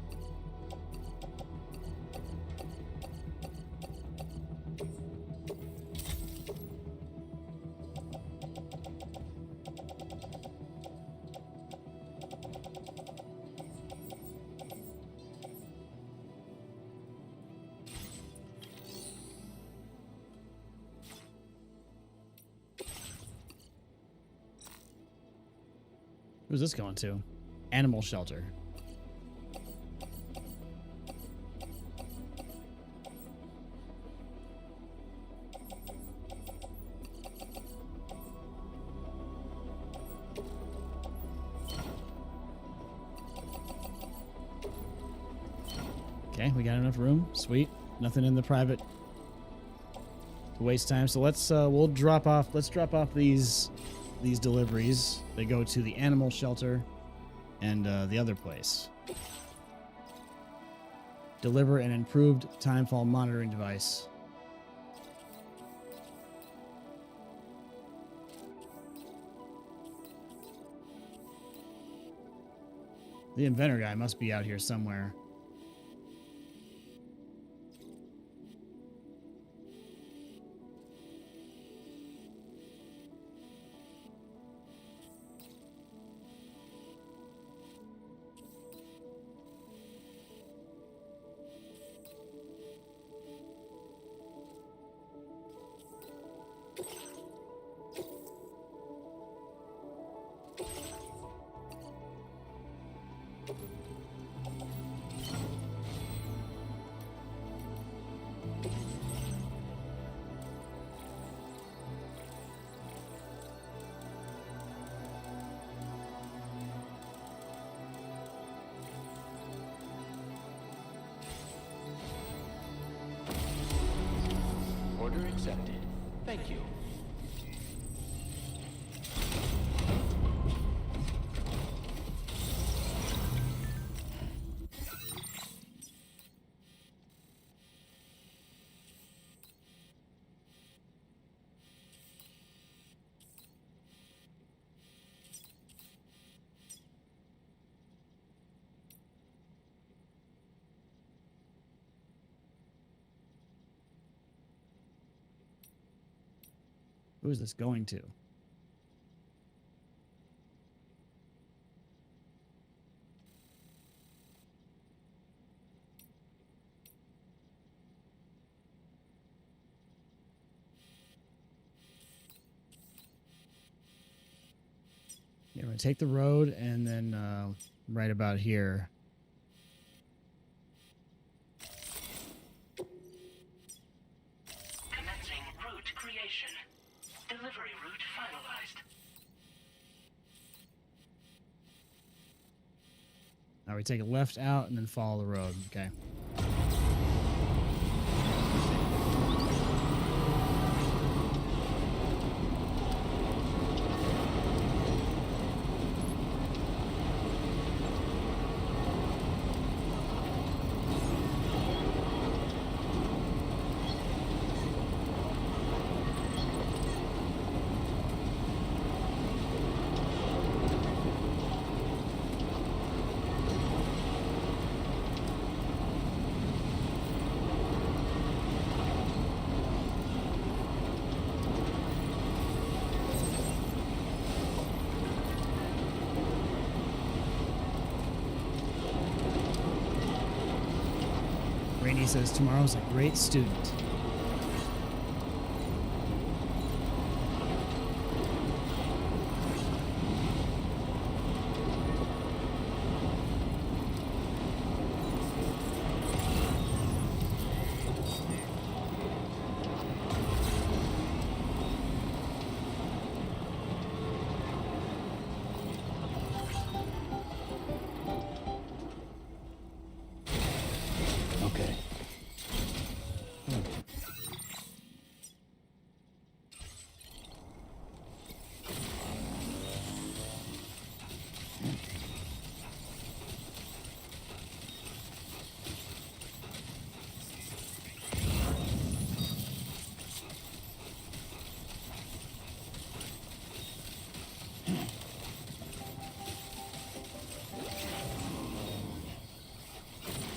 Who's this going to? Animal shelter. Okay, we got enough room. Sweet. Nothing in the private to waste time. So let's we'll drop off. Let's drop off these deliveries. They go to the animal shelter and the other place. Deliver an improved timefall monitoring device. The inventor guy must be out here somewhere. Order accepted. Thank you. Who is this going to? Yeah, we're going to take the road and then right about here. Commencing route creation. Delivery route finalized. Now we take a left out and then follow the road. Okay. Rainey says tomorrow's a great student. Okay.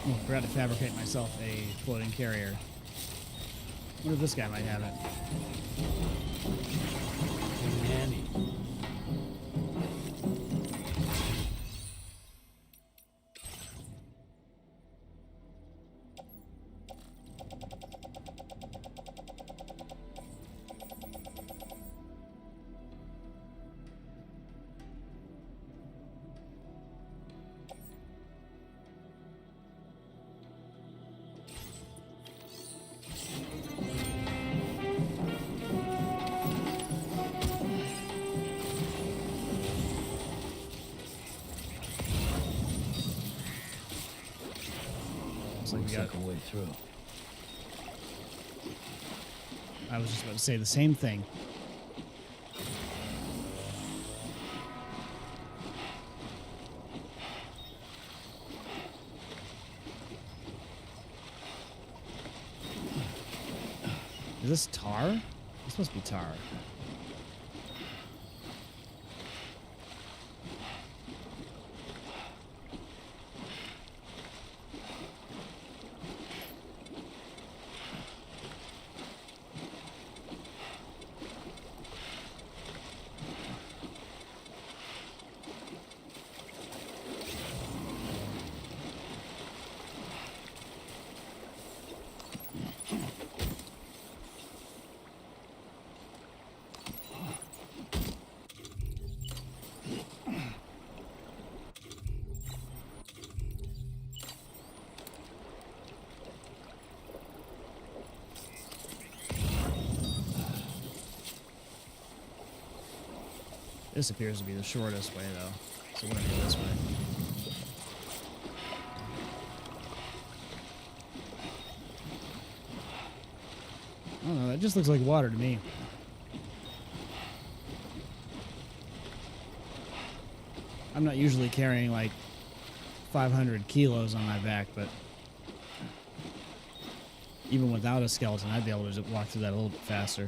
Oh, I forgot to fabricate myself a floating carrier. I wonder if this guy might have it. Handy. Looks like a way through. I was just about to say the same thing. Is this tar? This must be tar. This appears to be the shortest way, though. So we're going to go this way. I don't know. That just looks like water to me. I'm not usually carrying like 500 kilos on my back, but even without a skeleton, I'd be able to just walk through that a little bit faster.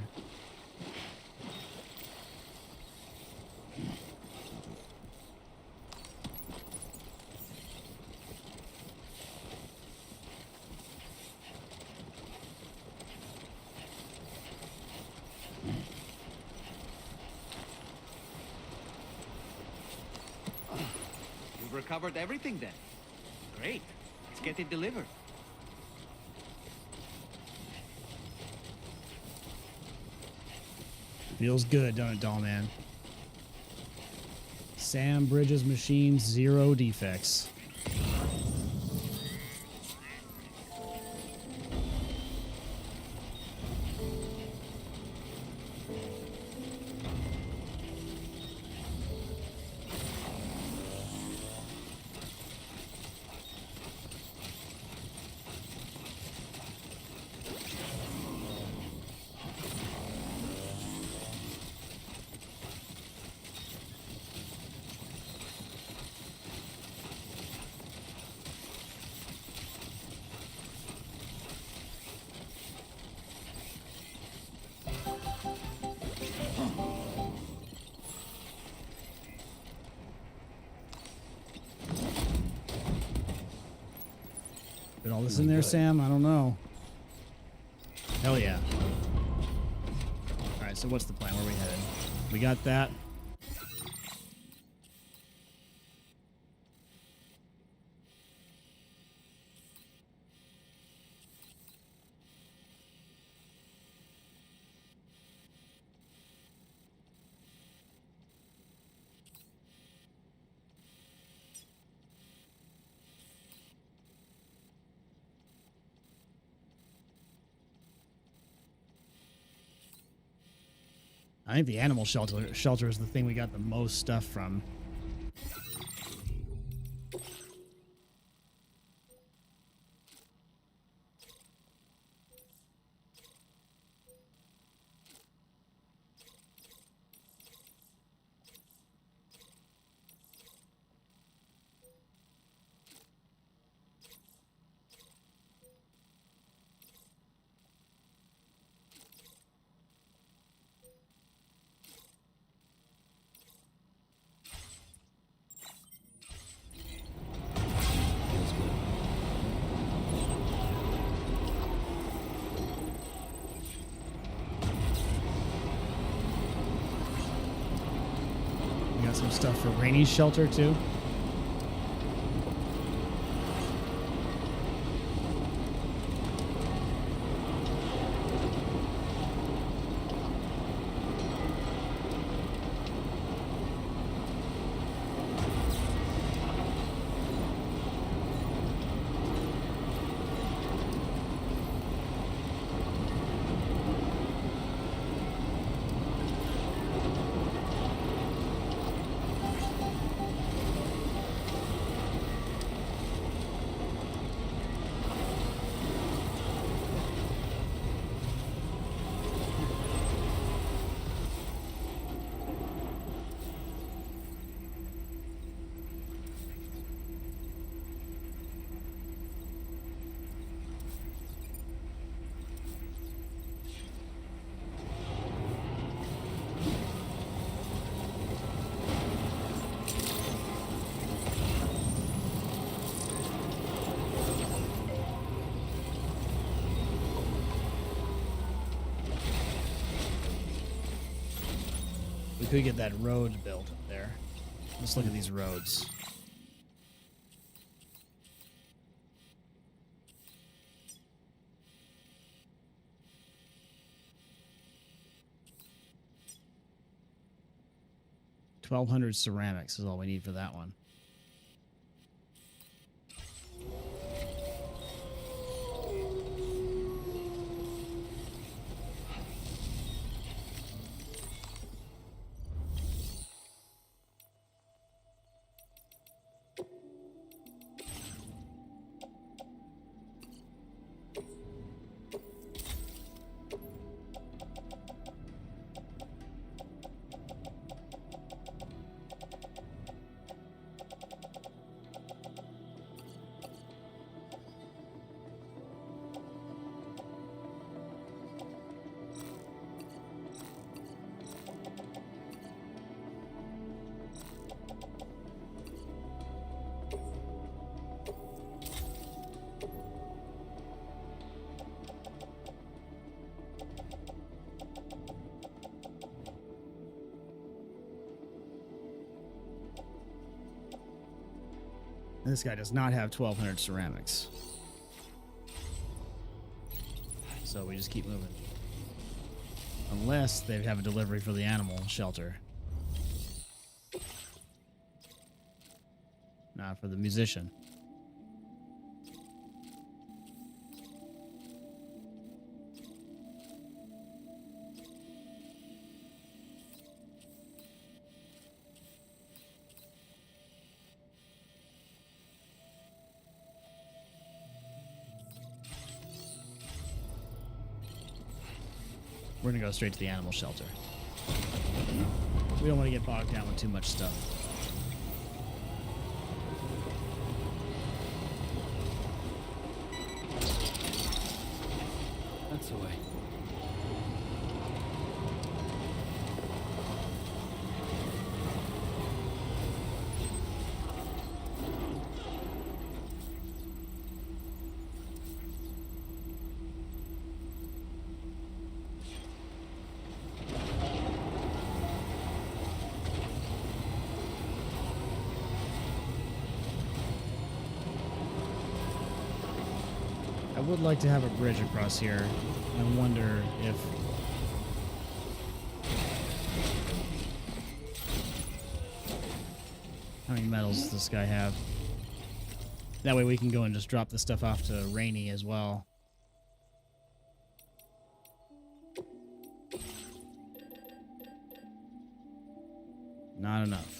You've recovered everything then. Great. Let's get it delivered. Feels good, don't it, doll man? Sam Bridges machine, 0 defects. Put all this in there, Sam? I don't know. Hell yeah. Alright, so what's the plan? Where are we headed? We got that. I think the animal shelter is the thing we got the most stuff from. Some stuff for Rainy's shelter too. We could get that road built up there. Let's look at these roads. $1,200 ceramics is all we need for that one. This guy does not have 1,200 ceramics. So we just keep moving. Unless they have a delivery for the animal shelter. Not for the musician. We're gonna go straight to the animal shelter. We don't want to get bogged down with too much stuff. That's the way. I would like to have a bridge across here. I wonder if... How many medals does this guy have? That way we can go and just drop the stuff off to Rainy as well. Not enough.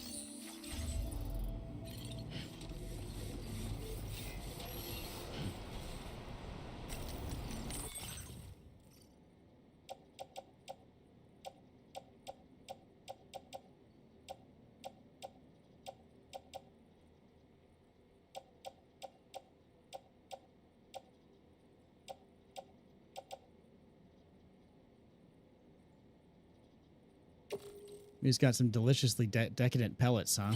He's got some deliciously decadent pellets, huh?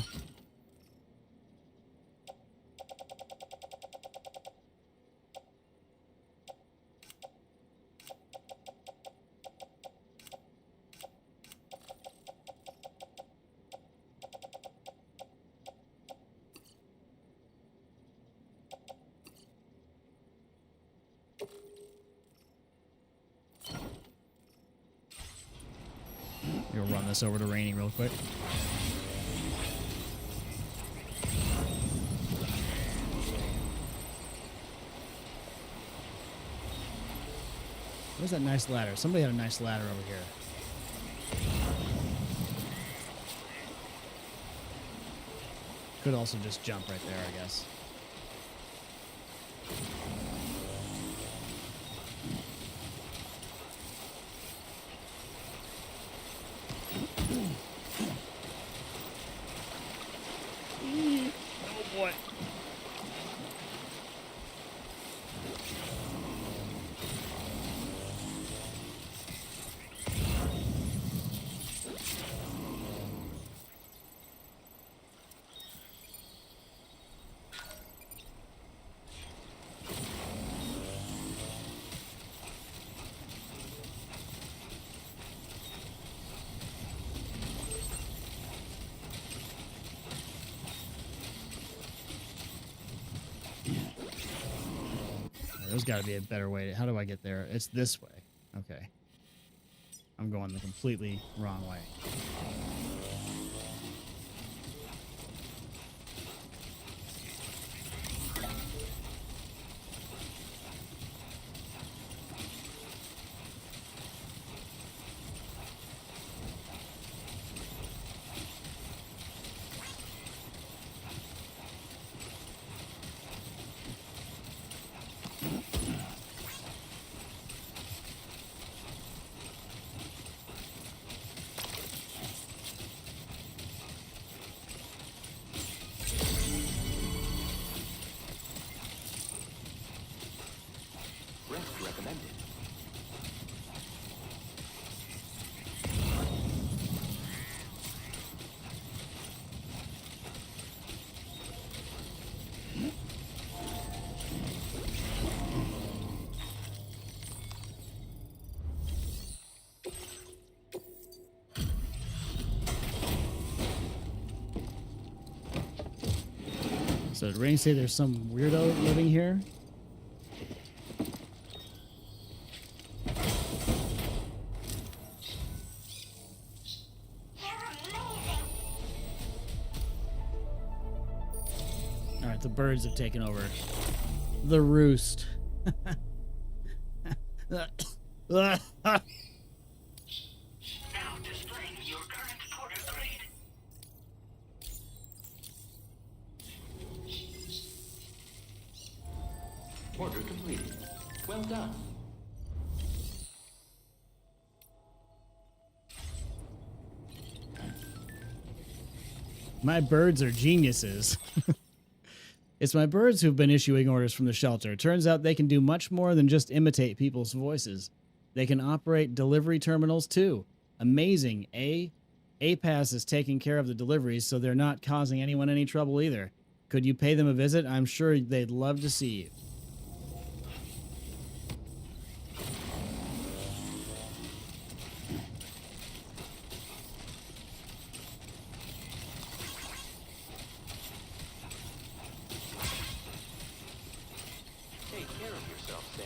We'll run this over to Rainy real quick. Where's that nice ladder? Somebody had a nice ladder over here. Could also just jump right there, I guess. Oh boy. There's got to be a better way. How do I get there? It's this way. Okay. I'm going the completely wrong way. So did Rain say there's some weirdo living here? All right, the birds have taken over. The roost. Now displaying your current porter grade. Order completed. Well done. My birds are geniuses. It's my birds who've been issuing orders from the shelter. Turns out they can do much more than just imitate people's voices. They can operate delivery terminals too. Amazing, eh? APAS is taking care of the deliveries, so they're not causing anyone any trouble either. Could you pay them a visit? I'm sure they'd love to see you. Take care of yourself, Sam.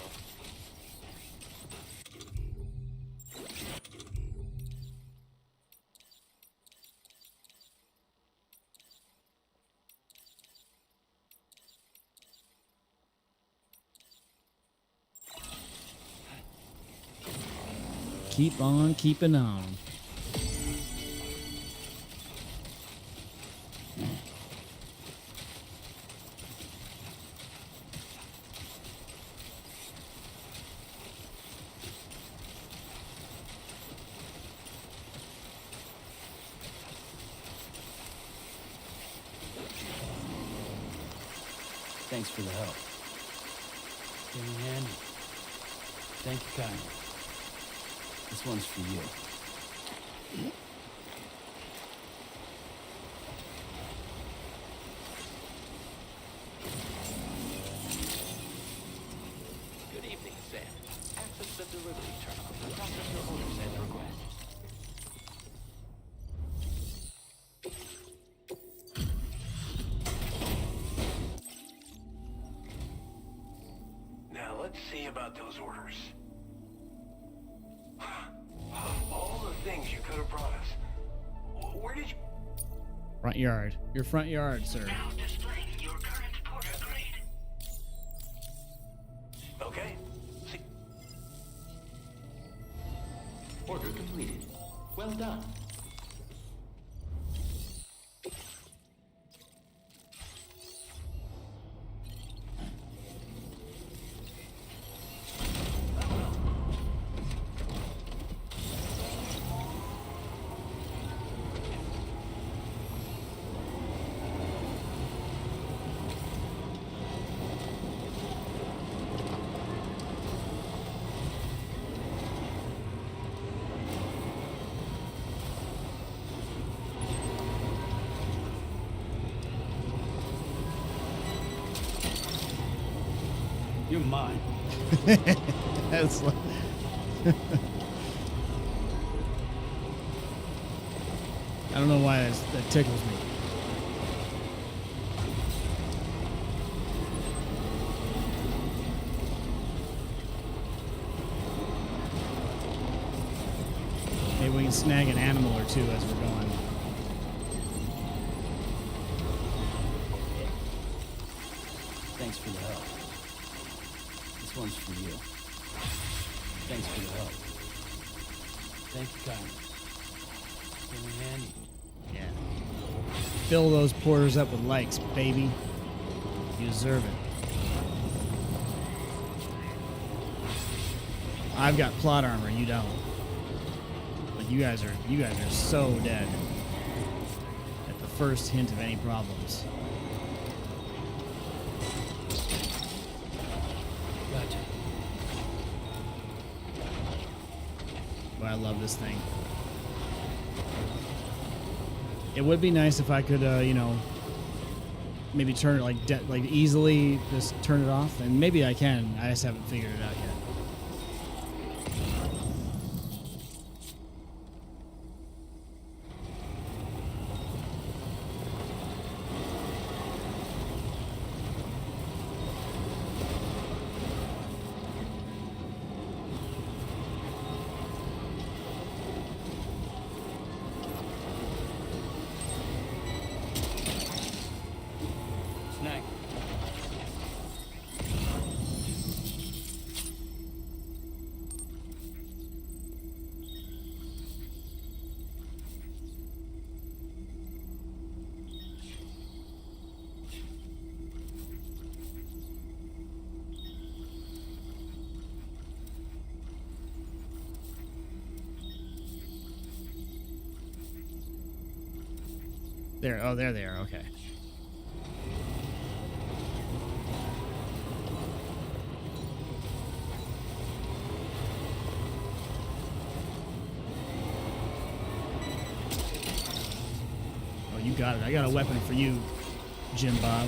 Keep on keeping on. Thanks for the help. Very handy. Thank you kindly. This one's for you. Good evening, Sam. Access the delivery terminal to process your orders and requests. Now let's see about those orders. All the things you could have brought us. Where did you... Front yard. Your front yard, sir. Now displaying your current porter grade. Okay. See... Order completed. Well done. You're mine. That's like... I don't know why that tickles me. Maybe we can snag an animal or two as we're going. Thanks for the help. This one's for you. Thanks for the help. Thank you kindly. Very handy. Yeah. Fill those porters up with likes, baby. You deserve it. I've got plot armor, you don't. But you guys are so dead at the first hint of any problems. Gotcha. But I love this thing. It would be nice if I could, you know, maybe turn it like easily, just turn it off, and maybe I can. I just haven't figured it out yet. There. Oh, there they are. Okay. Oh, you got it. I got a weapon for you, Jim Bob.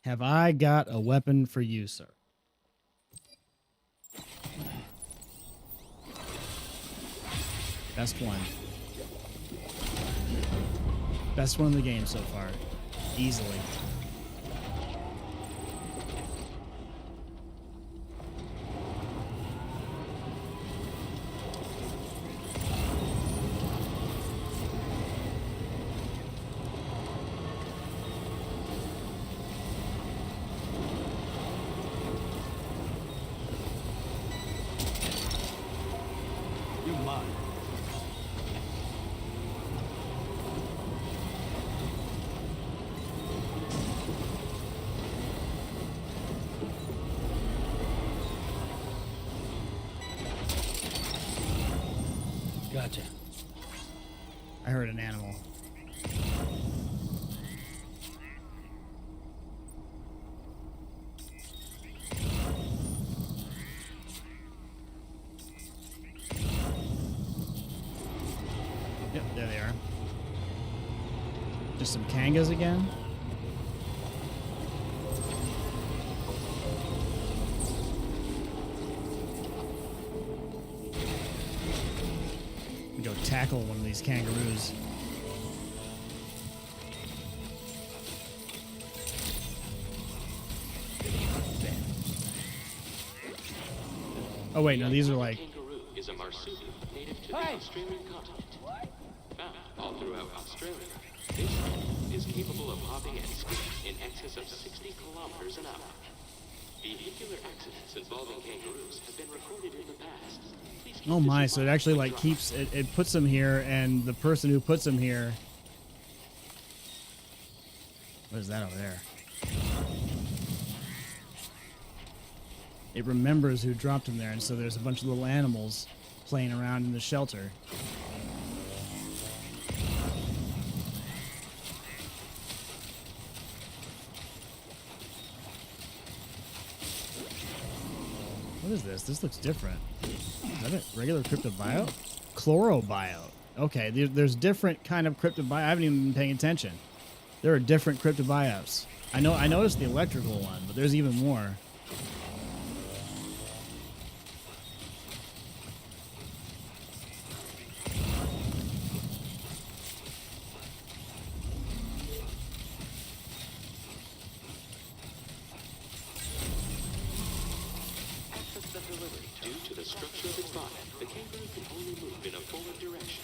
Have I got a weapon for you, sir? Best one. Best one in the game so far. Easily. You're mine. Gotcha. I heard an animal. Yep, there they are. Just some kangas again. We go tackle one of these kangaroos. Oh wait, no, these are like. Kangaroo is a marsupial native to the Australian continent. Found all throughout Australia, this animal is capable of hopping at speeds in excess of 60 kilometers an hour. Vehicular accidents involving kangaroos have been recorded in the past. Please keep Oh this my! in So it mind actually when like driving. keeps it puts them here, and the person who puts them here. What is that over there? It remembers who dropped him there, and so there's a bunch of little animals playing around in the shelter. What is this? This looks different. Is that a regular cryptobiote? Chlorobiote. Okay, there's different kind of cryptobiote. I haven't even been paying attention. There are different cryptobiotes. I noticed the electrical one, but there's even more. Access the delivery. Due to the structure of its body, the kangaroo can only move in a forward direction.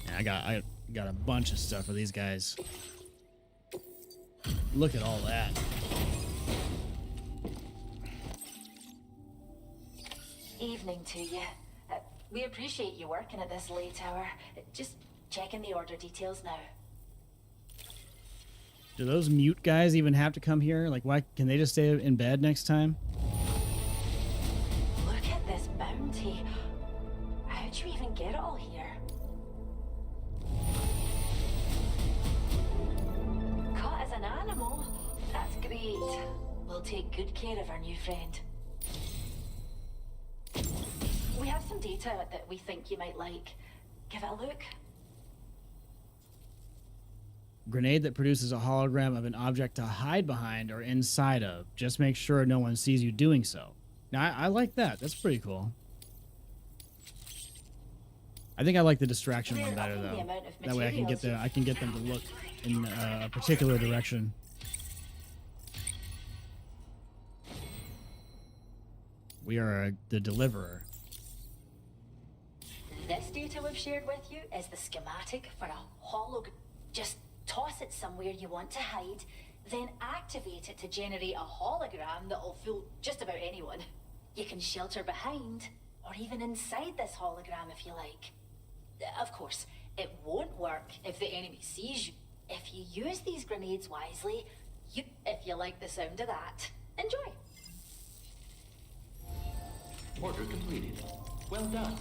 And I got a bunch of stuff for these guys. Look at all that. Evening to you. We appreciate you working at this late hour. Just checking the order details now. Do those mute guys even have to come here? Like, why can they just stay in bed next time? Look at this bounty. How'd you even get it all here? Caught as an animal? That's great. We'll take good care of our new friend. We have some data that we think you might like. Give it a look. Grenade that produces a hologram of an object to hide behind or inside of. Just make sure no one sees you doing so. Now, I like that. That's pretty cool. I think I like the distraction one better though. That way I can get them to look in a particular direction. We are the deliverer. This data we've shared with you is the schematic for a hologram. Just toss it somewhere you want to hide, then activate it to generate a hologram that'll fool just about anyone. You can shelter behind, or even inside this hologram if you like. Of course, it won't work if the enemy sees you. If you use these grenades wisely, if you like the sound of that, enjoy. Order completed. Well done.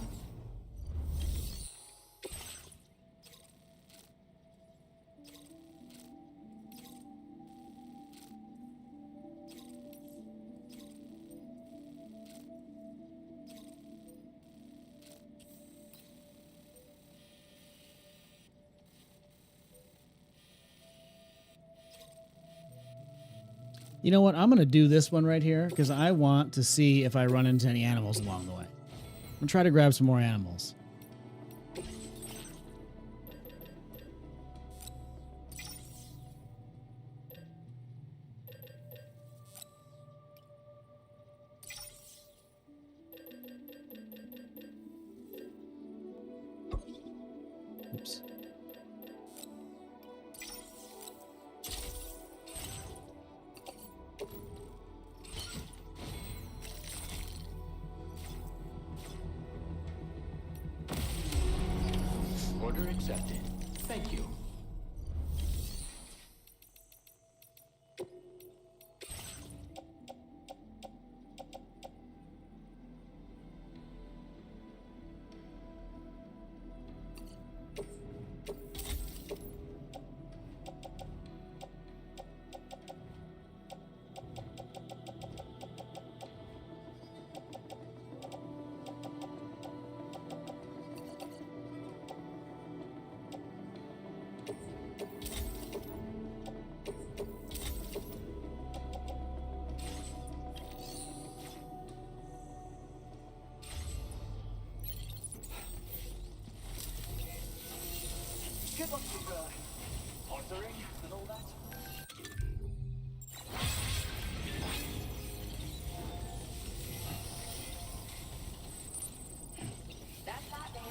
You know what? I'm going to do this one right here because I want to see if I run into any animals along the way. I'm going to try to grab some more animals. Oops. Order accepted. Thank you. Good luck with ordering and all that. That's that then.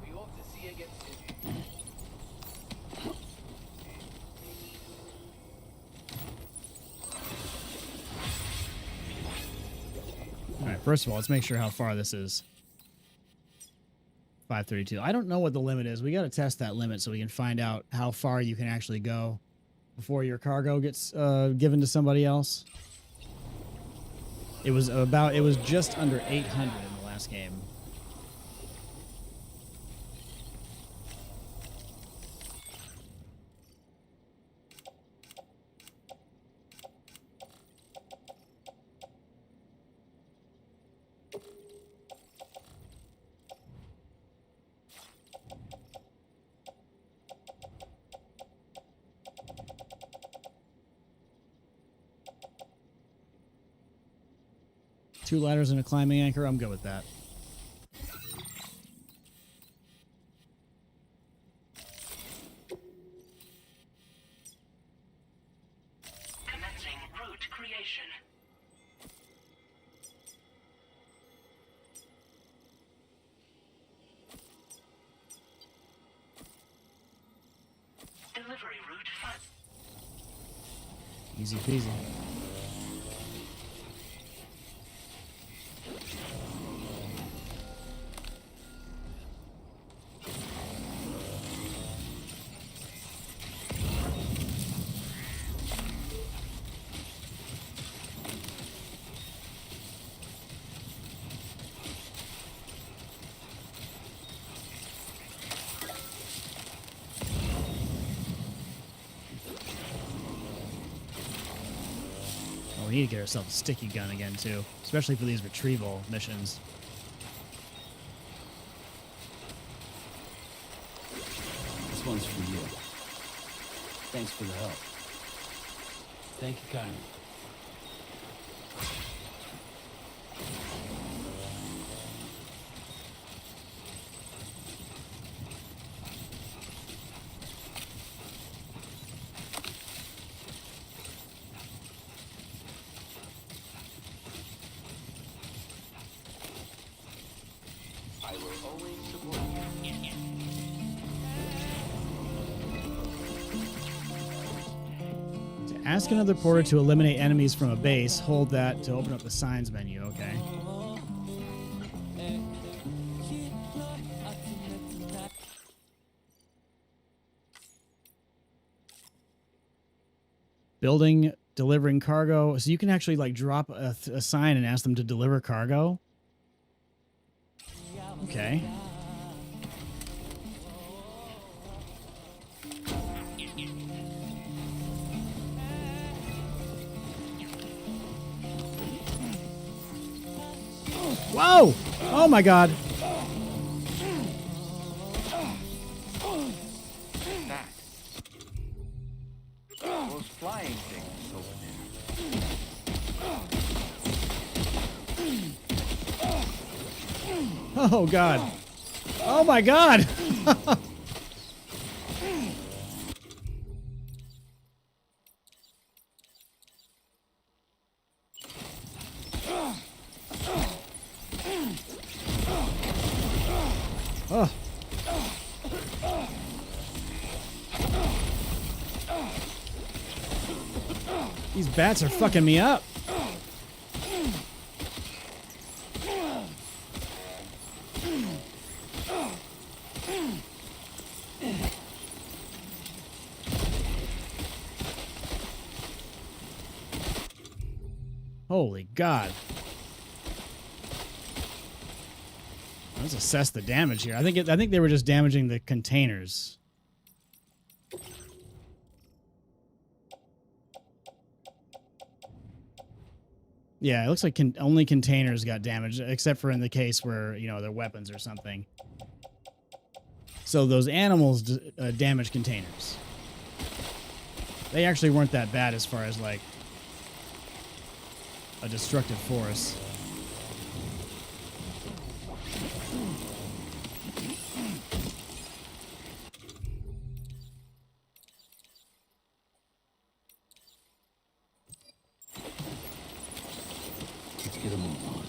We hope to see you again soon. All right, first of all, let's make sure how far this is. 532. I don't know what the limit is. We got to test that limit so we can find out how far you can actually go before your cargo gets given to somebody else. It was just under 800 in the last game. Two ladders and a climbing anchor. I'm good with that. Commencing route creation. Delivery route 5. Easy peasy. We need to get ourselves a sticky gun again, too. Especially for these retrieval missions. This one's for you. Thanks for the help. Thank you kindly. I will always support you. To ask another porter to eliminate enemies from a base, hold that to open up the signs menu. Okay. Building, delivering cargo. So you can actually like drop a sign and ask them to deliver cargo. Okay. Whoa! Oh my god. That. Those flying things over there. Oh god. Oh my god. Oh. These bats are fucking me up. Holy God. Let's assess the damage here. I think they were just damaging the containers. Yeah, it looks like only containers got damaged, except for in the case where, you know, they're weapons or something. So those animals damaged containers. They actually weren't that bad as far as, like, a destructive force. Let's get a move on.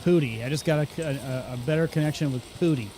Pooty. I just got a better connection with Pooty.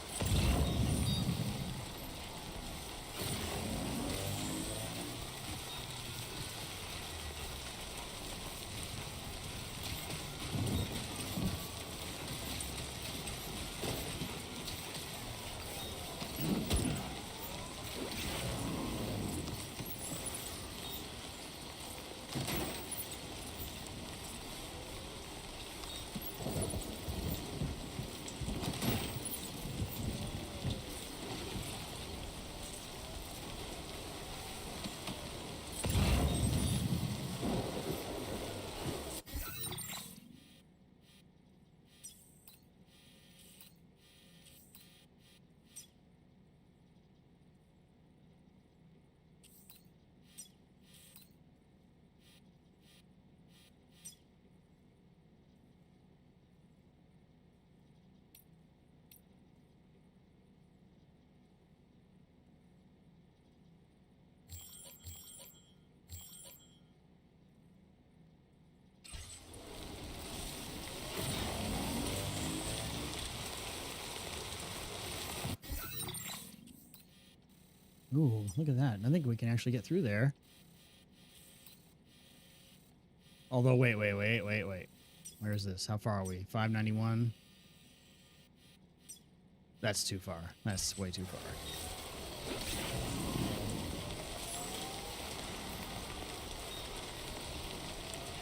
Ooh, look at that. I think we can actually get through there. Although, wait. Where is this? How far are we? 591? That's too far. That's way too far.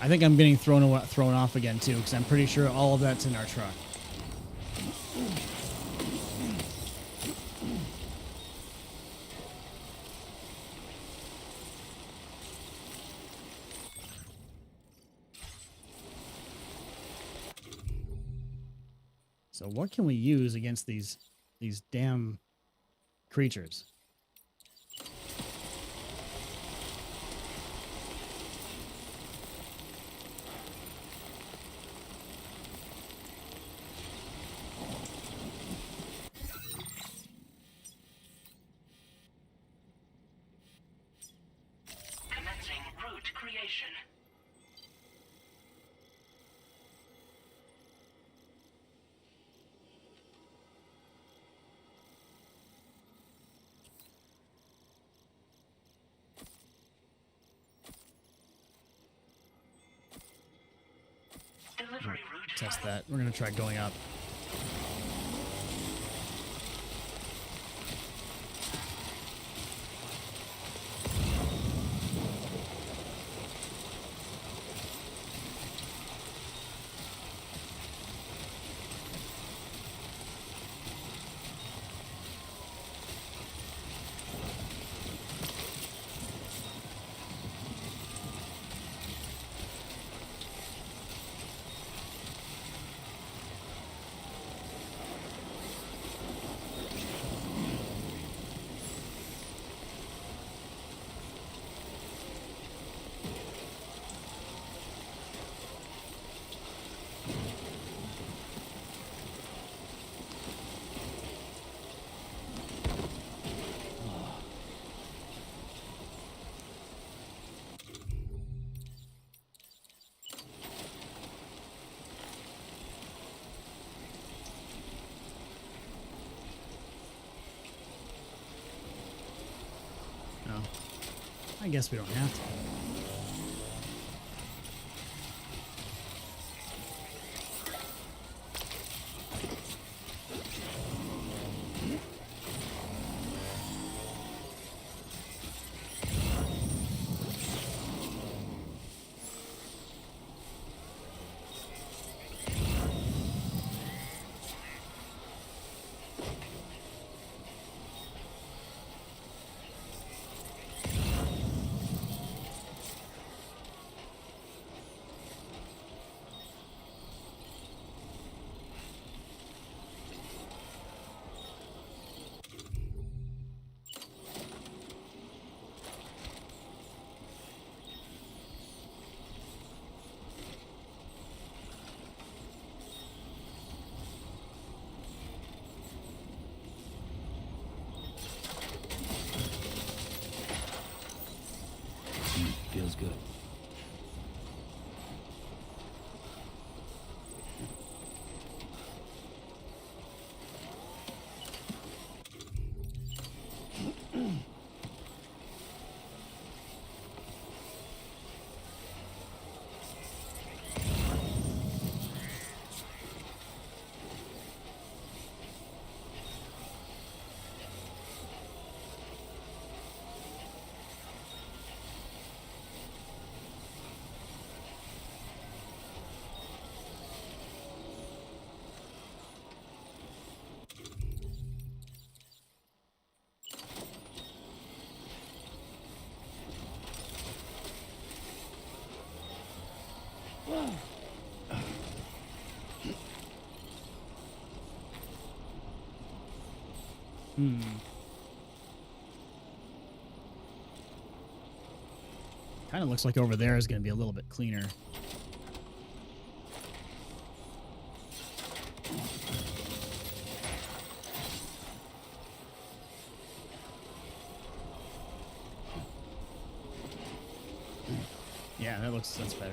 I think I'm getting thrown off again too, because I'm pretty sure all of that's in our truck. So what can we use against these damn creatures? Commencing route creation. Delivery route. Test that. We're gonna try going up. No. I guess we don't have to. Feels good. Kind of looks like over there is going to be a little bit cleaner. Yeah, that's better.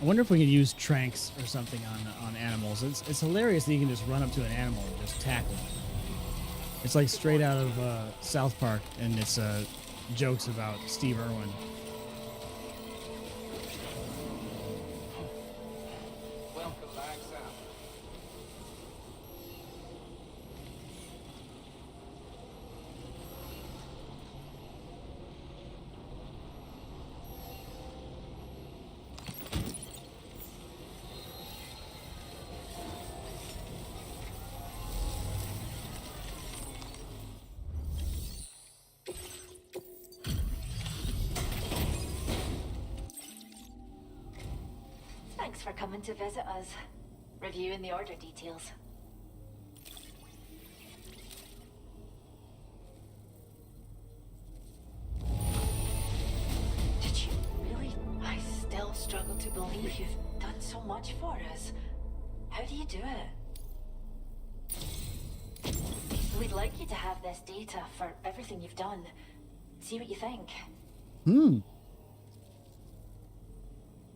I wonder if we could use tranks or something on animals. It's hilarious that you can just run up to an animal and just tackle it. It's like straight out of South Park, and it's jokes about Steve Irwin. Welcome back, Sam. Thanks for coming to visit us. Reviewing the order details. Did you really? I still struggle to believe you've done so much for us. How do you do it? We'd like you to have this data for everything you've done. See what you think.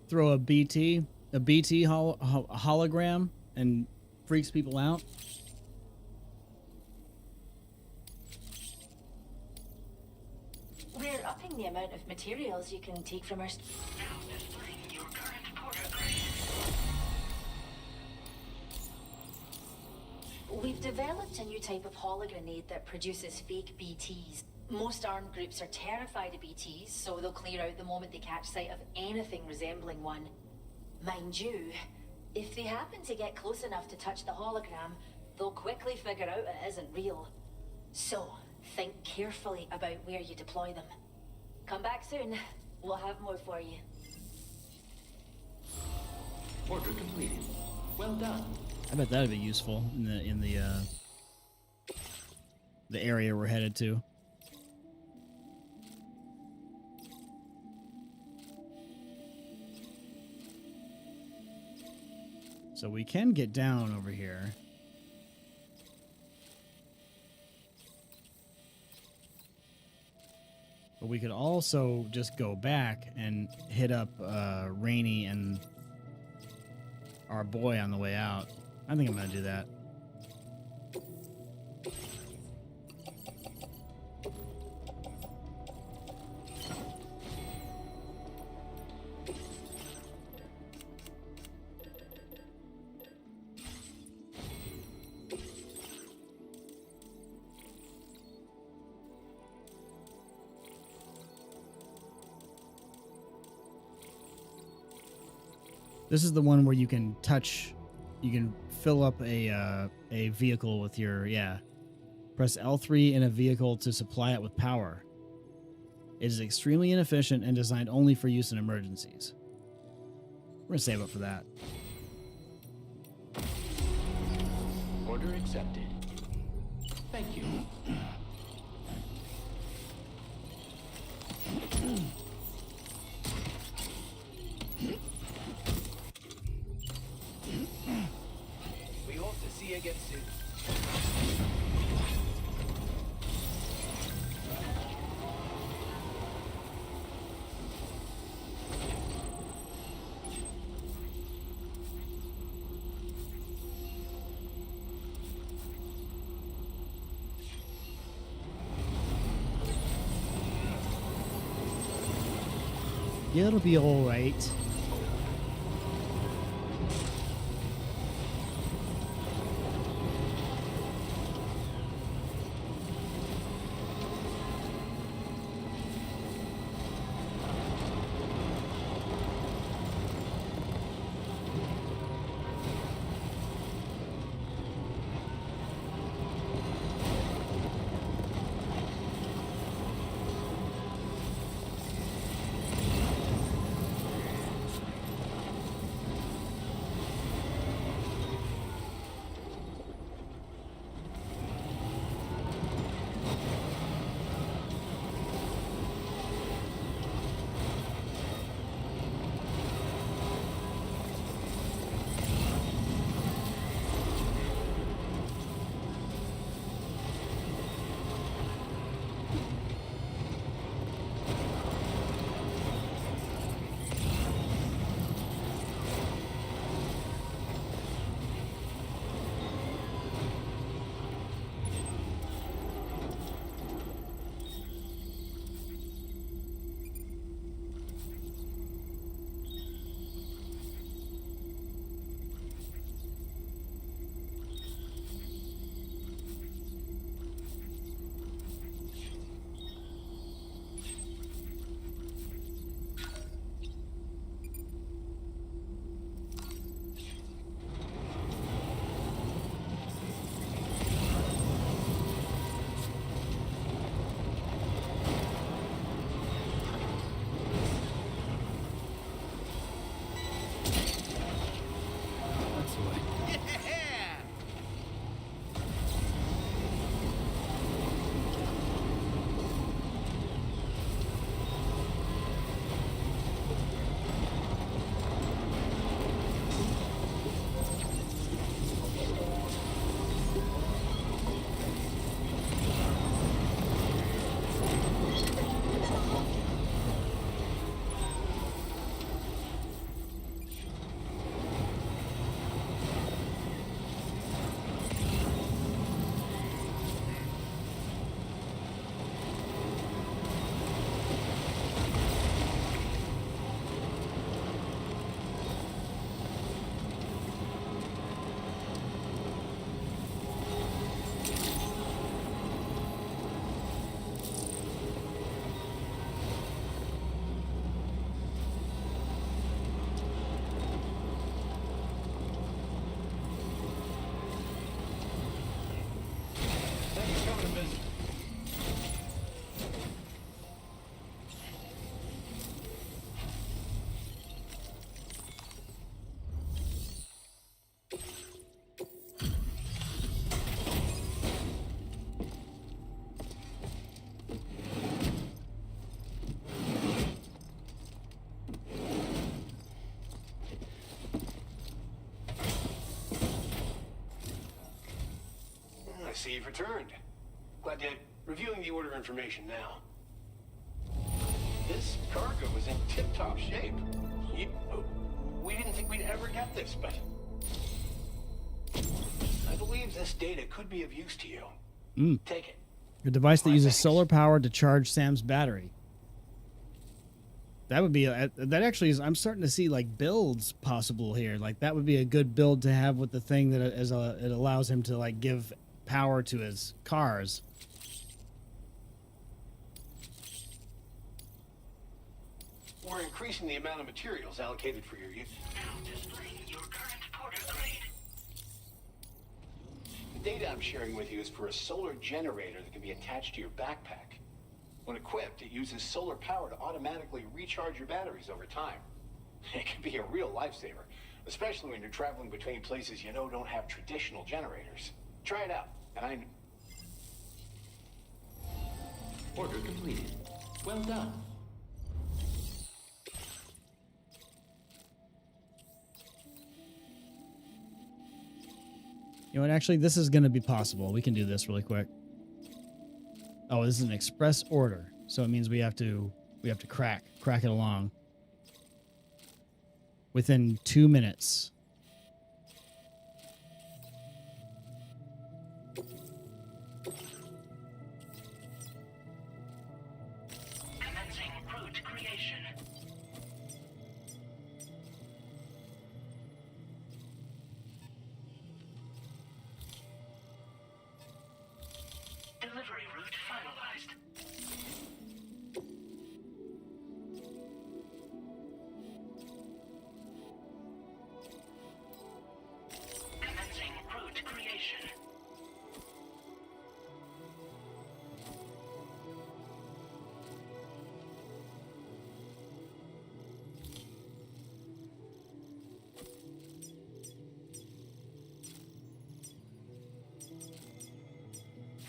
Throw a BT hologram and freaks people out. We're upping the amount of materials you can take from our... Now displaying your current port upgrade. We've developed a new type of hologrenade that produces fake BTs. Most armed groups are terrified of BTs, so they'll clear out the moment they catch sight of anything resembling one. Mind you, if they happen to get close enough to touch the hologram, they'll quickly figure out it isn't real. So, think carefully about where you deploy them. Come back soon. We'll have more for you. Order completed. Well done. I bet that'd be useful in the area we're headed to. So we can get down over here. But we could also just go back and hit up Rainey and our boy on the way out. I think I'm going to do that. This is the one where you can fill up a vehicle with your, Press L3 in a vehicle to supply it with power. It is extremely inefficient and designed only for use in emergencies. We're going to save up for that. Order accepted. Thank you. We hope to see you again soon. It'll be all right. see you've returned. Glad to reviewing the order information now. This cargo was in tip-top shape. We didn't think we'd ever get this, but I believe this data could be of use to you. Take it. A device that uses solar power to charge Sam's battery. That would be that actually is. I'm starting to see like builds possible here. Like that would be a good build to have with the thing that it allows him to like give power to his cars. We're increasing the amount of materials allocated for your use. Now displaying your current porter grade. The data I'm sharing with you is for a solar generator that can be attached to your backpack. When equipped, it uses solar power to automatically recharge your batteries over time. It can be a real lifesaver, especially when you're traveling between places you know don't have traditional generators. Try it out, and Order completed. Well done. You know what? Actually, this is going to be possible. We can do this really quick. Oh, this is an express order, so it means we have to crack it along within 2 minutes. Commencing route creation. Delivery route finalized. Commencing route creation.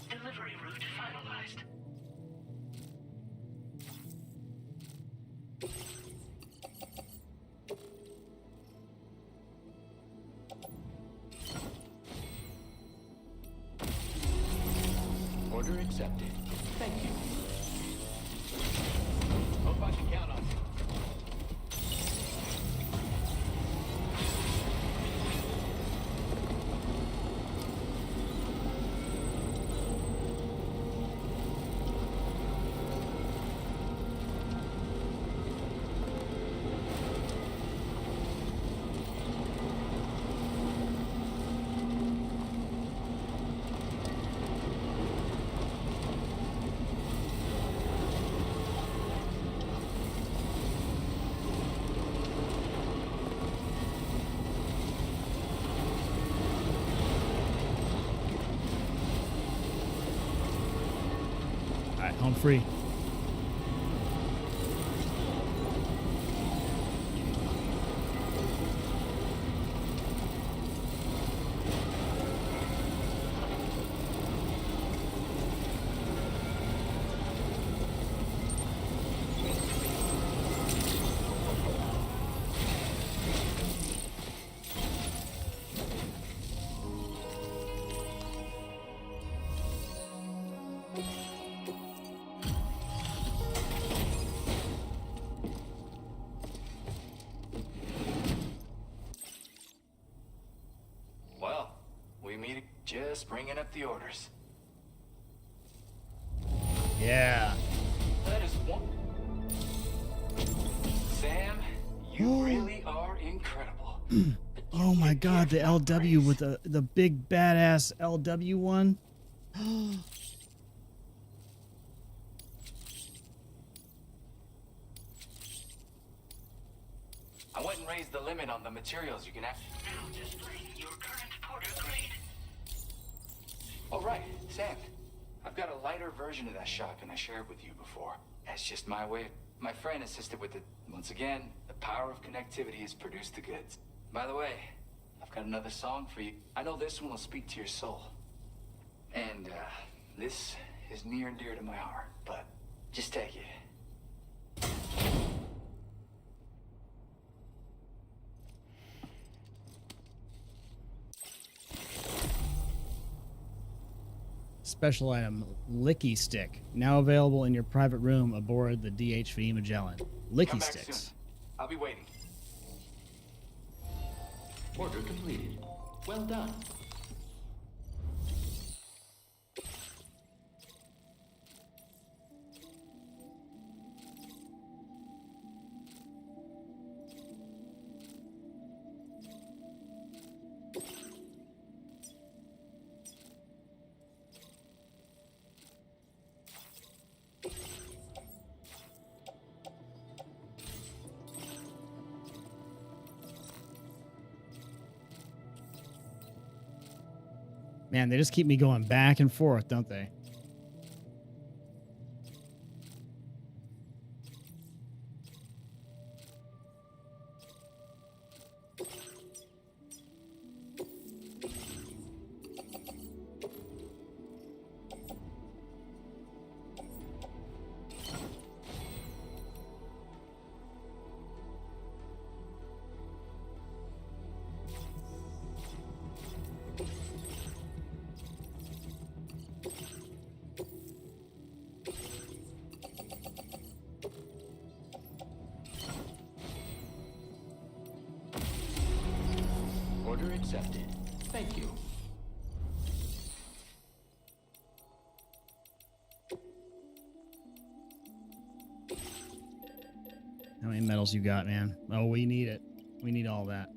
Delivery route finalized. Order accepted. Thank you. hope I can count on you. Home free. Well, we meet just bringing up the orders. Yeah. That is one. Sam, you really are incredible. Oh my god, the LW with the big badass LW one. I went and raised the limit on the materials you can have. Now displaying your current porter grade. Oh, right, Sam. I've got a lighter version of that shotgun I shared with you before. That's just my way. My friend assisted with it. Once again, the power of connectivity has produced the goods. By the way, I've got another song for you. I know this one will speak to your soul. And, this is near and dear to my heart, but just take it. Special item, Licky Stick. Now available in your private room aboard the DHV Magellan. Licky Come back Sticks. soon. I'll be waiting. Order completed. Well done. Man, they just keep me going back and forth, don't they? Order accepted. Thank you. How many medals you got, man? Oh, we need it. We need all that.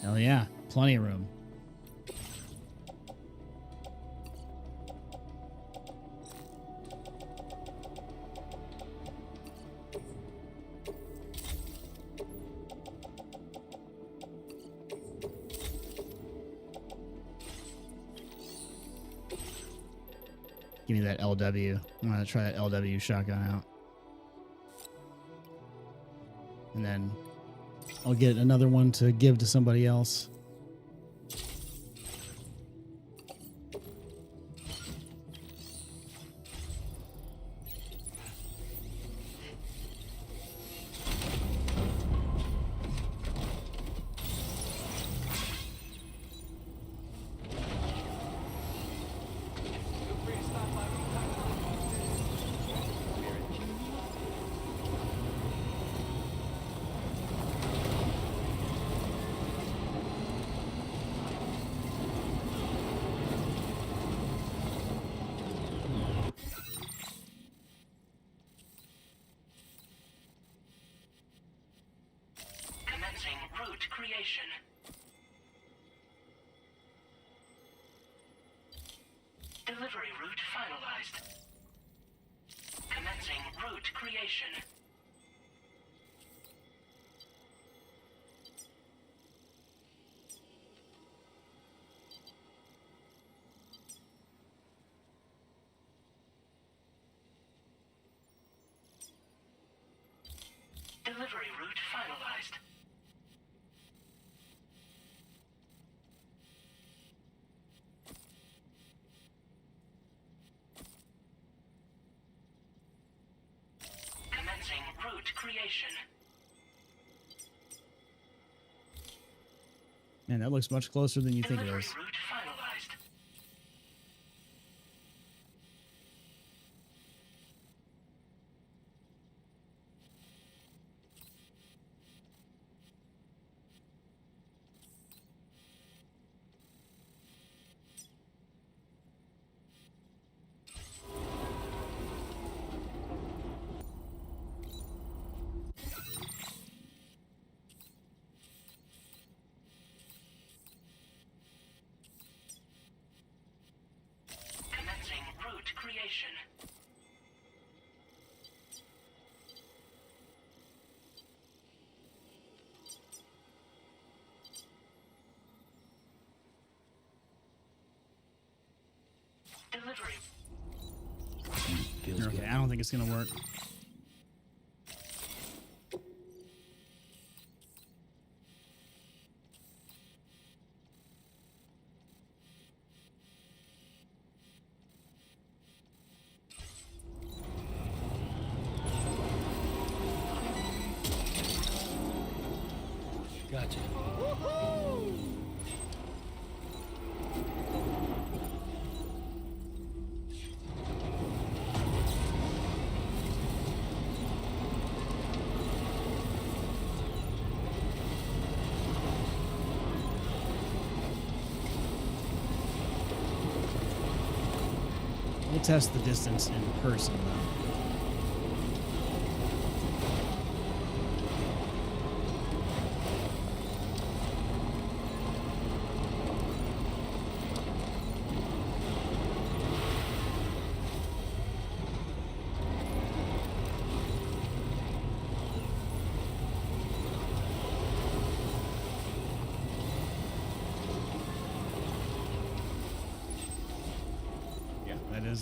Hell yeah. Plenty of room. Give me that LW. I'm going to try that LW shotgun out. And then I'll get another one to give to somebody else. Commencing route creation. Delivery route finalized. Commencing route creation. Delivery route finalized. Commencing route creation. Man, that looks much closer than you think it Delivery is. route finalized. Commencing route creation. Delivery. Feels Okay, good. I don't think it's going to work. Gotcha. We'll test the distance in person, though.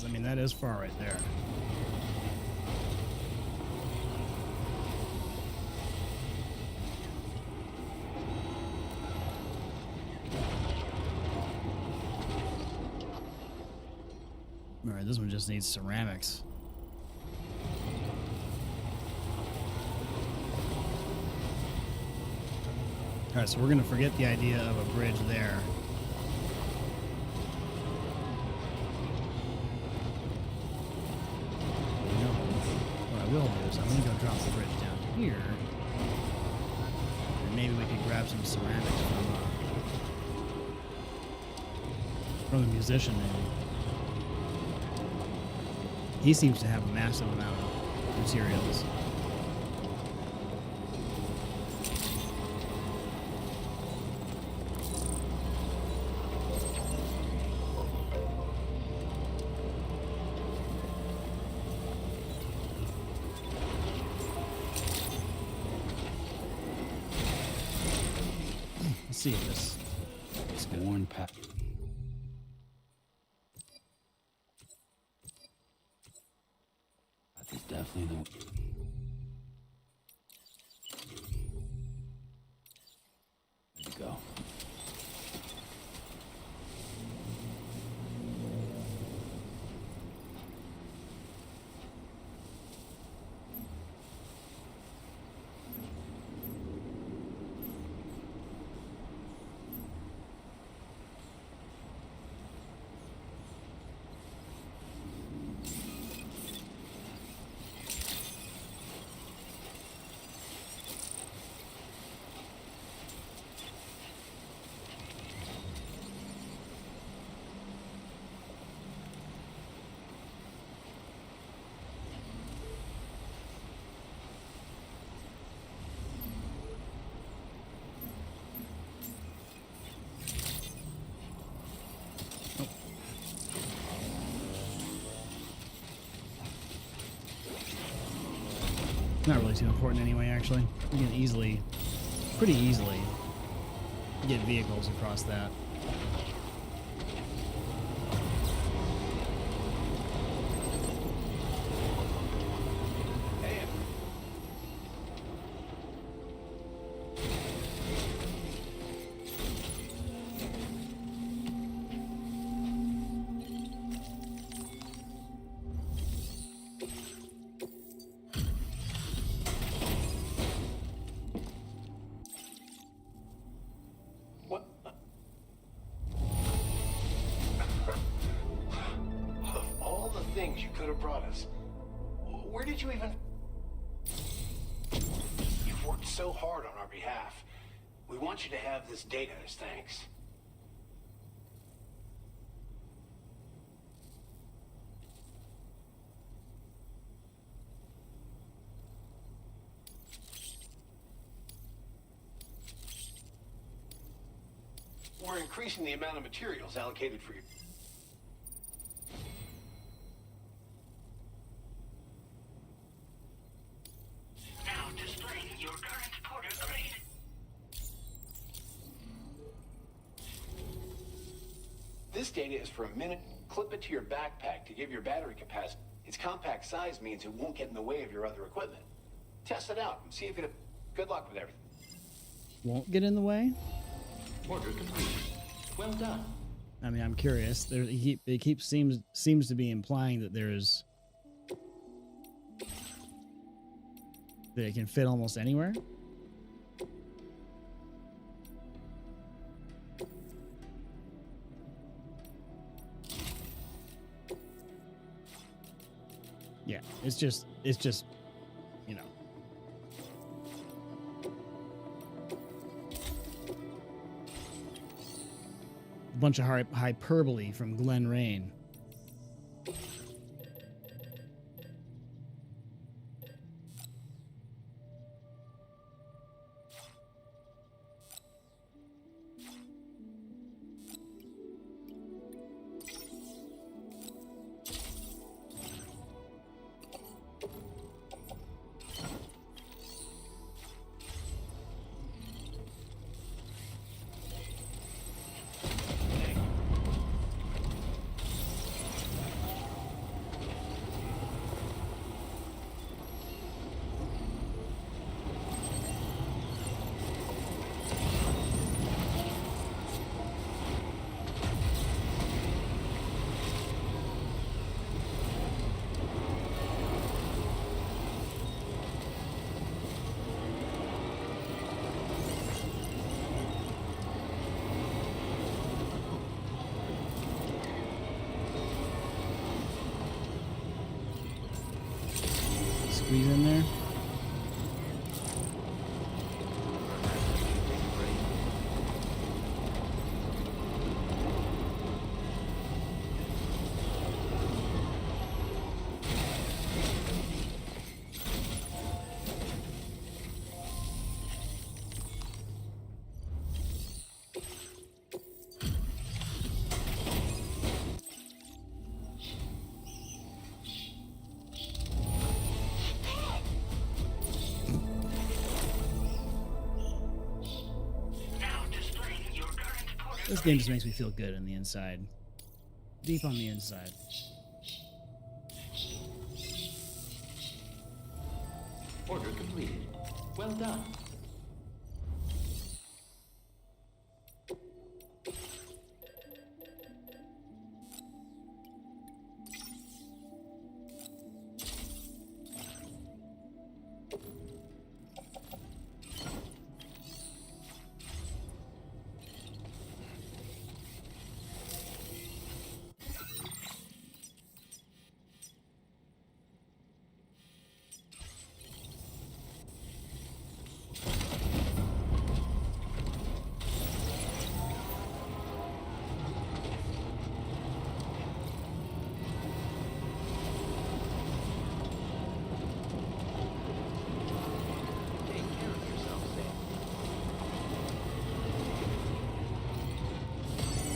I mean, that is far right there. All right, this one just needs ceramics. All right, so we're going to forget the idea of a bridge there. I'm going to go drop the bridge down here, and maybe we could grab some ceramics from the musician. Maybe he seems to have a massive amount of materials. See this. It's worn pack. That is definitely the. There you go. Not really too important anyway, actually. We can pretty easily, get vehicles across that. You could have brought us. Where did you even... You've worked so hard on our behalf. We want you to have this data as thanks. We're increasing the amount of materials allocated for you. This data is for a minute. Clip it to your backpack to give your battery capacity. Its compact size means it won't get in the way of your other equipment. Test it out and see if it... Good luck with everything. Won't get in the way? Order complete. Well done. I mean, I'm curious. It seems to be implying that that it can fit almost anywhere. It's just, you know. A bunch of hyperbole from Glen Rain. Squeeze in there. This game just makes me feel good on the inside. Deep on the inside. Order completed. Well done.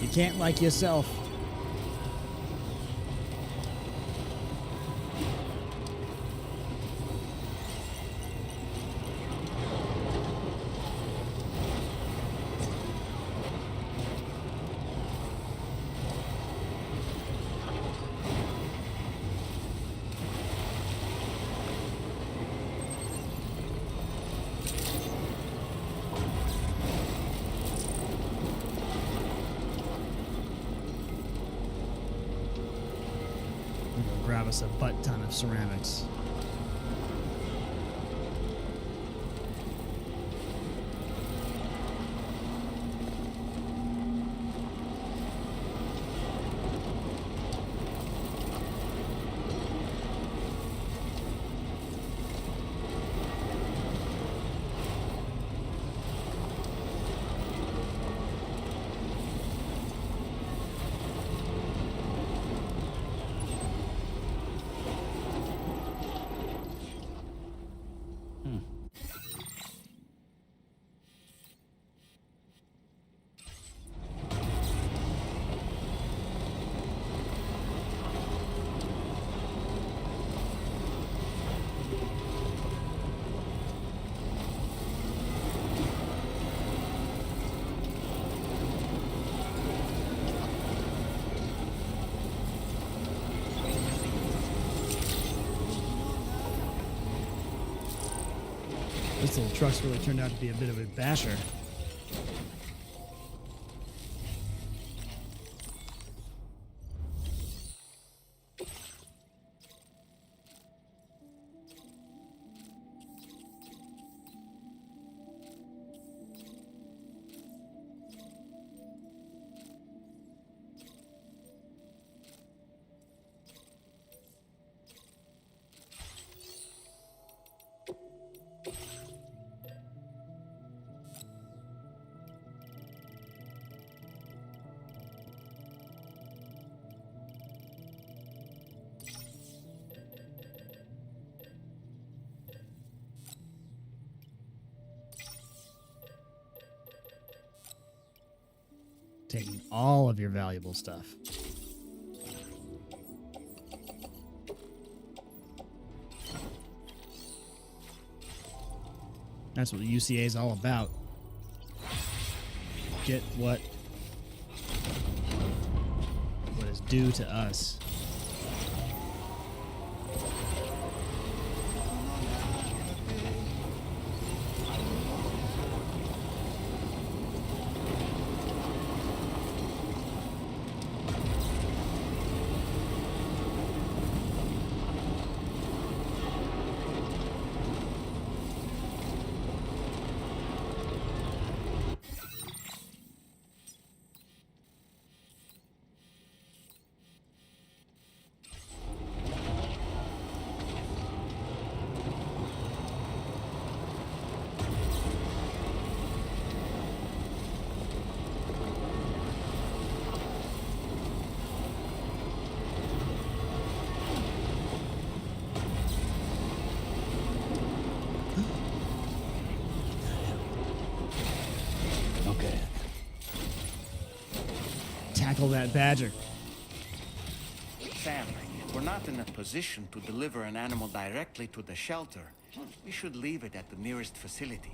You can't like yourself. Grab us a butt ton of ceramics. This little truck's really turned out to be a bit of a basher. Taking all of your valuable stuff. That's what the UCA is all about. Get what is due to us. Tackle that badger. Sam, we're not in a position to deliver an animal directly to the shelter. We should leave it at the nearest facility.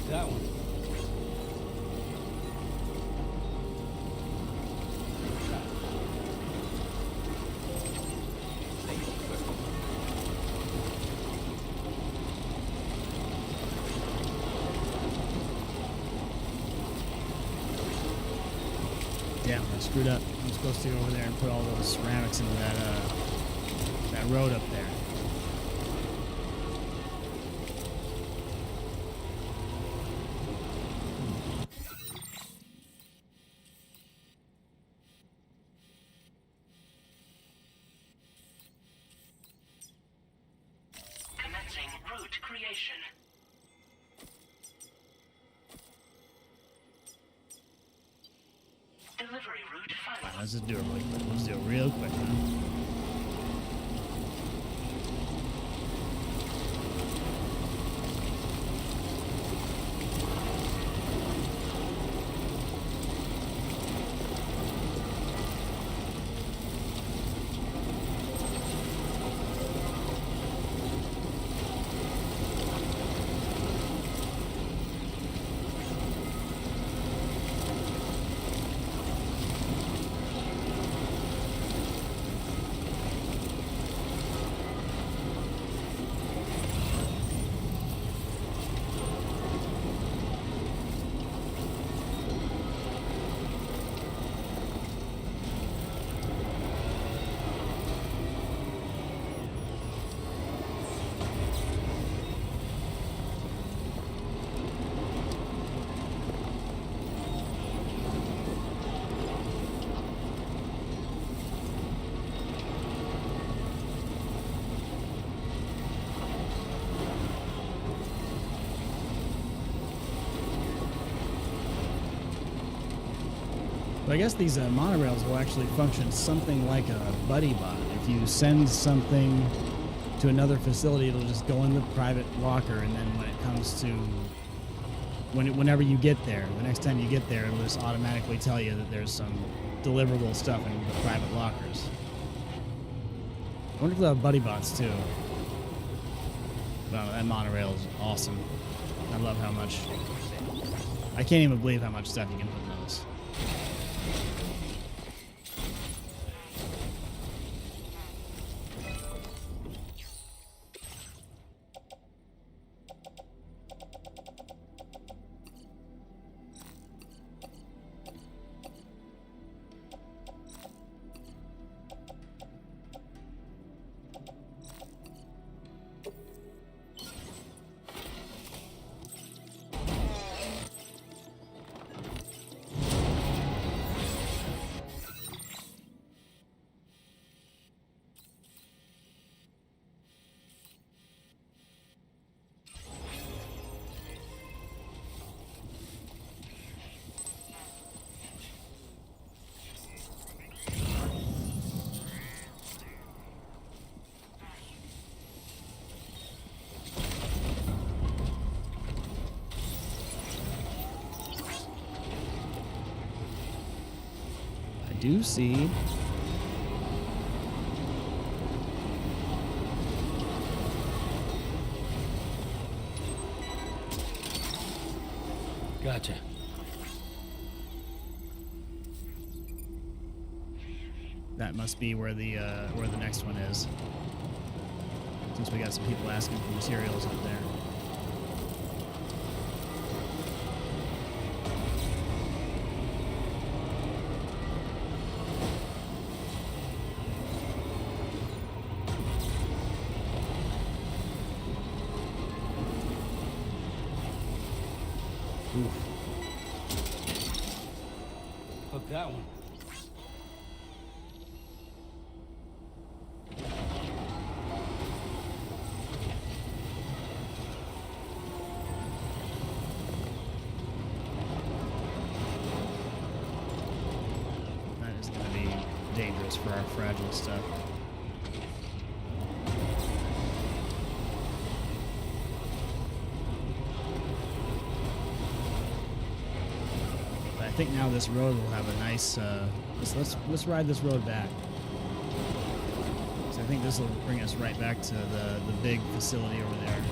That one. Damn, I screwed up. I'm supposed to go over there and put all those ceramics into that road up there. Creation. Delivery route final. Let's just do it really quick. Let's do it real quick, man. But I guess these monorails will actually function something like a buddy bot. If you send something to another facility, it'll just go in the private locker, and then when it comes to whenever you get there, the next time you get there, it'll just automatically tell you that there's some deliverable stuff in the private lockers. I wonder if they'll have buddy bots too. Wow, that monorail is awesome. I love how much. I can't even believe how much stuff you can put in those. do see. Gotcha. That must be where the next one is. Since we got some people asking for materials up there. Oof. Hook that one. That is going to be dangerous for our fragile stuff. I think now this road will have a nice. Let's ride this road back. So I think this will bring us right back to the big facility over there.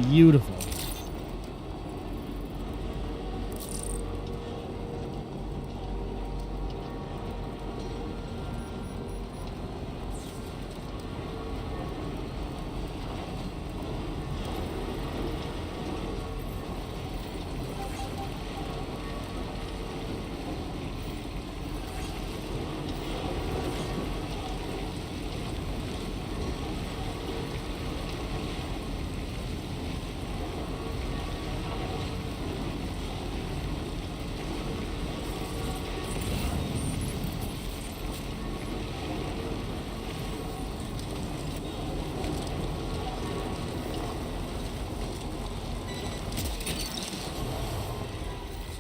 Beautiful.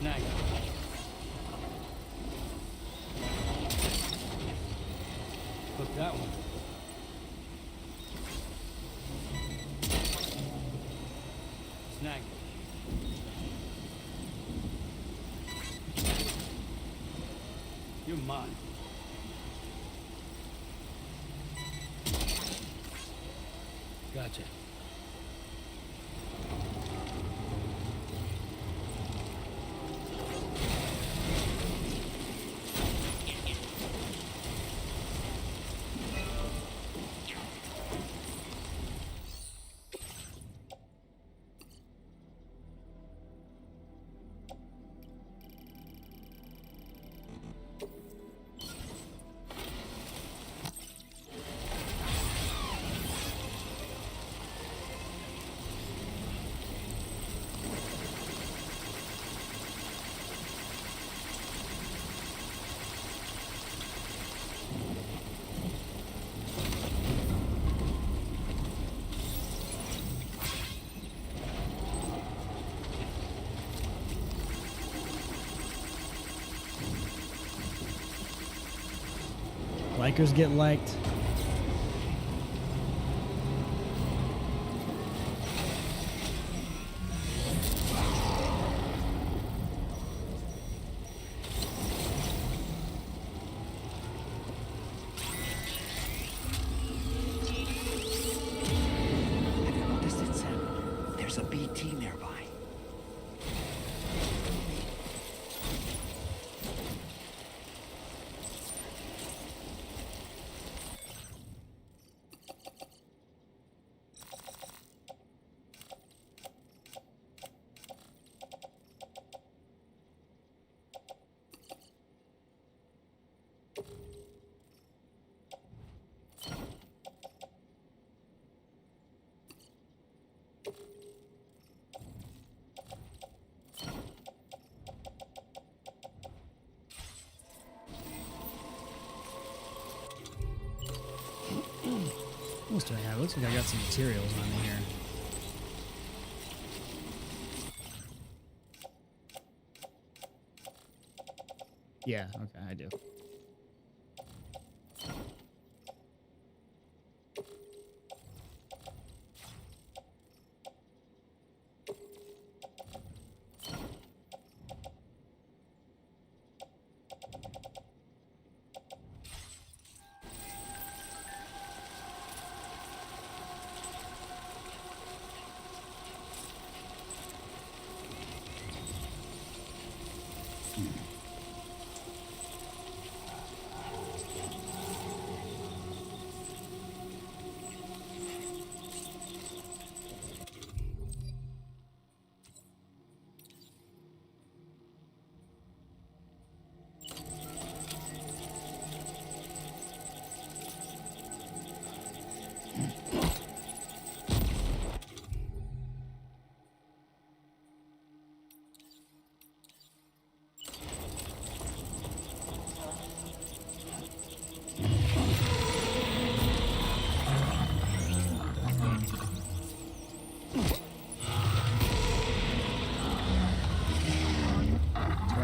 Snag it. Hook that one. Snag it. You're mine. Gotcha. Likers get liked. Have you noticed it, Sam? There's a BT nearby. What else do I have? Looks like I got some materials on me here. Yeah, okay, I do.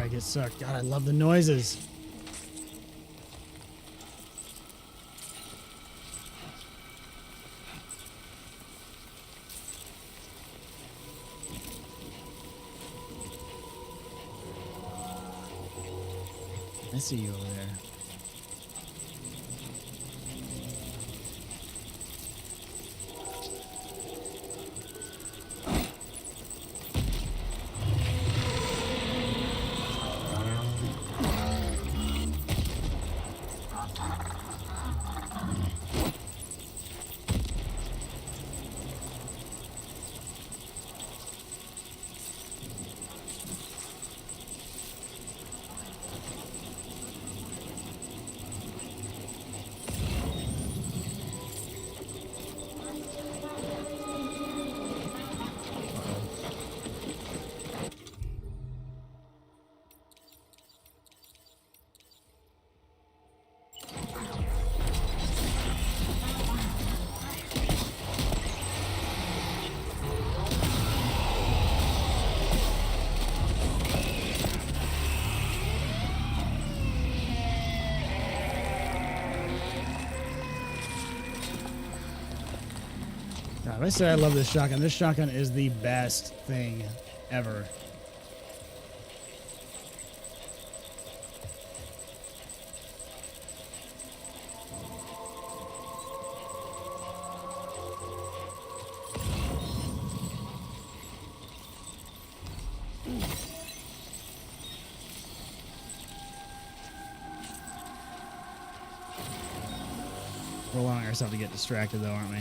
Get sucked. God, I love the noises. I see you over there. God, I say I love this shotgun. This shotgun is the best thing ever. We're allowing ourselves to get distracted, though, aren't we?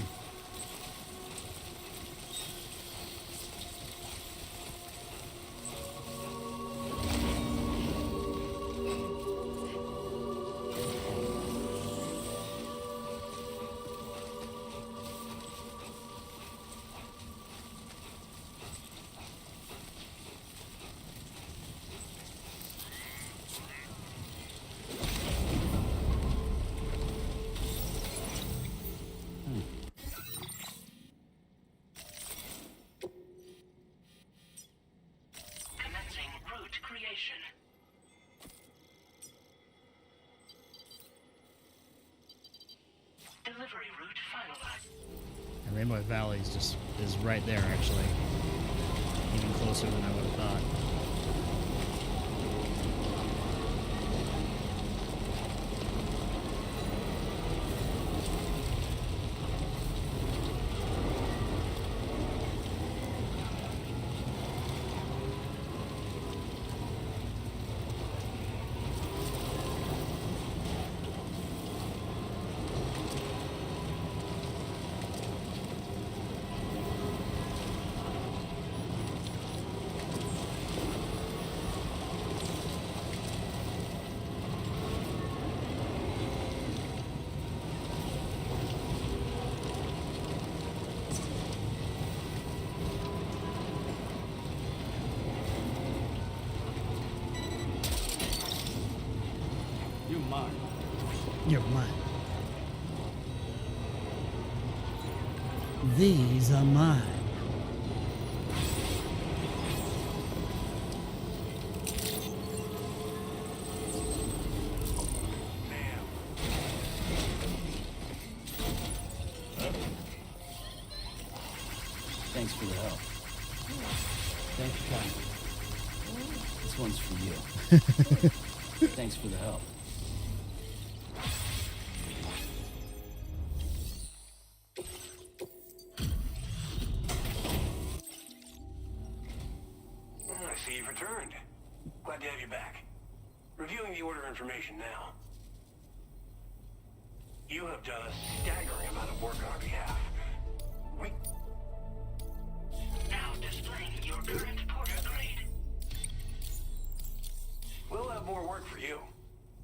Delivery route finalized. And Rainbow Valley is right there, actually. Even closer than I would have thought. You're mine. You're mine. These are mine. Thanks for the help. Thank you, kindly. This one's for you. Thanks for the help. I see you've returned. Glad to have you back. Reviewing the order information now. You have done a staggering amount of work on our behalf. We... Now displaying your current porter grade. We'll have more work for you.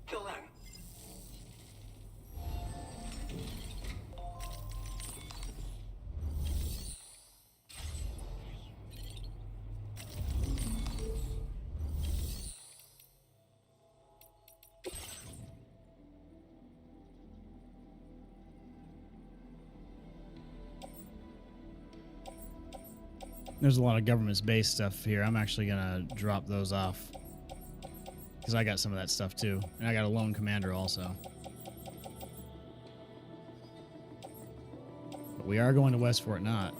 Till then. There's a lot of government-based stuff here. I'm actually gonna drop those off because I got some of that stuff too, and I got a lone commander also. But we are going to West Fort Knott.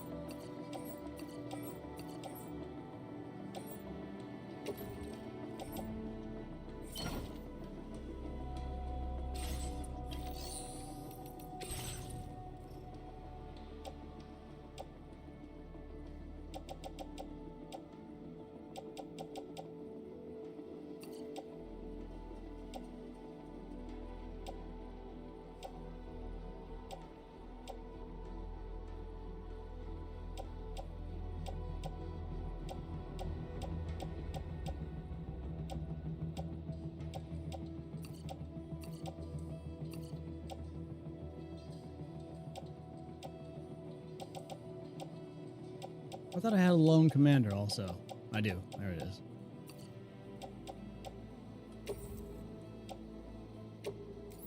I thought I had a lone commander also. I do. There it is.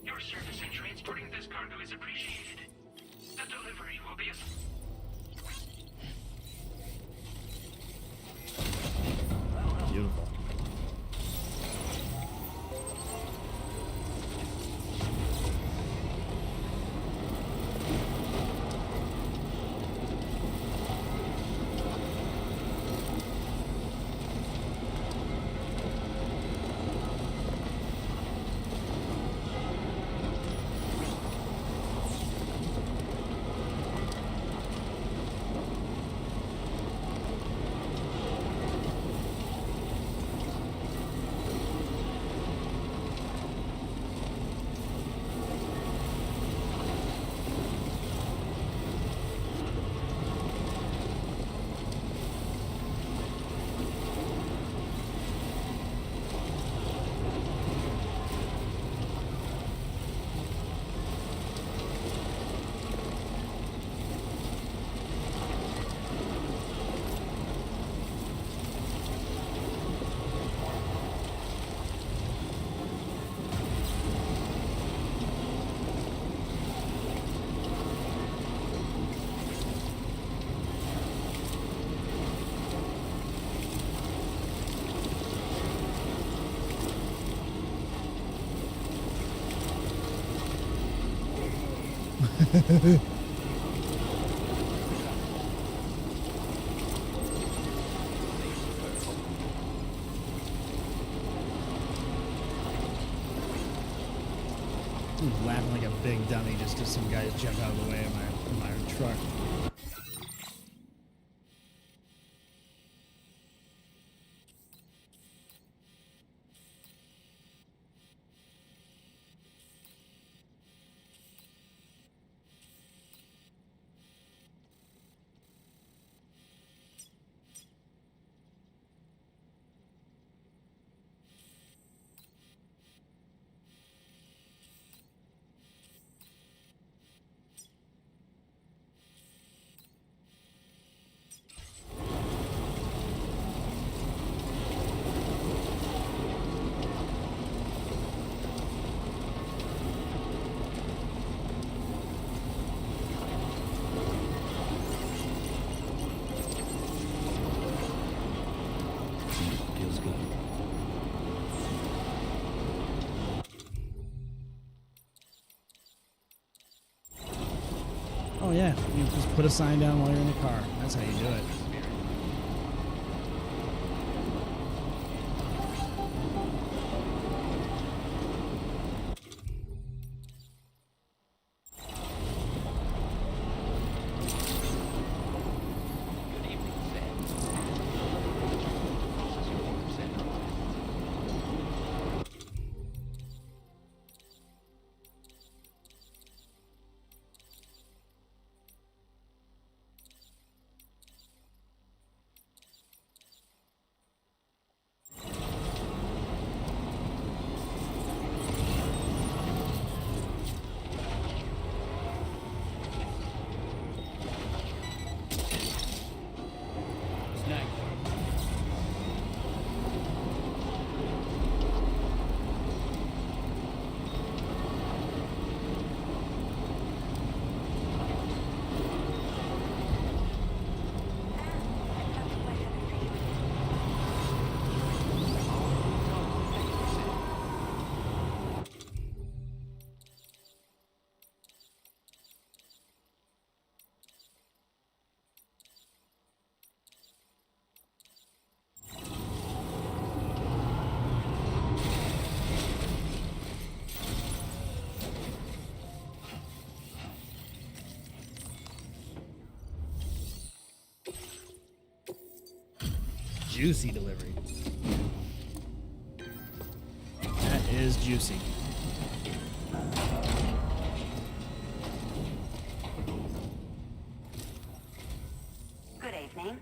Your service in transporting this cargo is appreciated. The delivery will be a... Beautiful. I'm laughing like a big dummy just because some guys jump out of the way of my truck. Oh yeah, you just put a sign down while you're in the car. That's how you do it. Juicy delivery. That is juicy. Good evening.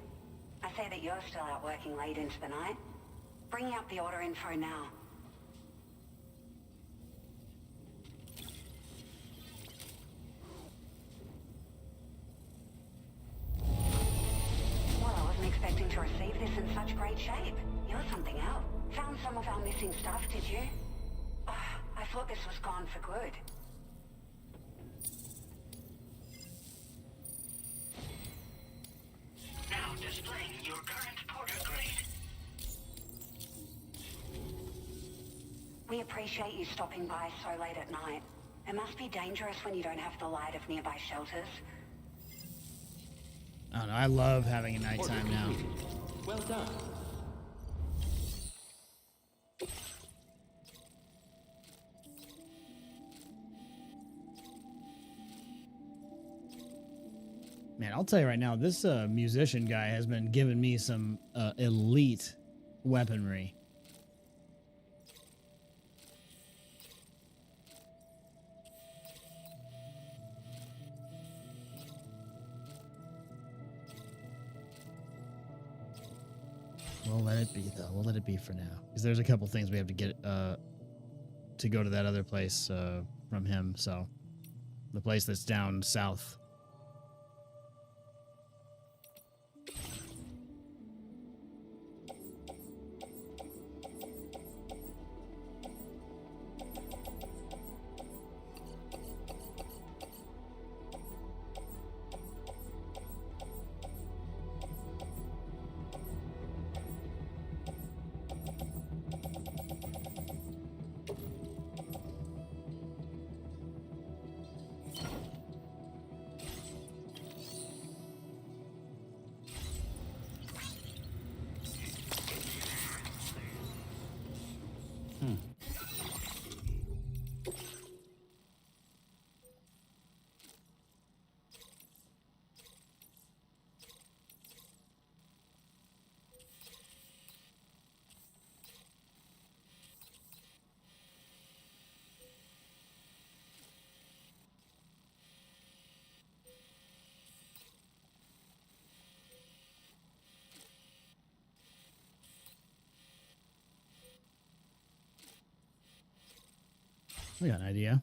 I say that you're still out working late into the night. Bringing up the order info now. Well, I wasn't expecting to receive this in such great shape. You're something else. Found some of our missing stuff, did you? I thought this was gone for good. Now displaying your current porter grade. We appreciate you stopping by so late at night. It must be dangerous when you don't have the light of nearby shelters. I don't know. I love having a nighttime now. Well done. Man, I'll tell you right now, this musician guy has been giving me some elite weaponry. We'll let it be, though. We'll let it be for now. Because there's a couple things we have to get to go to that other place from him. So, the place that's down south. We got an idea.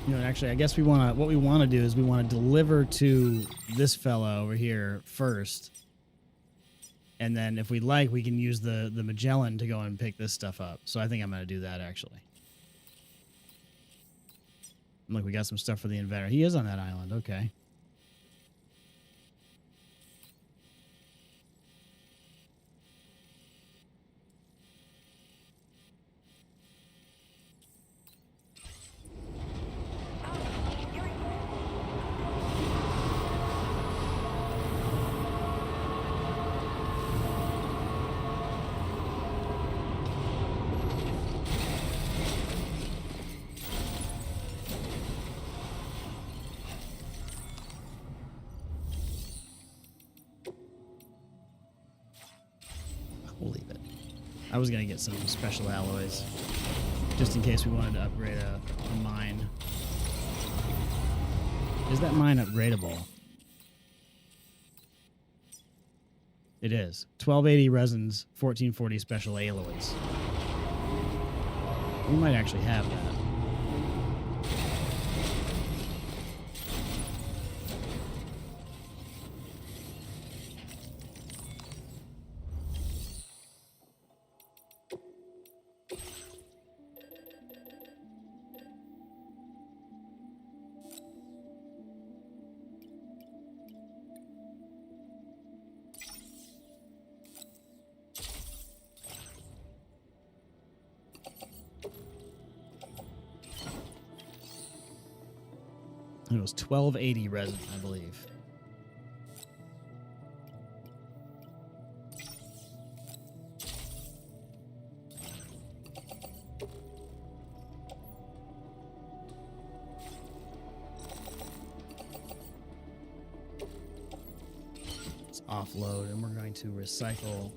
You know, actually, I guess what we want to do is we want to deliver to this fella over here first. And then if we like, we can use the Magellan to go and pick this stuff up. So I think I'm going to do that, actually. Look, we got some stuff for the Inventor. He is on that island. Okay. We'll leave it. I was going to get some special alloys just in case we wanted to upgrade a mine. Is that mine upgradable? It is. 1280 resins, 1440 special alloys. We might actually have that. It was 1280 resin, I believe. Let's offload, and we're going to recycle.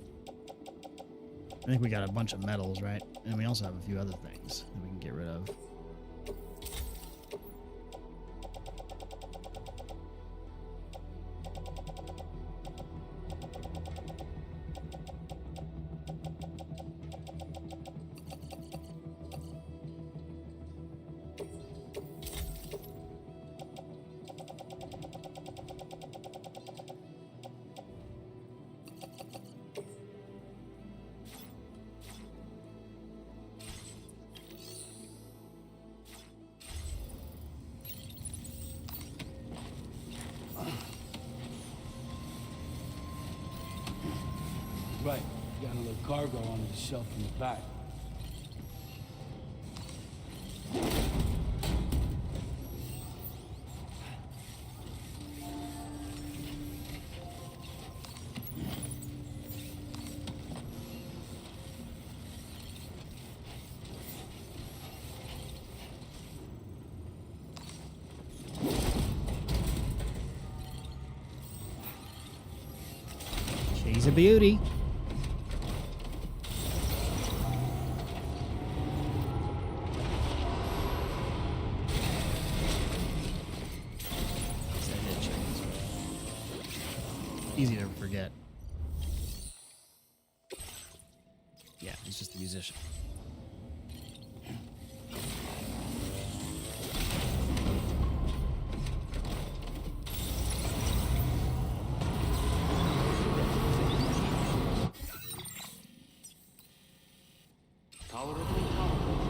I think we got a bunch of metals, right? And we also have a few other things that we can get rid of. Right. Got a little cargo on the shelf in the back. She's a beauty. Easy to forget. Yeah, he's just a musician. Tolerably tolerable.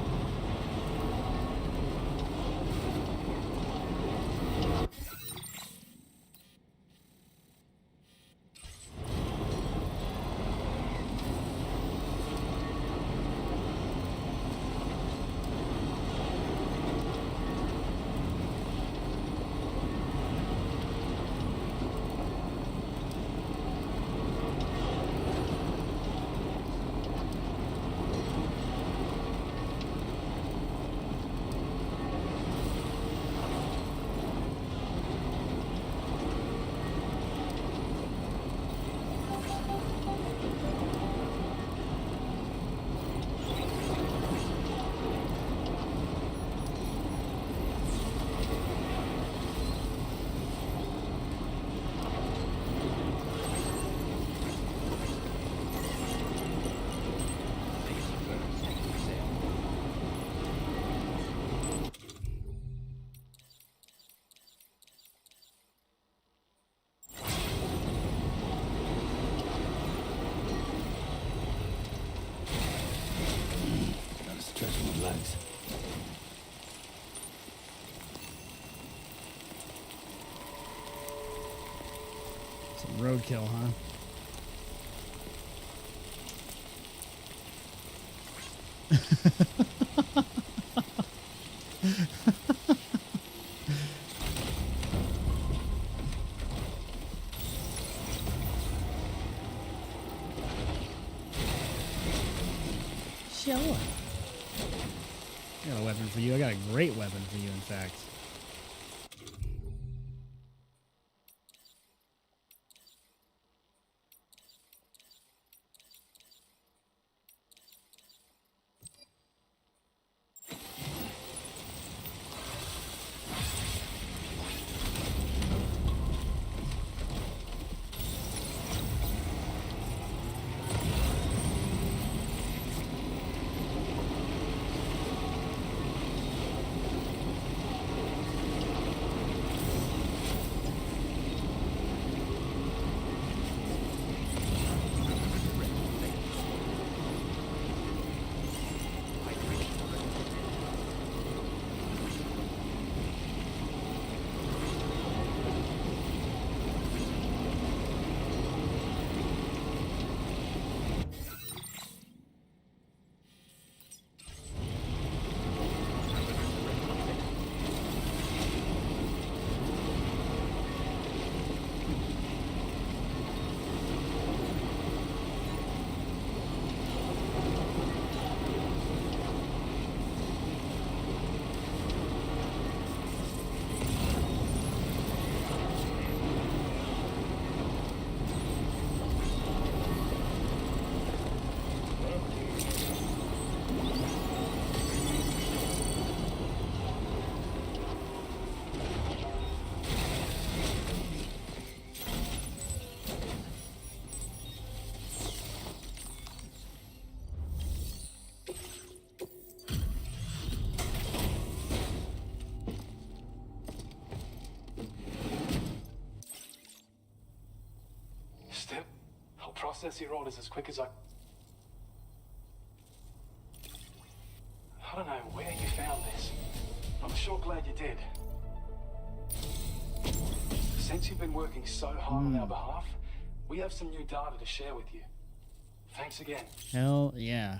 Roadkill, huh? Show up. I got a weapon for you. I got a great weapon for you, in fact. Step, I'll process your orders as quick as I don't know where you found this. I'm sure glad you did. Since you've been working so hard on our behalf, we have some new data to share with you. Thanks again. Hell yeah.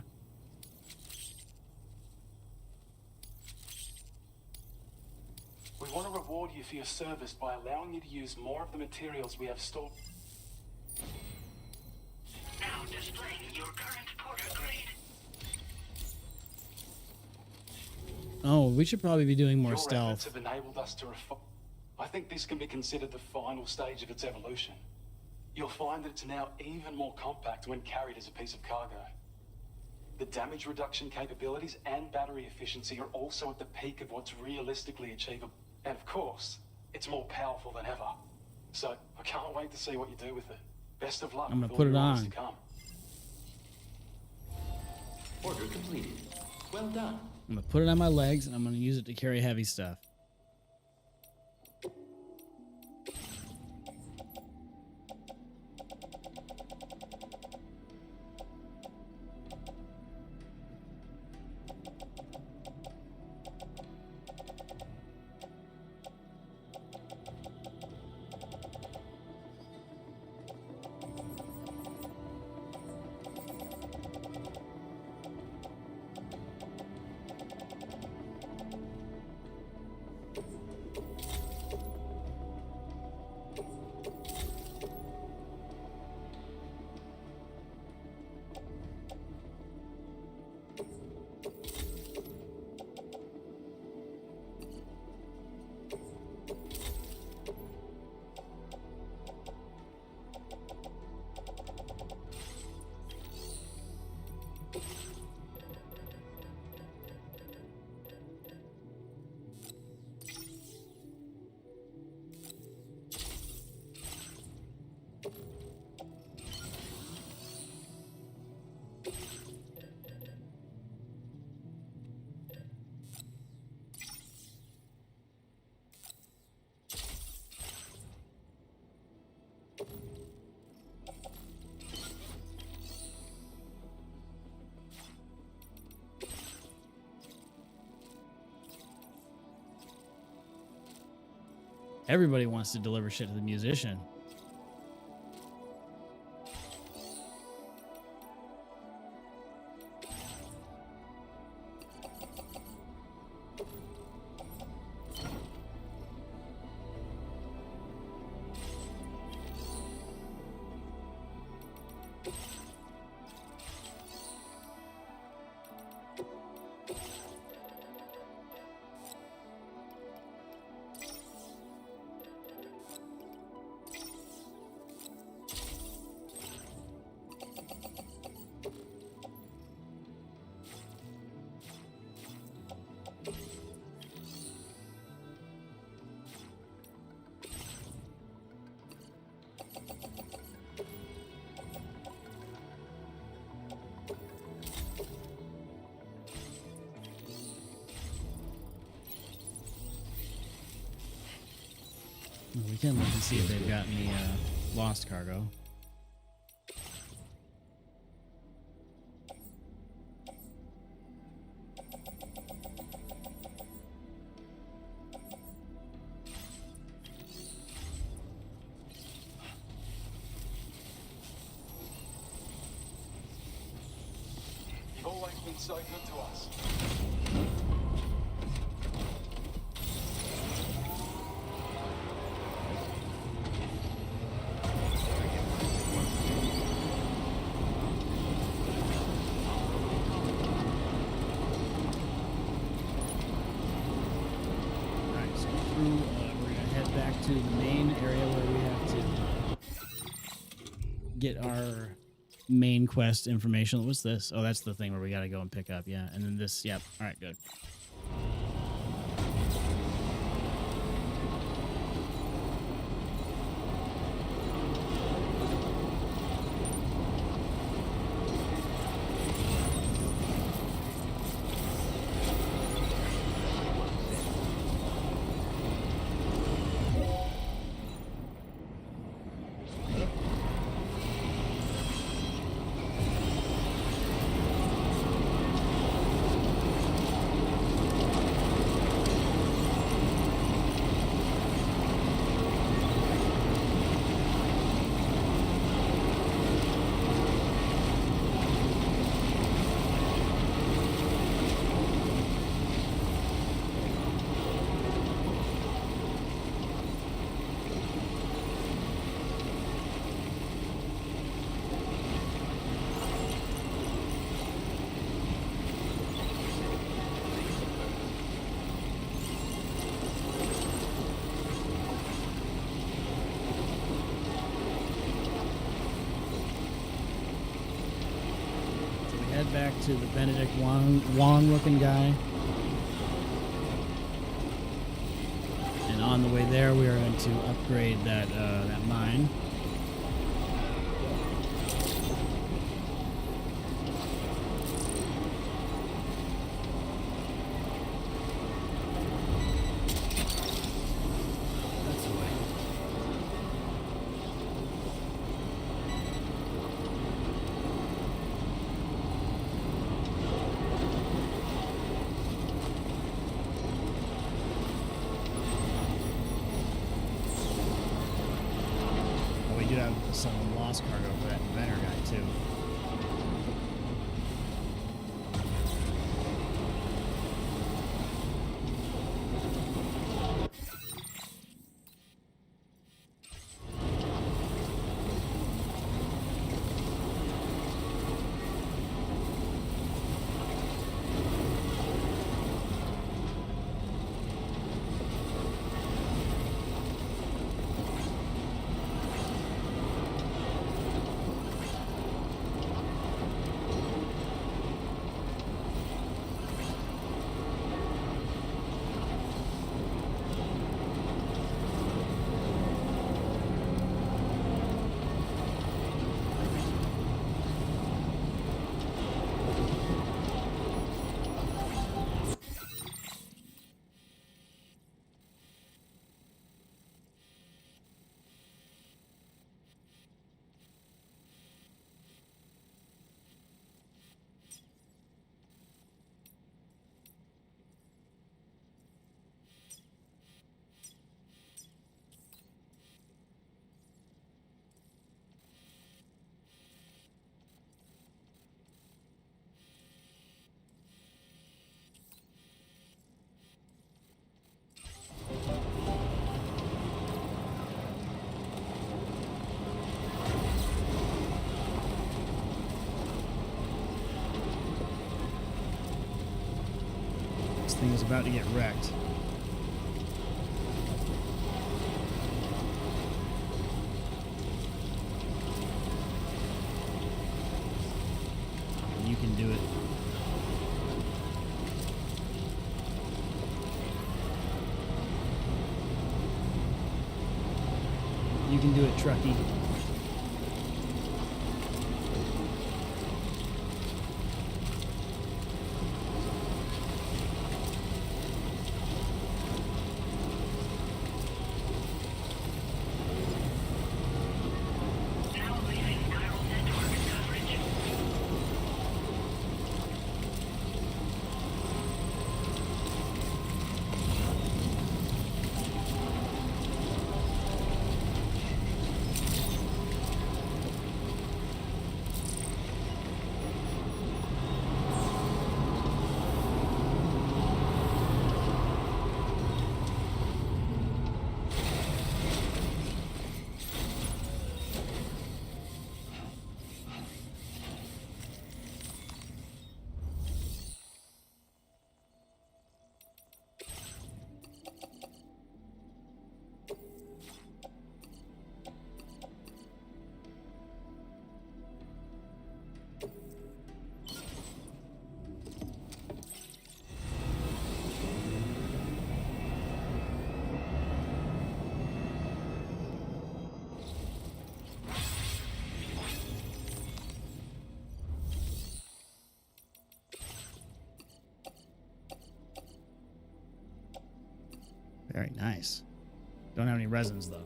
We want to reward you for your service by allowing you to use more of the materials we have stored. Now displaying your current porter grade. Oh, we should probably be doing more Your stealth. efforts have enabled us to refine. I think this can be considered the final stage of its evolution. You'll find that it's now even more compact when carried as a piece of cargo. The damage reduction capabilities and battery efficiency are also at the peak of what's realistically achievable. And of course, it's more powerful than ever. So I can't wait to see what you do with it. Best of luck. I'm gonna with all put it your orders on. to come. Order completed. Well done. I'm gonna put it on my legs and I'm gonna use it to carry heavy stuff. Everybody wants to deliver shit to the musician. We can look and see if they've got any lost cargo. You've always been so good to us. Alright, so through, we're gonna head back to the main area where we have to get our main quest information. What's this? Oh, that's the thing where we gotta go and pick up, yeah. And then this, yep. Alright, good. Head back to the Benedict Wong looking guy. And on the way there, we are going to upgrade that that mine. That's the way. We do have some lost cargo for that Inventor guy, too. This thing is about to get wrecked. You can do it. You can do it, Truckee. Very nice. Don't have any resins though.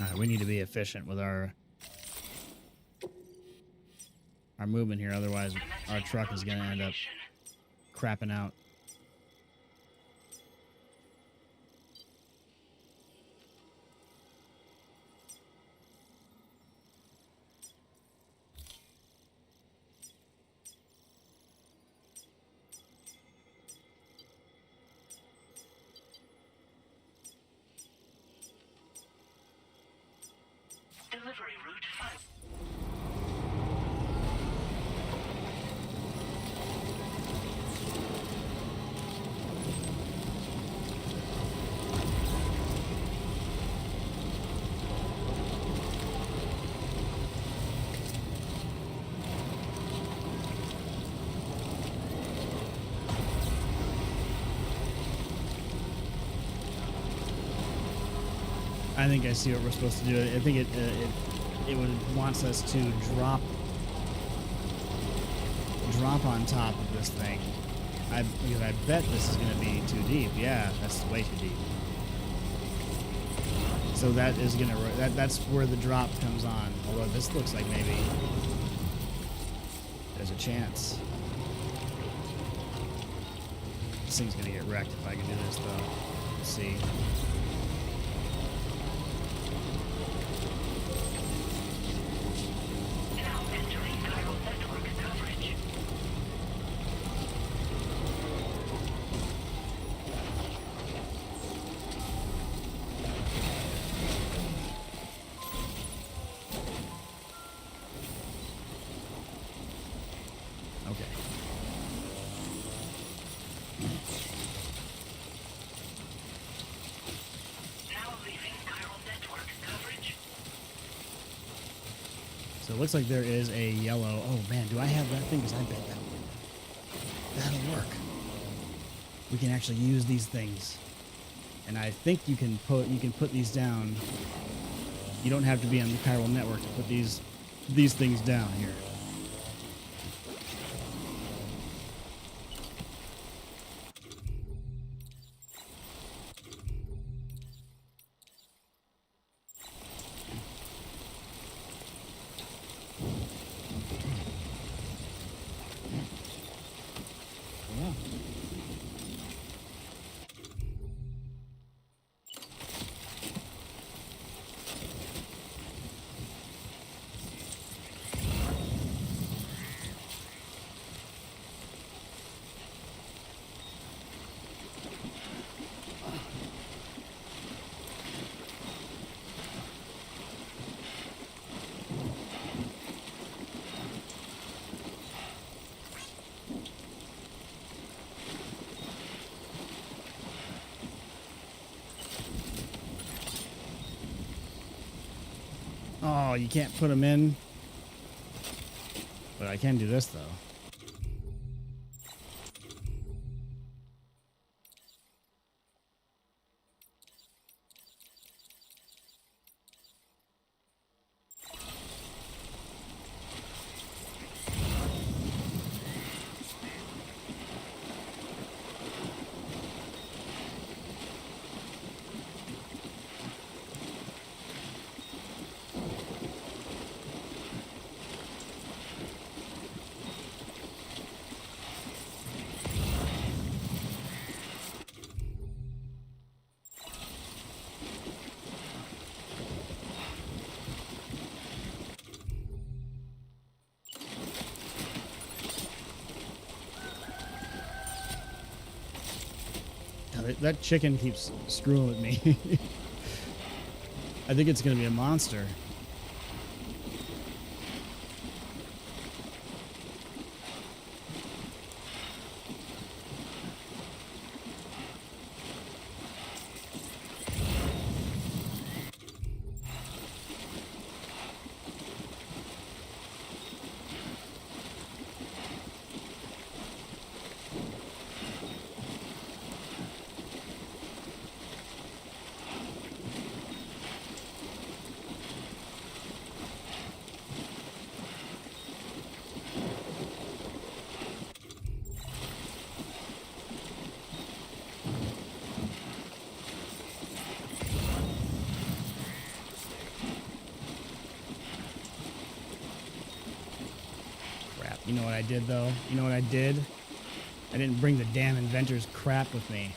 Alright, we need to be efficient with our movement here, otherwise our truck is gonna end up crapping out. Delivery route 5. I think I see what we're supposed to do. I think it wants us to drop on top of this thing. Because I bet this is going to be too deep. Yeah, that's way too deep. So that is going to that's where the drop comes on. Although this looks like maybe there's a chance. This thing's going to get wrecked if I can do this though. Let's see. So it looks like there is a yellow. Oh man, do I have that thing? Because I bet that'll work. We can actually use these things, and I think you can put these down. You don't have to be on the chiral network to put these things down here. Oh, you can't put them in. But I can do this, though. That chicken keeps screwing with me. I think it's going to be a monster. You know what I did, though? You know what I did? I didn't bring the damn Inventor's crap with me.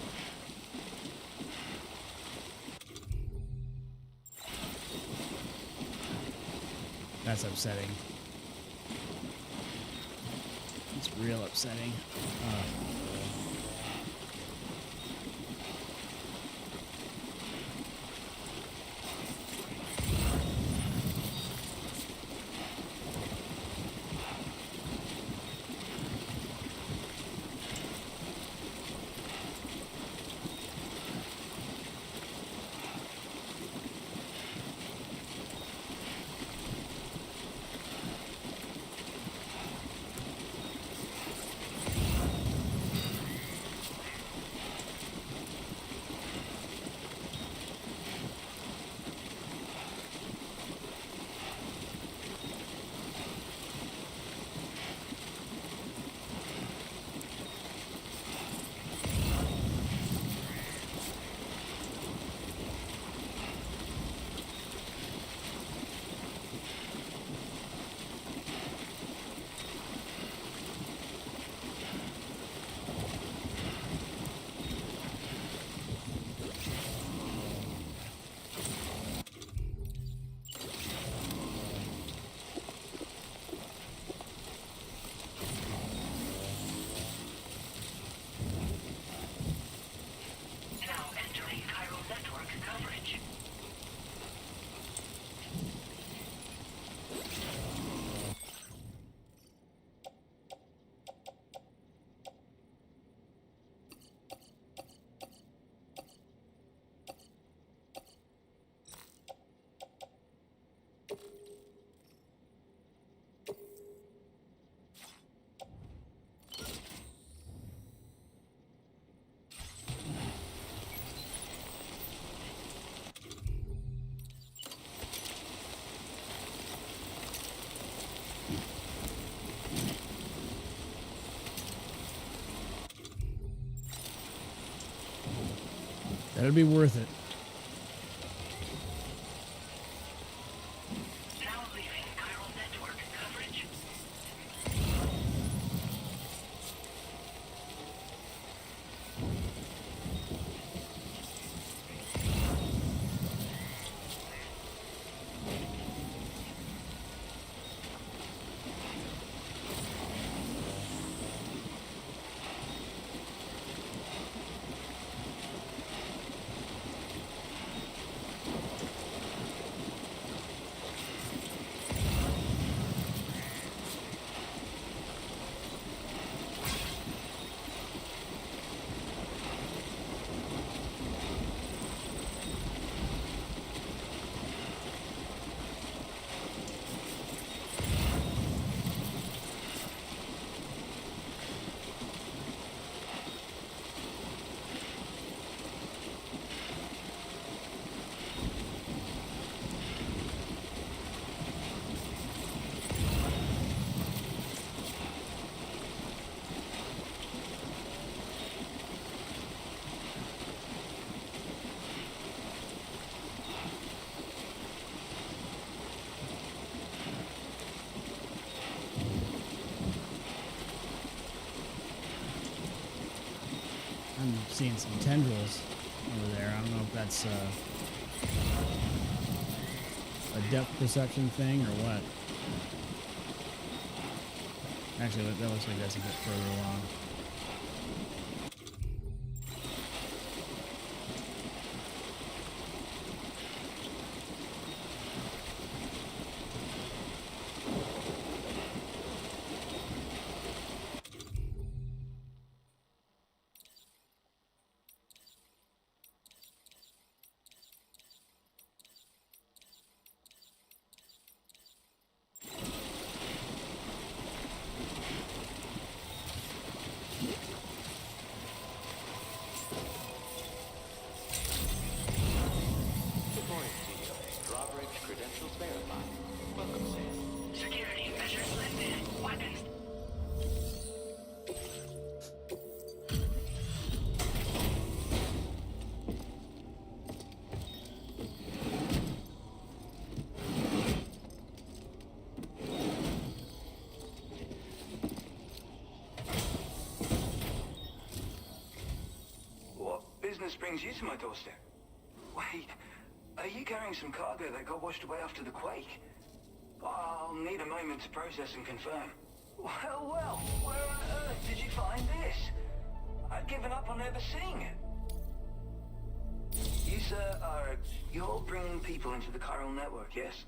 That's upsetting. It's real upsetting. That'd be worth it. Now leaving chiral network coverage. I'm seeing some tendrils over there. I don't know if that's a depth perception thing or what. Actually, that looks like that's a bit further along. Welcome, Sam. Security measures lifted. Weapons. What business brings you to my doorstep? Wait, are you carrying some cargo that got washed away after the quake? I'll need a moment to process and confirm. Well, where on earth did you find this? I'd given up on ever seeing it. You, sir, you're bringing people into the chiral network, yes?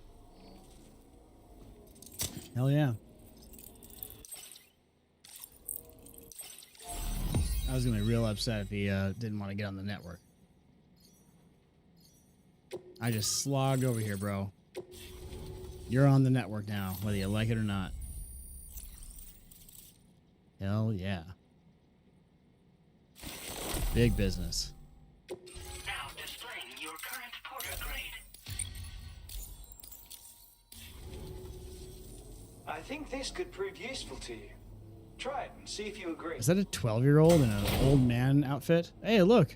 Hell yeah. I was gonna be real upset if he didn't want to get on the network. I just slogged over here, bro. You're on the network now, whether you like it or not. Hell yeah. Big business. Now displaying your current porter grade. I think this could prove useful to you. Try it and see if you agree. Is that a 12-year-old in an old man outfit? Hey, look.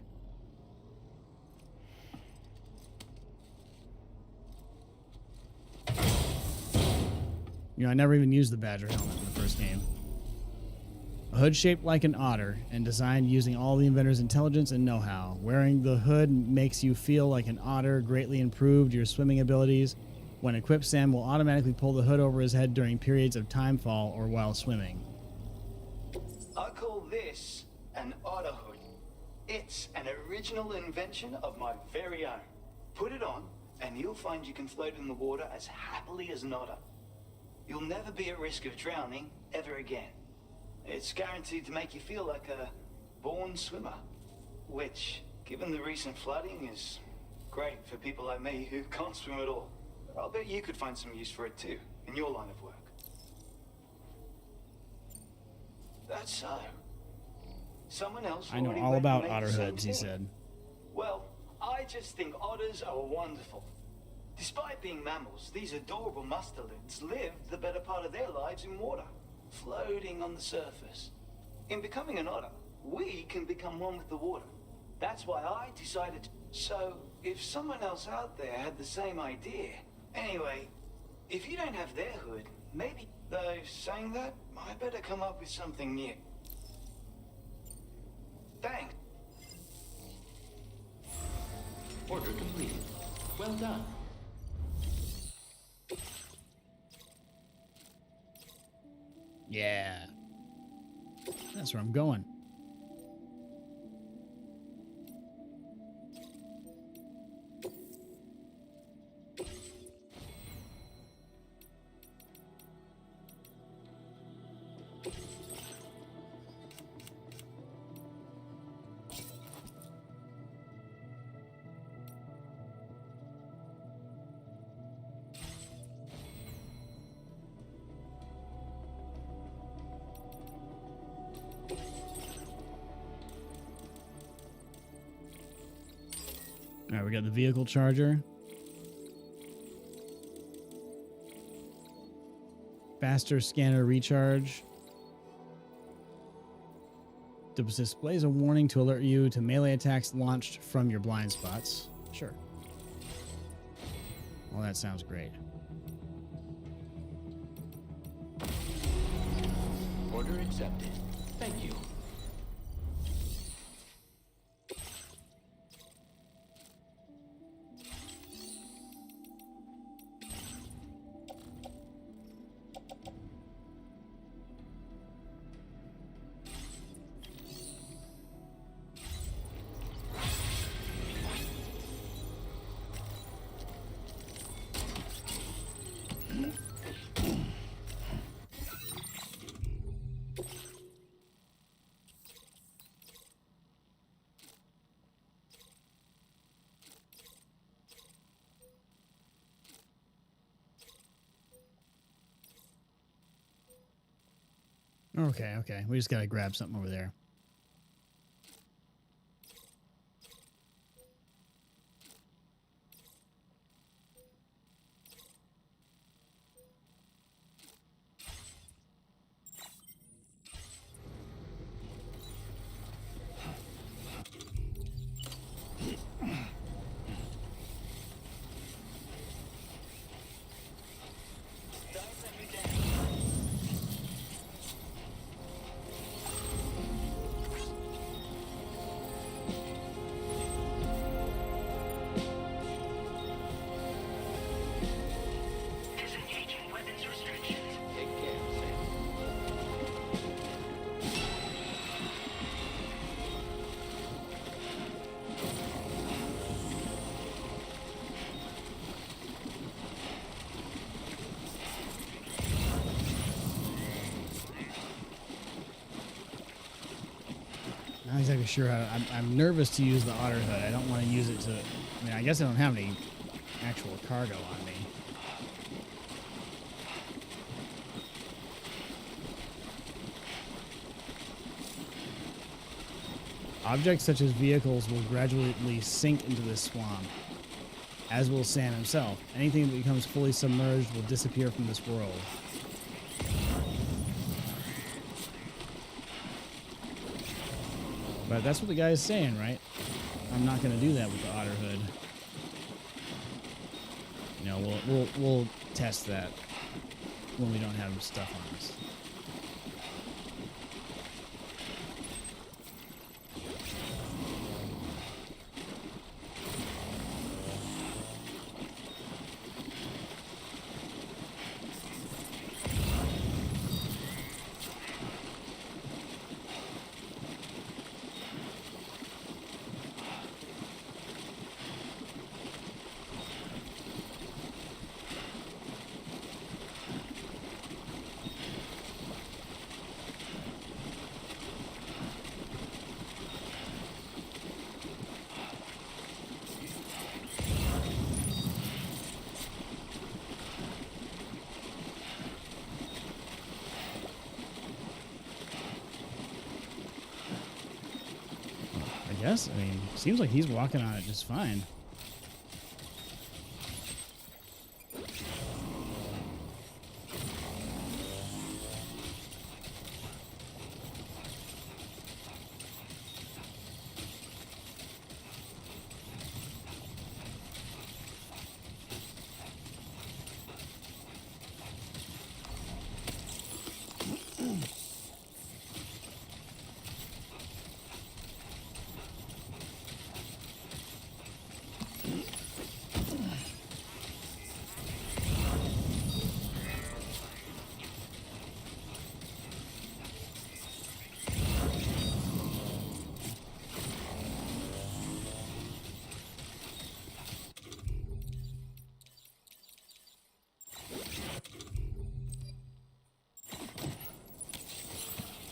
You know, I never even used the Badger helmet in the first game. A hood shaped like an otter and designed using all the inventor's intelligence and know-how. Wearing the hood makes you feel like an otter, greatly improved your swimming abilities. When equipped, Sam will automatically pull the hood over his head during periods of time fall or while swimming. I call this an Otter Hood. It's an original invention of my very own. Put it on, and you'll find you can float in the water as happily as an otter. You'll never be at risk of drowning ever again. It's guaranteed to make you feel like a born swimmer, which, given the recent flooding, is great for people like me who can't swim at all. I'll bet you could find some use for it too, in your line of work. That's so. Someone else I know already all went and about made otter the same hoods, he thing. said. Well, I just think otters are wonderful. Despite being mammals, these adorable mustelids live the better part of their lives in water, floating on the surface. In becoming an otter, we can become one with the water. That's why I decided. So, if someone else out there had the same idea. Anyway, if you don't have their hood, maybe. Though, saying that, I better come up with something new. Thanks. Order completed. Well done. Yeah. That's where I'm going. All right, we got the vehicle charger. Faster scanner recharge. Displays a warning to alert you to melee attacks launched from your blind spots. Sure. Well, that sounds great. Order accepted. Thank you. Okay. We just gotta grab something over there. exactly sure how. I'm nervous to use the Otter Hood. I don't want to use it to. I mean, I guess I don't have any actual cargo on me. Objects such as vehicles will gradually sink into this swamp, as will Sam himself. Anything that becomes fully submerged will disappear from this world. But that's what the guy is saying, right? I'm not going to do that with the Otter Hood. You know, we'll test that when we don't have stuff on us. Yes, I mean, seems like he's walking on it just fine.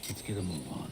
Let's get a move on.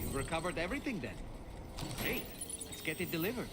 You've recovered everything then. Great. Let's get it delivered.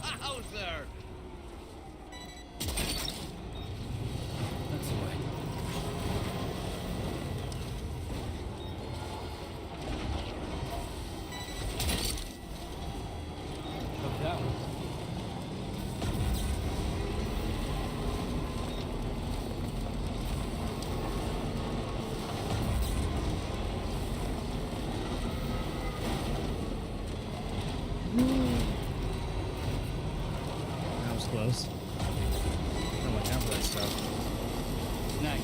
Dowser! That's the way. Look down. That was close. Don't watch out for that stuff. Snag.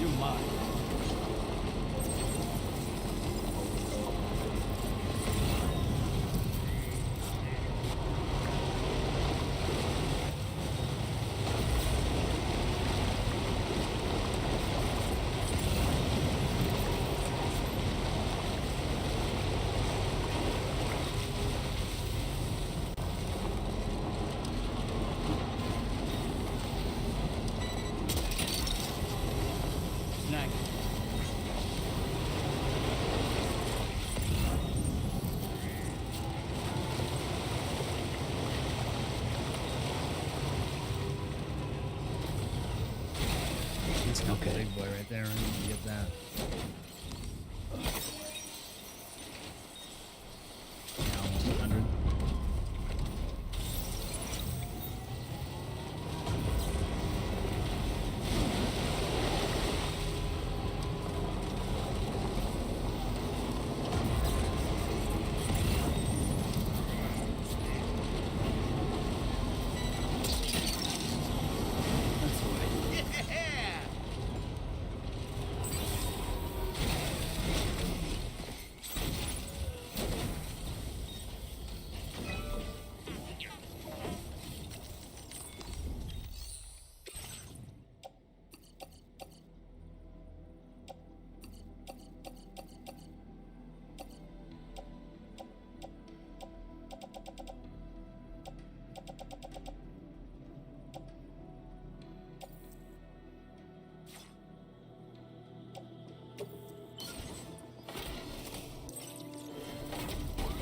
You're mine. Snag. It's not the big boy right there. I need to get that. Yeah, almost 100.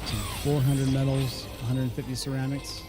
So 400 metals, 150 ceramics.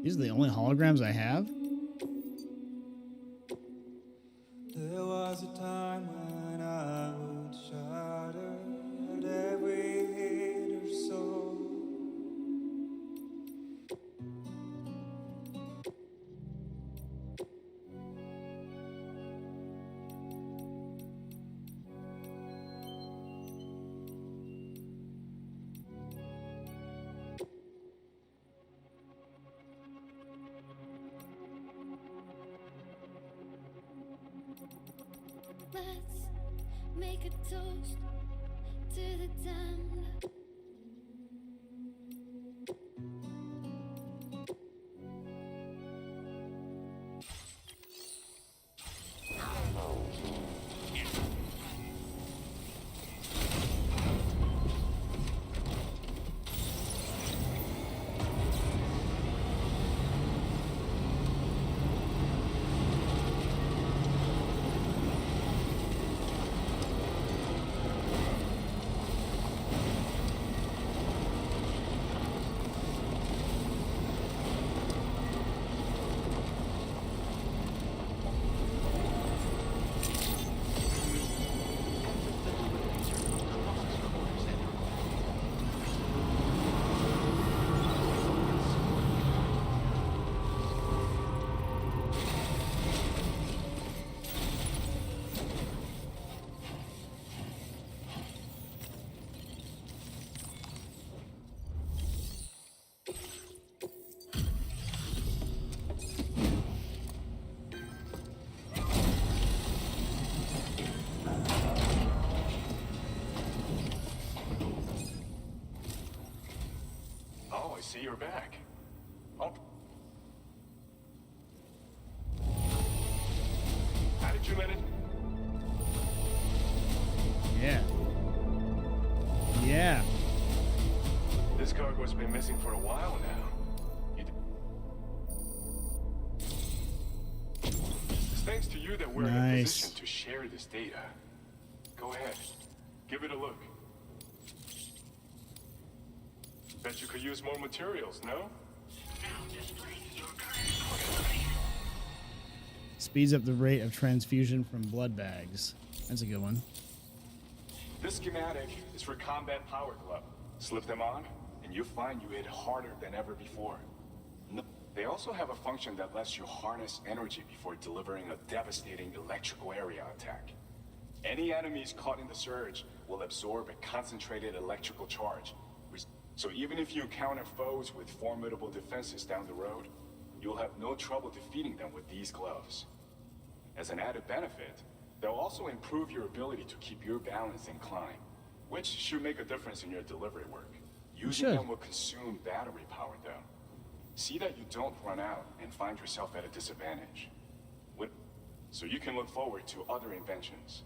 These are the only holograms I have? There was a time when I would shatter at every hit or so. Let's make a toast to the damned. see you're back. Oh. How did you manage? Yeah. Yeah. This cargo's been missing for a while now. It's thanks to you that we're in a position to share this data. Go ahead. Give it a look. Bet you could use more materials, no? Speeds up the rate of transfusion from blood bags. That's a good one. This schematic is for combat power glove. Slip them on, and you'll find you hit harder than ever before. They also have a function that lets you harness energy before delivering a devastating electrical area attack. Any enemies caught in the surge will absorb a concentrated electrical charge. So even if you encounter foes with formidable defenses down the road, you'll have no trouble defeating them with these gloves. As an added benefit, they'll also improve your ability to keep your balance in climb, which should make a difference in your delivery work. Using them will consume battery power, though. See that you don't run out and find yourself at a disadvantage. So you can look forward to other inventions.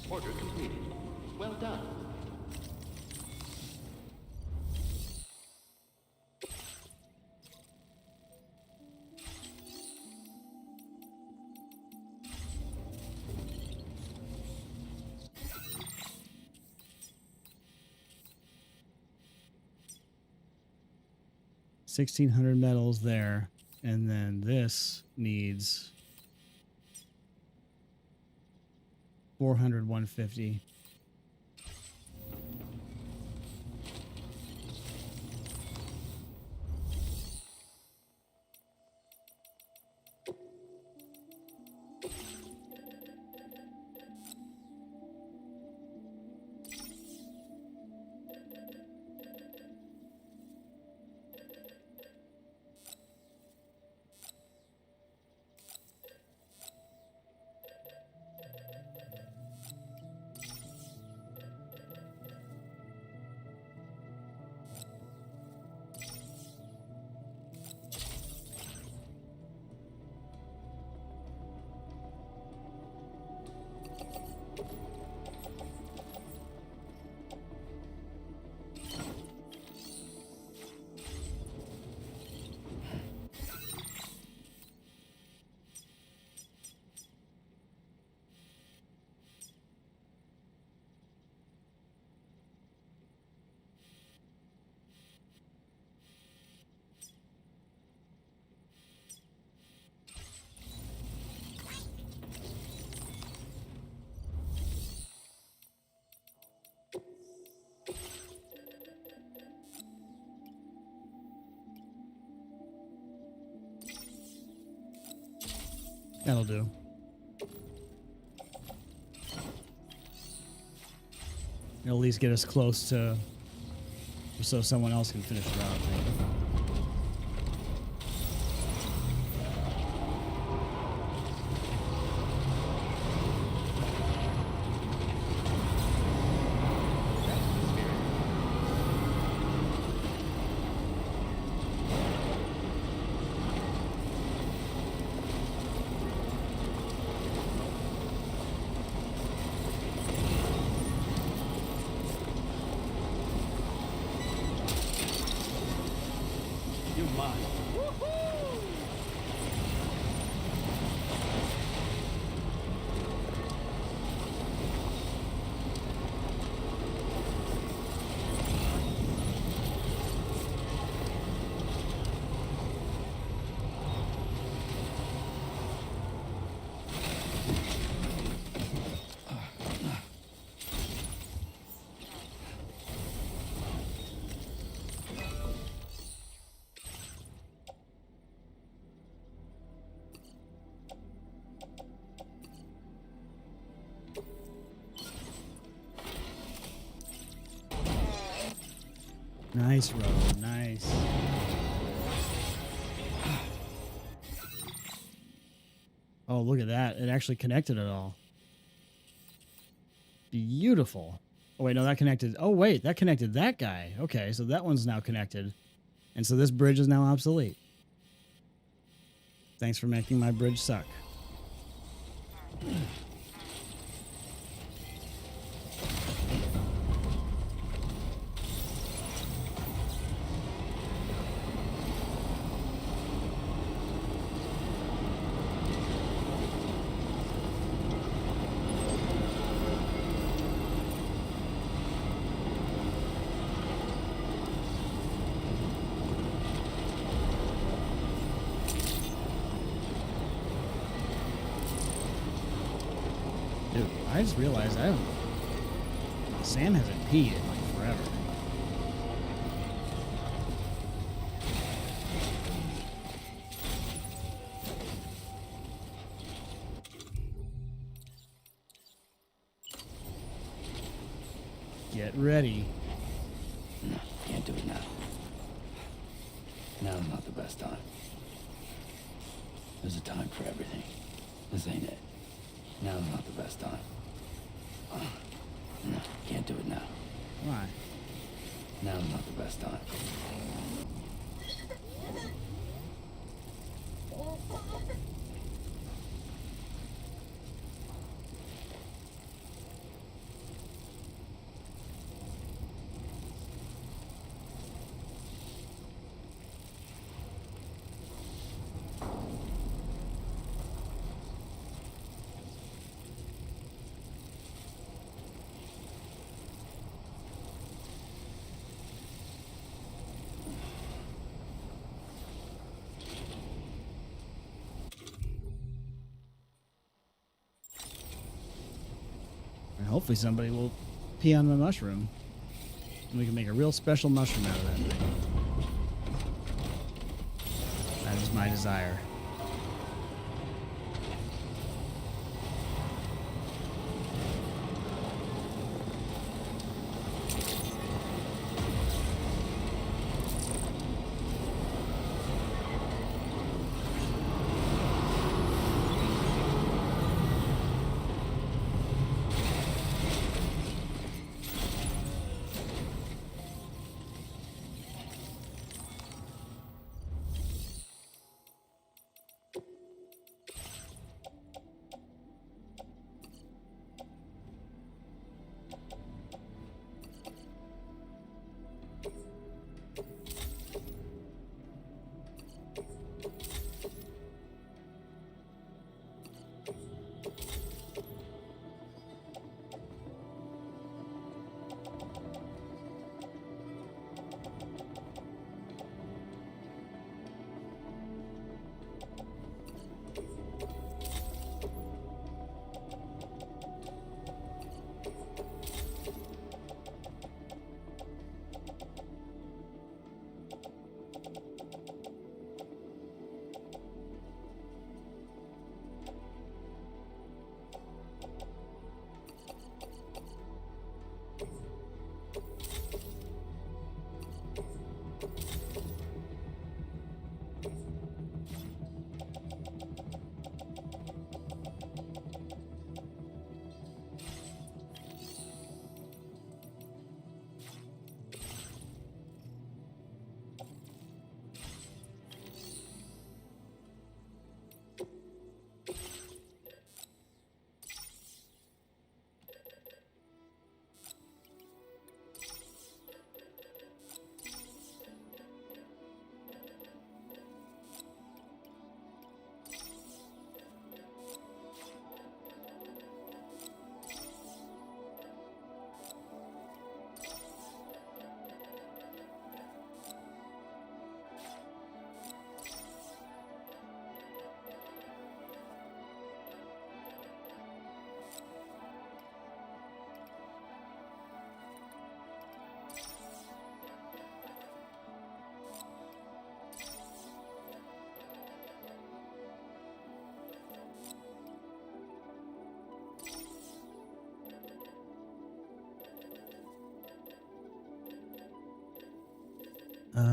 Order completed. Well done. $1,600 metals there, and then this needs 400, 150. That'll do. It'll at least get us close to, so someone else can finish it out. Nice road, nice. Oh, look at that. It actually connected it all. Beautiful. Oh, wait, no, that connected. Oh, wait, that connected that guy. Okay, so that one's now connected. And so this bridge is now obsolete. Thanks for making my bridge suck. Dude, I just realized Sam hasn't peed in like forever. Get ready. No, can't do it now. Now's not the best time. There's a time for everything. This ain't it. Now's not the best time. No, can't do it now. Why? Now's not the best time. And hopefully somebody will pee on my mushroom. And we can make a real special mushroom out of that thing. That is my desire.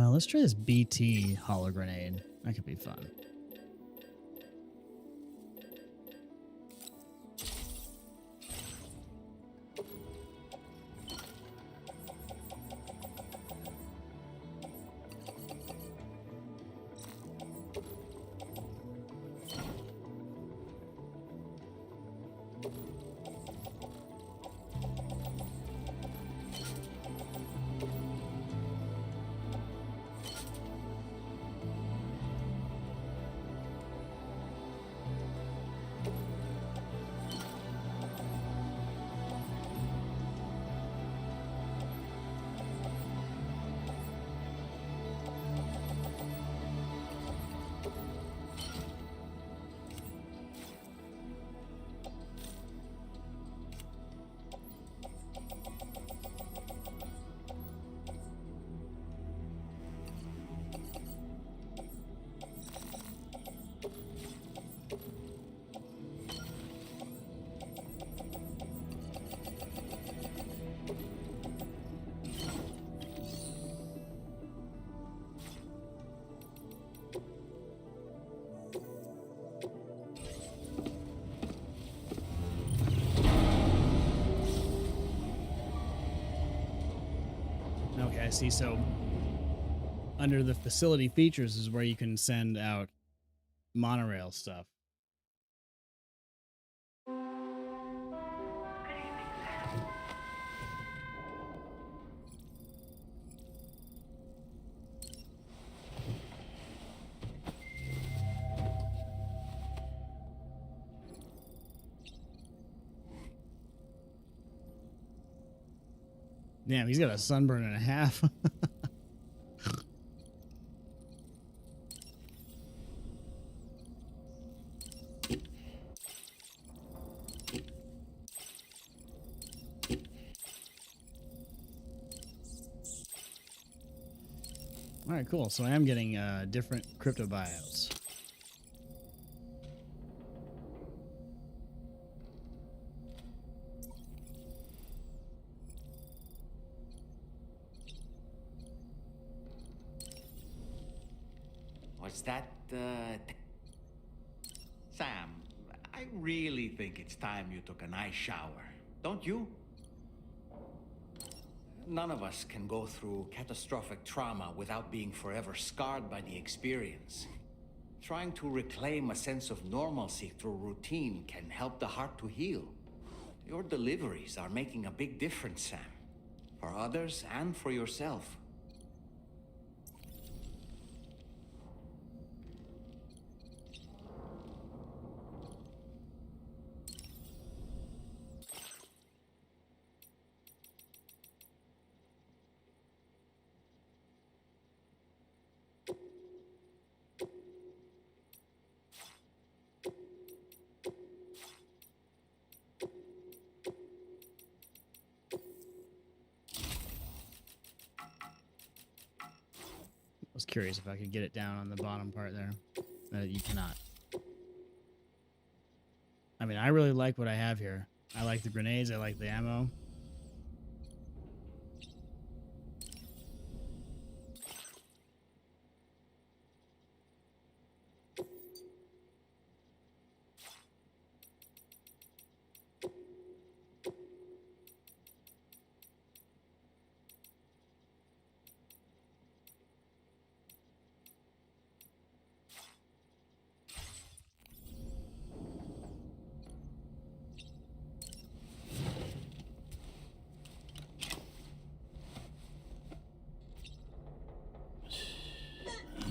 Let's try this BT holo grenade. That could be fun. I see. So under the facility features is where you can send out monorail stuff. Damn, he's got a sunburn and a half. All right, cool. So I am getting different crypto buyouts. Was that, Sam, I really think it's time you took a nice shower, don't you? None of us can go through catastrophic trauma without being forever scarred by the experience. Trying to reclaim a sense of normalcy through routine can help the heart to heal. Your deliveries are making a big difference, Sam. For others and for yourself. I was curious if I could get it down on the bottom part there. You cannot. I mean, I really like what I have here. I like the grenades. I like the ammo.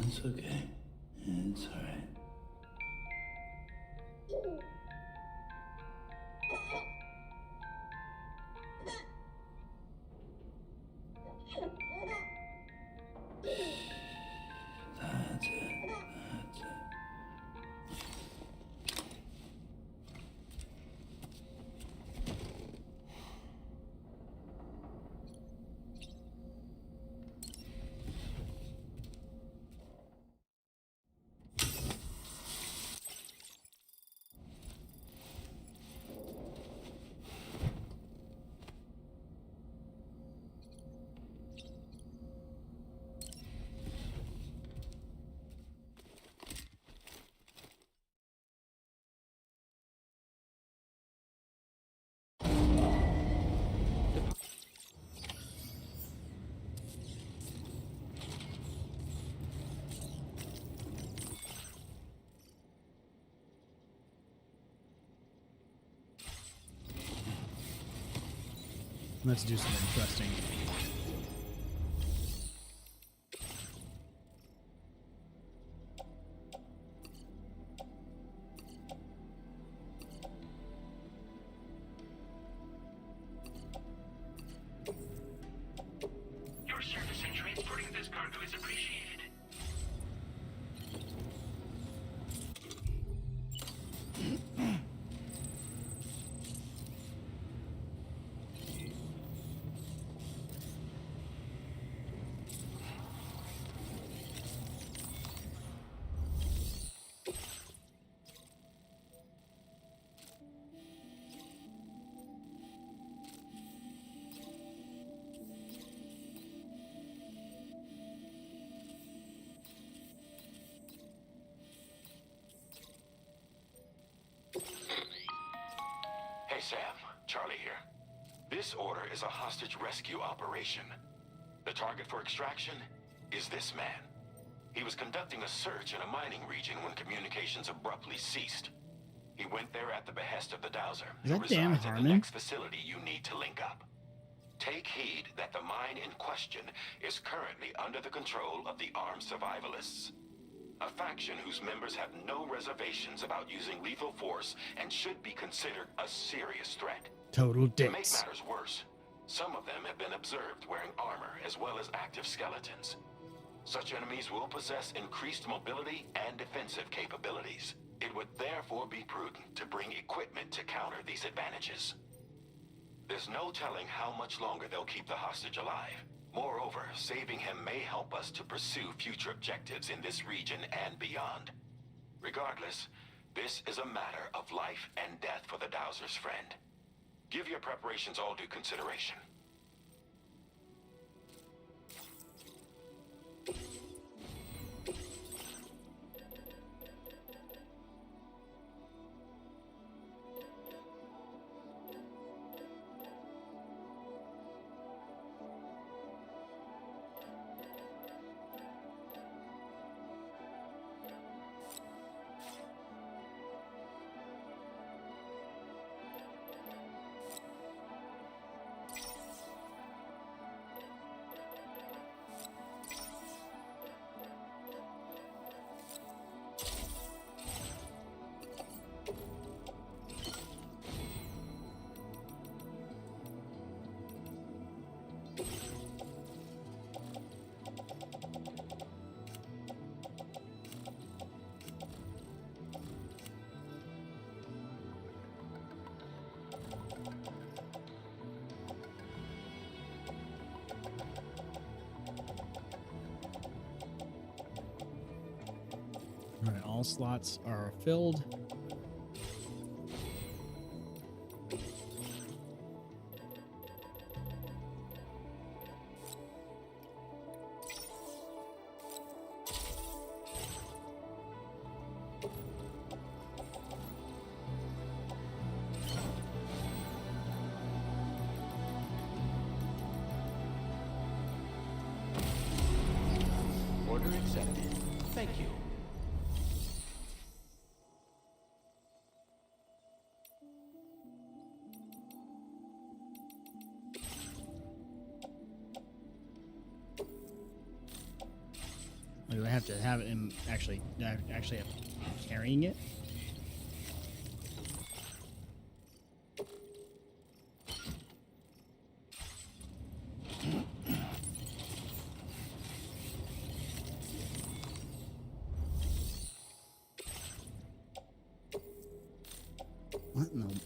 It's okay. It's all right. That's it. That's it. Let's do something interesting. Your service in transporting this cargo is appreciated. Hey Sam, Charlie here. This order is a hostage rescue operation. The target for extraction is this man. He was conducting a search in a mining region when communications abruptly ceased. He went there at the behest of the Dowser, Is who that Dan resides in the Harmon? next facility you need to link up. Take heed that the mine in question is currently under the control of the armed survivalists, a faction whose members have no reservations about using lethal force and should be considered a serious threat. Total To make dicks. matters worse, some of them have been observed wearing armor as well as active skeletons. Such enemies will possess increased mobility and defensive capabilities. It would therefore be prudent to bring equipment to counter these advantages. There's no telling how much longer they'll keep the hostage alive. Moreover, saving him may help us to pursue future objectives in this region and beyond. Regardless, this is a matter of life and death for the Dowser's friend. Give your preparations all due consideration. All right, all slots are filled. Order accepted. Thank you. Do I have to have him actually have carrying it? What in the...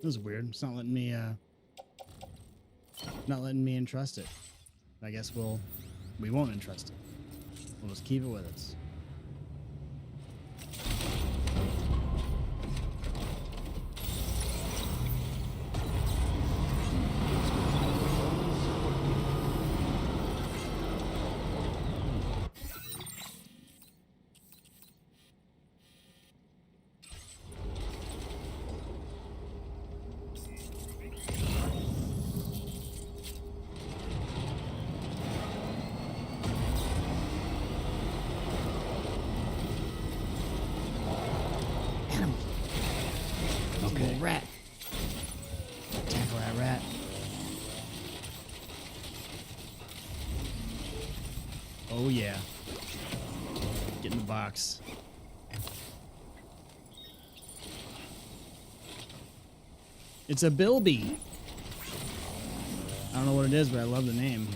This is weird. It's not letting me entrust it. I guess we won't entrust it. We'll just keep it with us. Rat. Tackle that rat. Oh yeah. Get in the box. It's a bilby. I don't know what it is, but I love the name.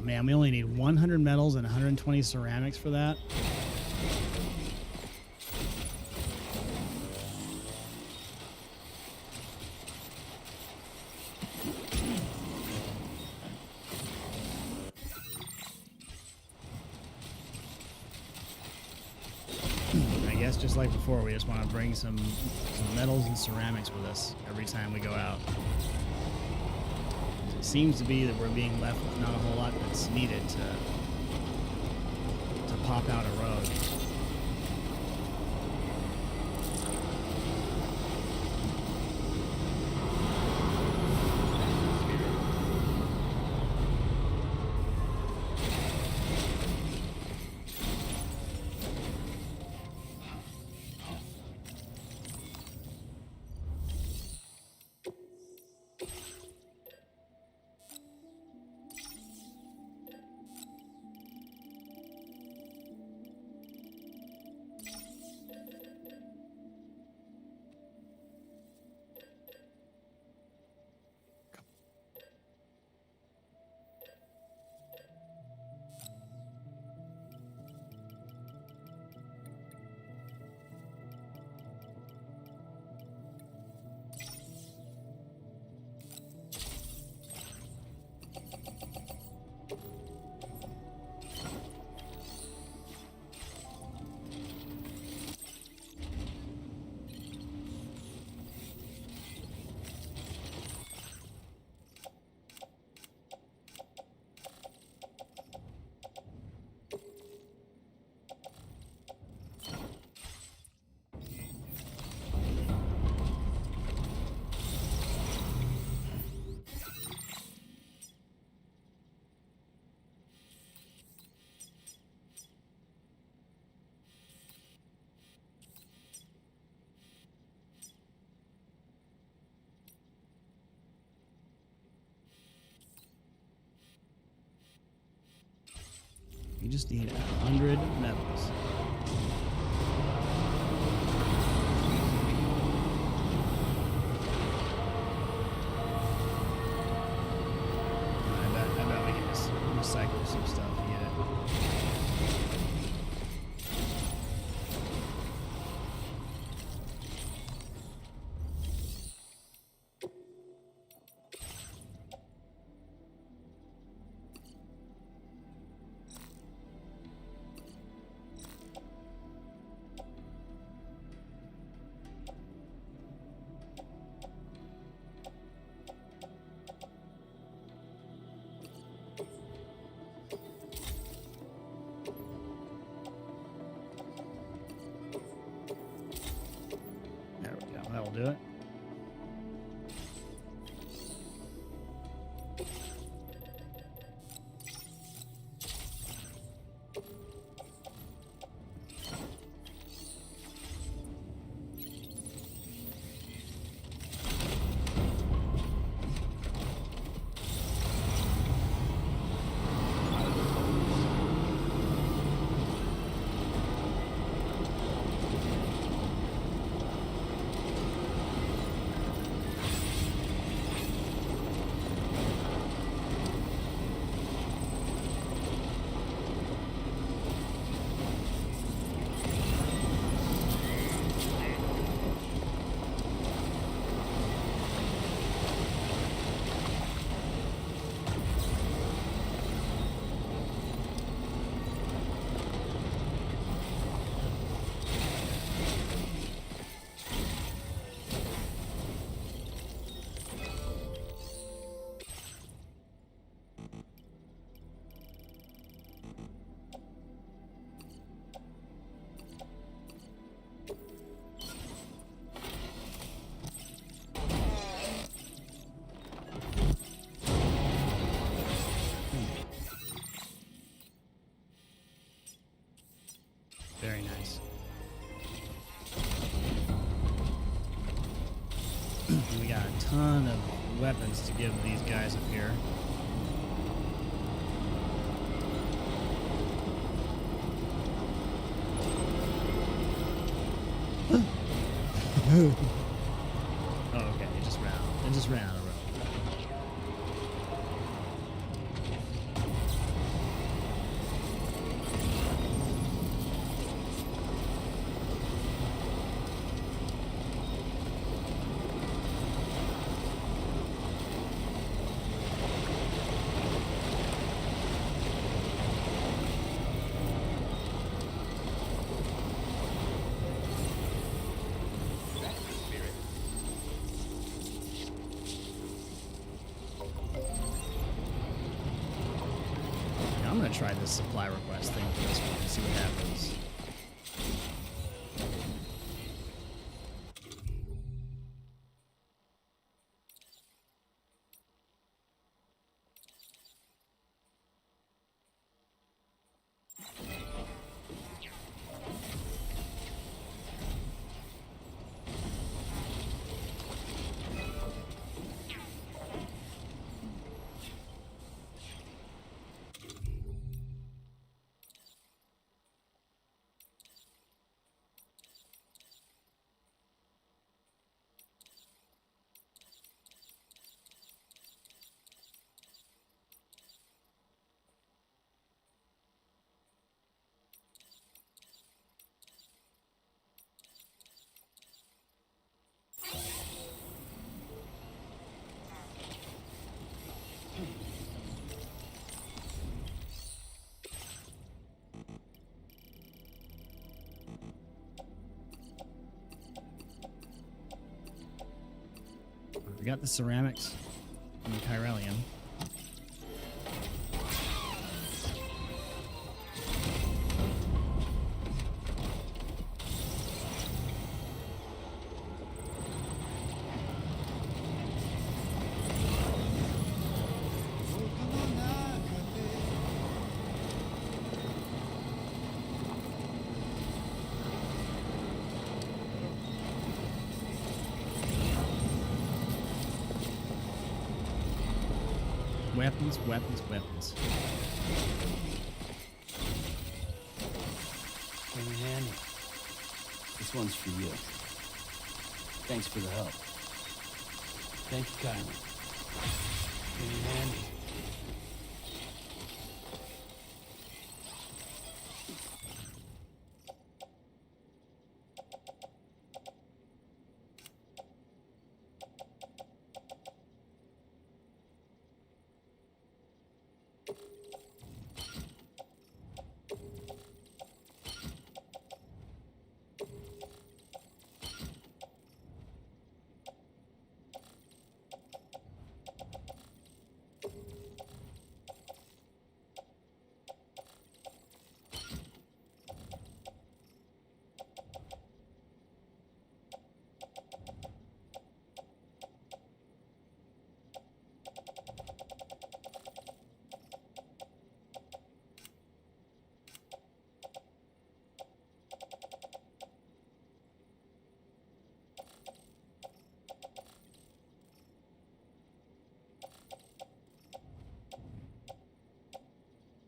man, we only need 100 metals and 120 ceramics for that. I guess just like before, we just want to bring some metals and ceramics with us every time we go out. It seems to be that we're being left with not a whole lot that's needed to pop out a road. You just need 100 metals. I bet we can just recycle some stuff to get it. That'll do it. Very nice. We got a ton of weapons to give these guys up here. Oh, okay, it just ran. It just ran out of road. try this supply request thing for this one and see what happens. We got the ceramics and the chiralium. Weapons, weapons, weapons. Came in handy. This one's for you. Thanks for the help. Thank you kindly. Came in handy.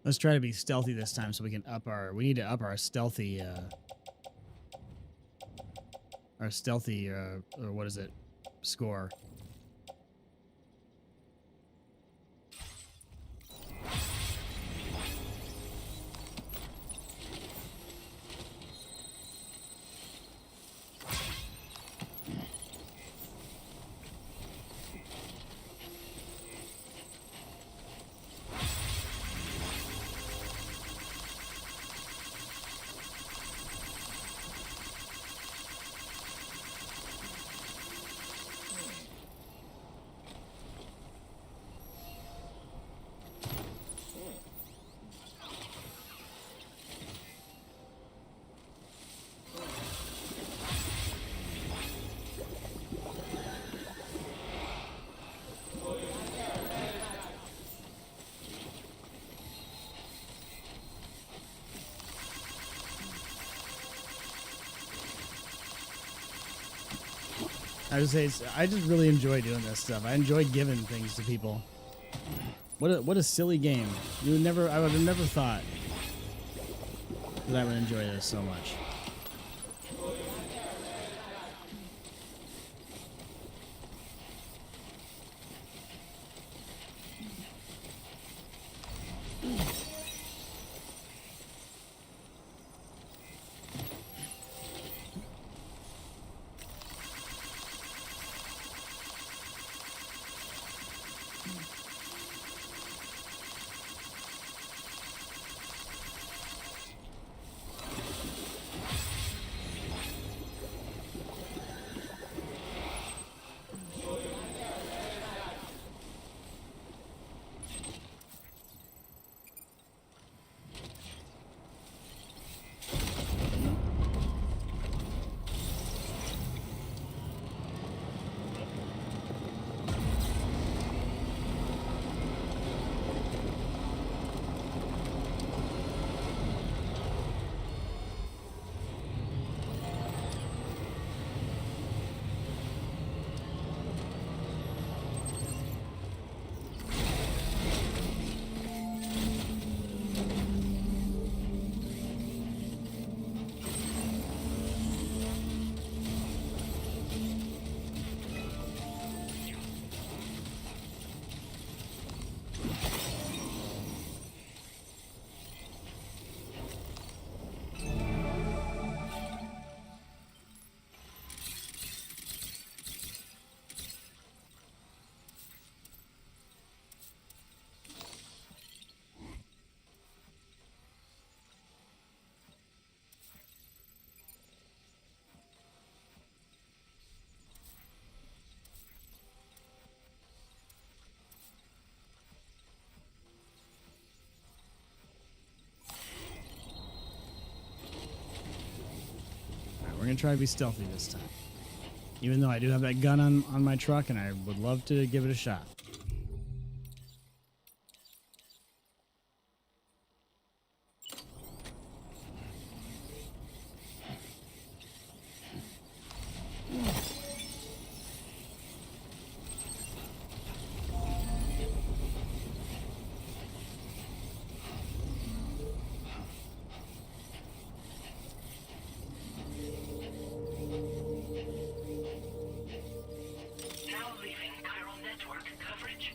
Let's try to be stealthy this time so we can up our... We need to up our stealthy... or what is it? Score. I would say I just really enjoy doing this stuff. I enjoy giving things to people. What a silly game. I would have never thought that I would enjoy this so much. try to be stealthy this time. Even though I do have that gun on my truck, and I would love to give it a shot. Now leaving chiral network coverage.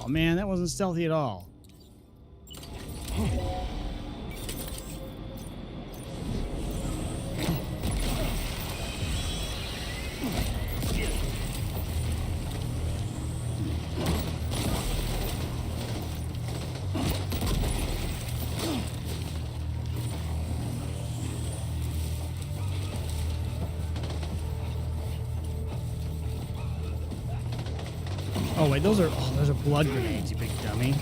Oh man, that wasn't stealthy at all. Oh wait, those are blood grenades, you big dummy.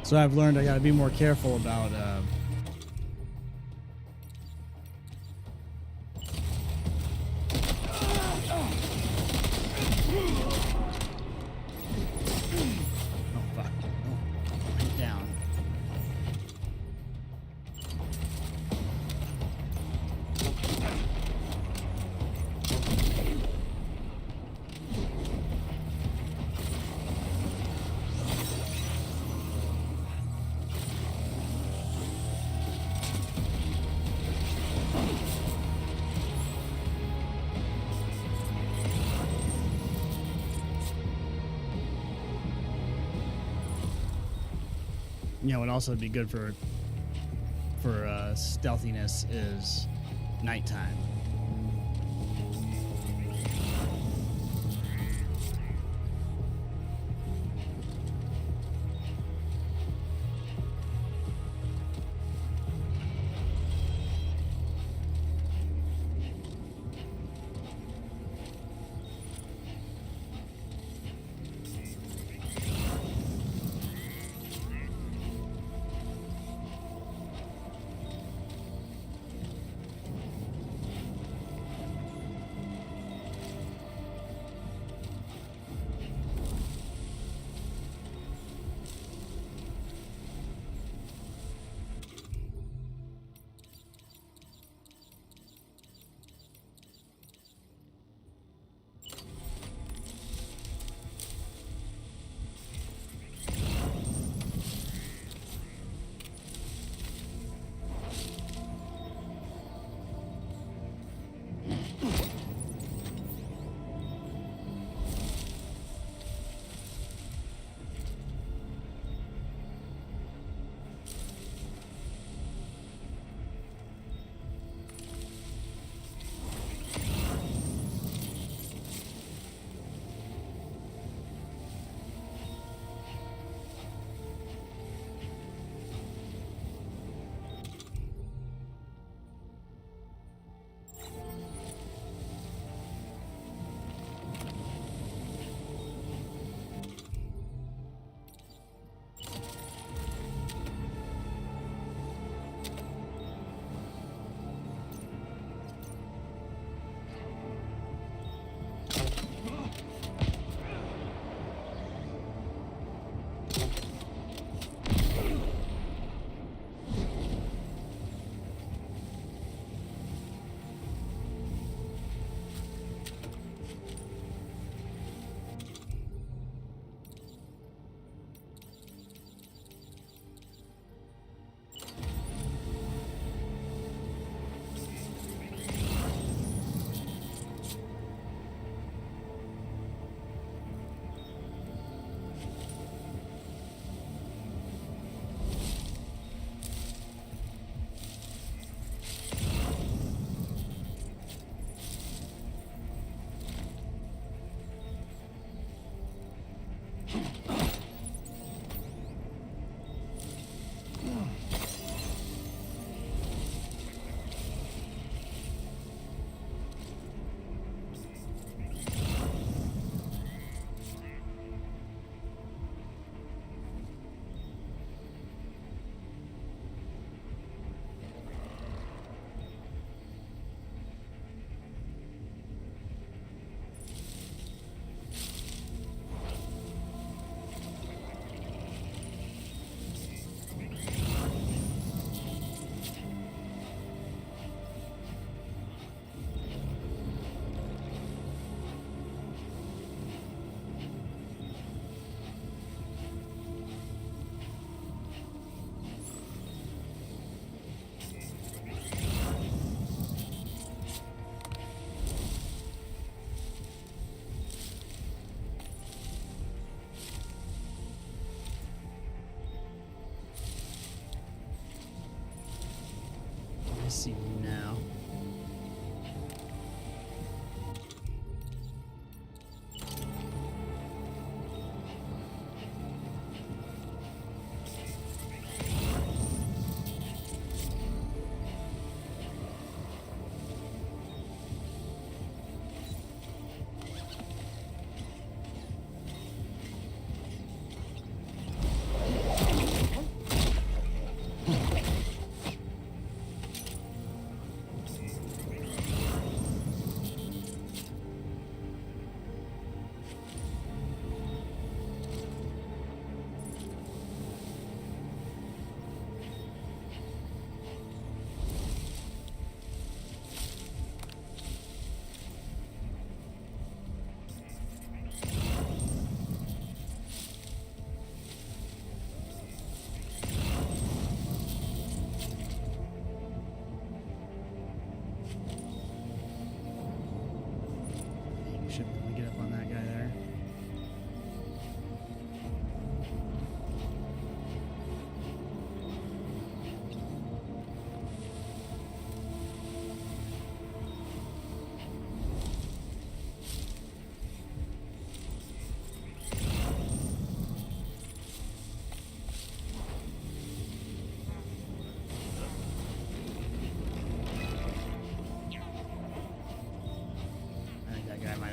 So I've learned I gotta be more careful about You know, and also it'd be good for stealthiness is nighttime. See now.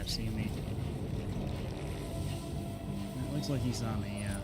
not see me. It looks like he saw me, yeah.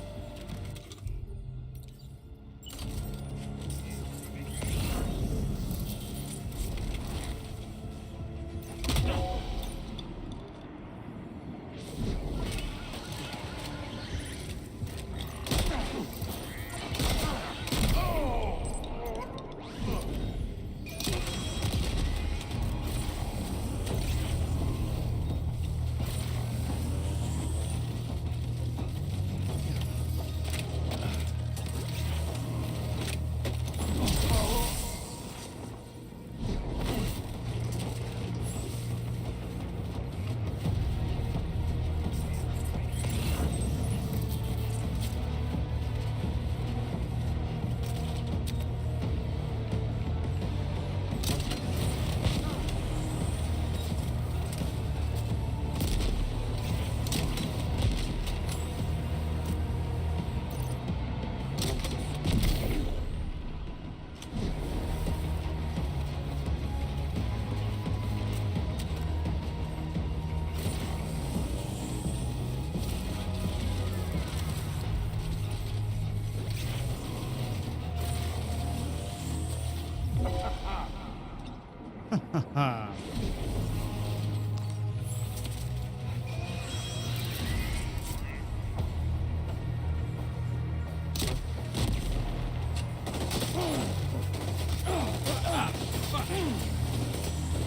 Ha.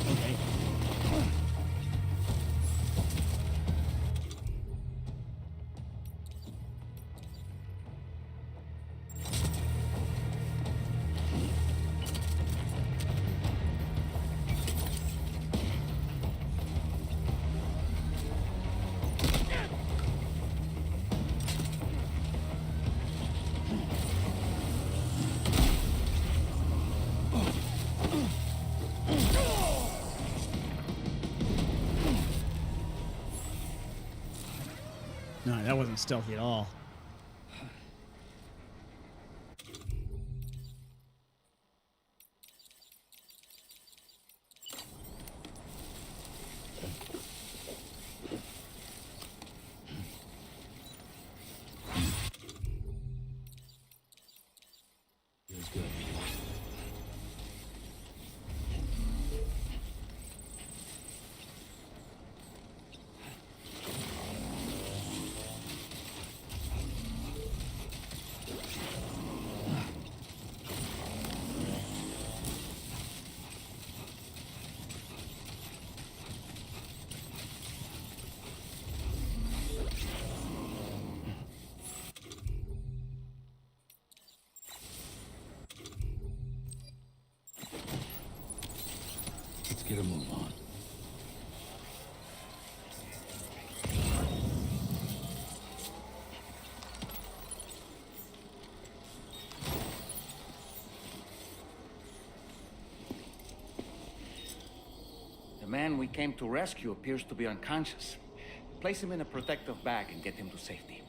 Okay. No, that wasn't stealthy at all. Let's get a move on. The man we came to rescue appears to be unconscious. Place him in a protective bag and get him to safety.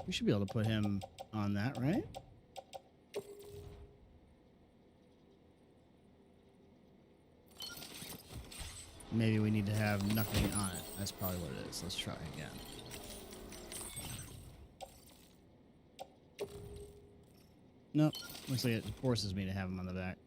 We should be able to put him on that, right? Maybe we need to have nothing on it. That's probably what it is. Let's try again. Nope. Looks like it forces me to have him on the back.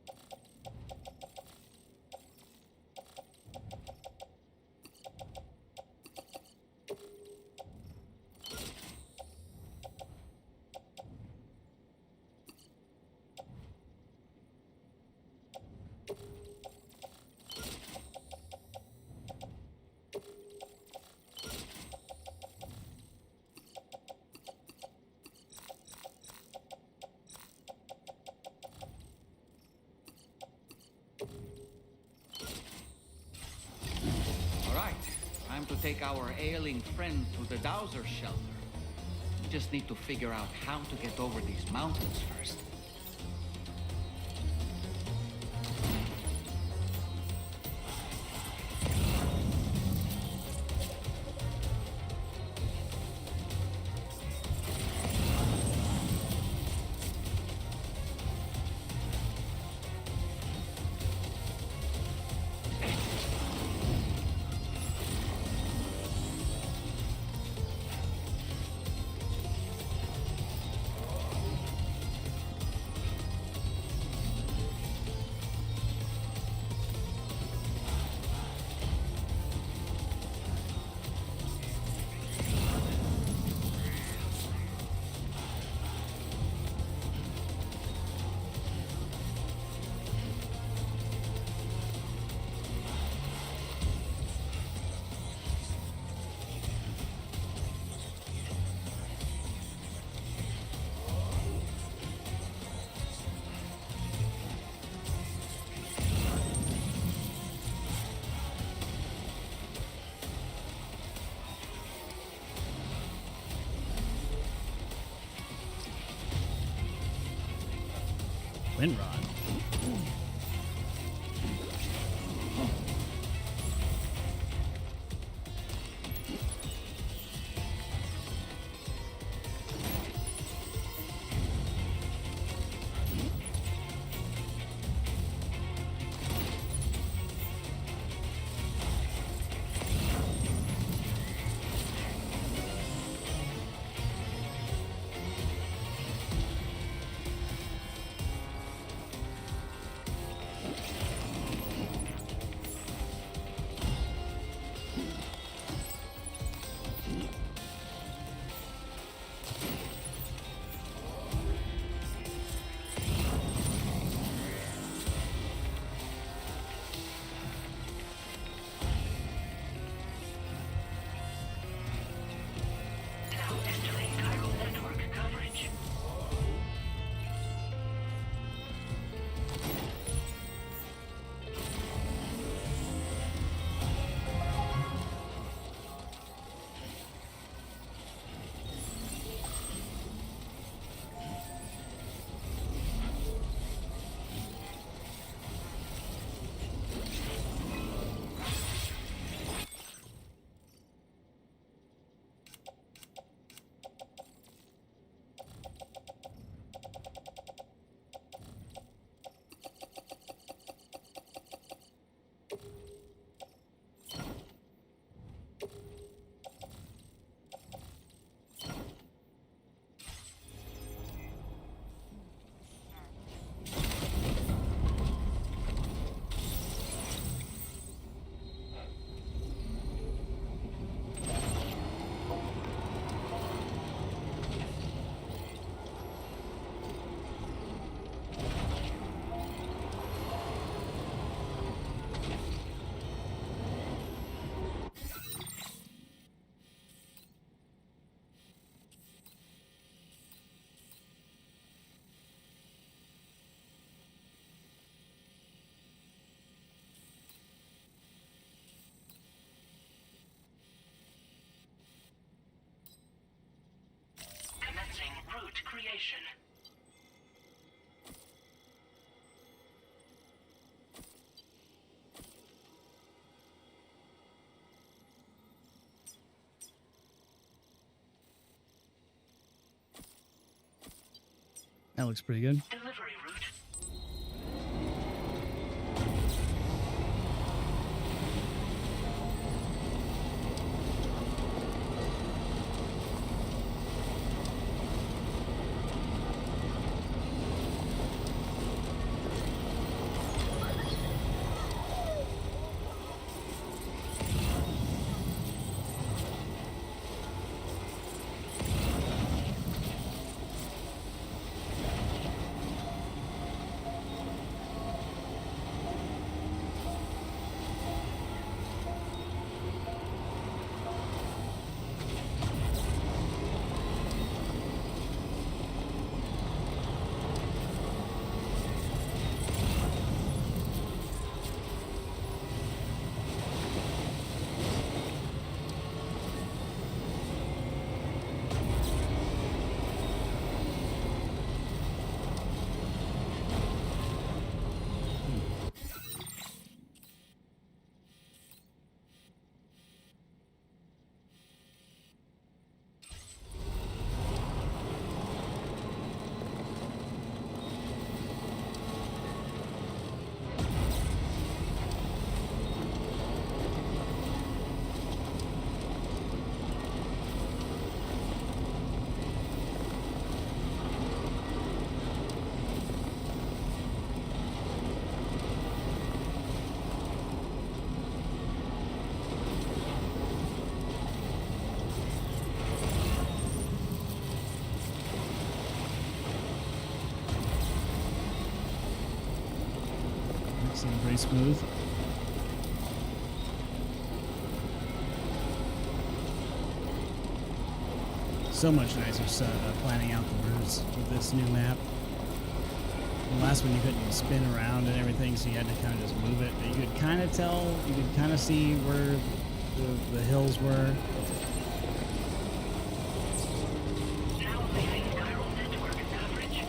Take our ailing friend to the Dowser shelter. We just need to figure out how to get over these mountains first. Wind rod. Now entering chiral network coverage. Commencing route creation. That looks pretty good. Delivery route. Seems pretty smooth. So much nicer planning out the routes with this new map. The last one you couldn't spin around and everything, so you had to kind of just move it. But you could kind of tell, you could kind of see where the hills were. Now leaving chiral network coverage.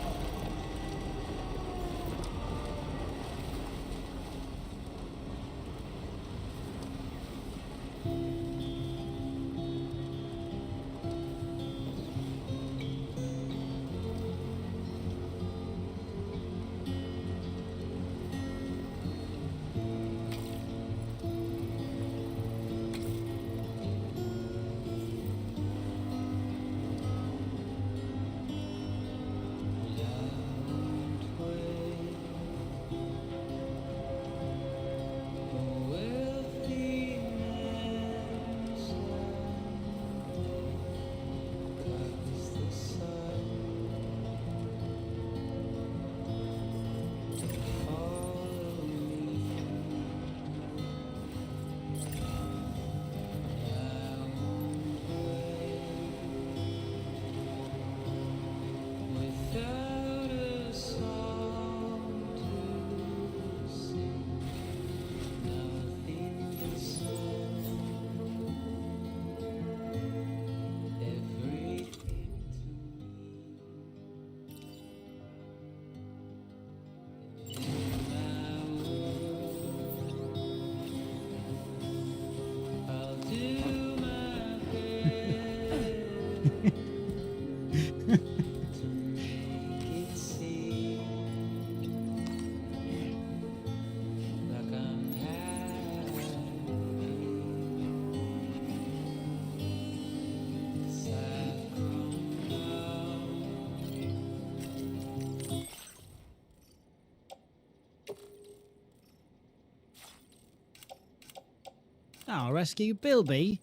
Oh, rescue Bilby.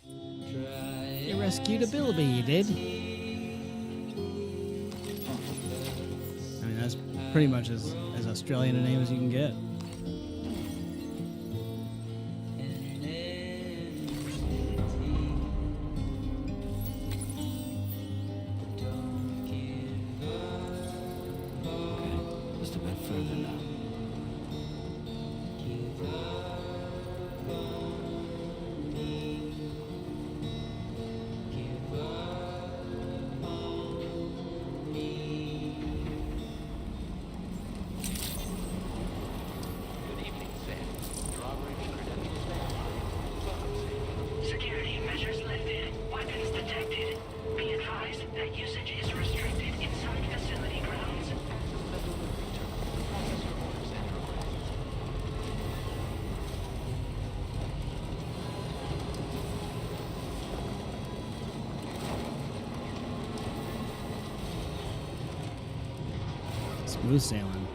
You rescued a Bilby, you did. I mean, that's pretty much as Australian a name as you can get. Just a bit further now. Security measures lifted. Weapons detected. Be advised that usage is restricted inside facility grounds. Smooth sailing.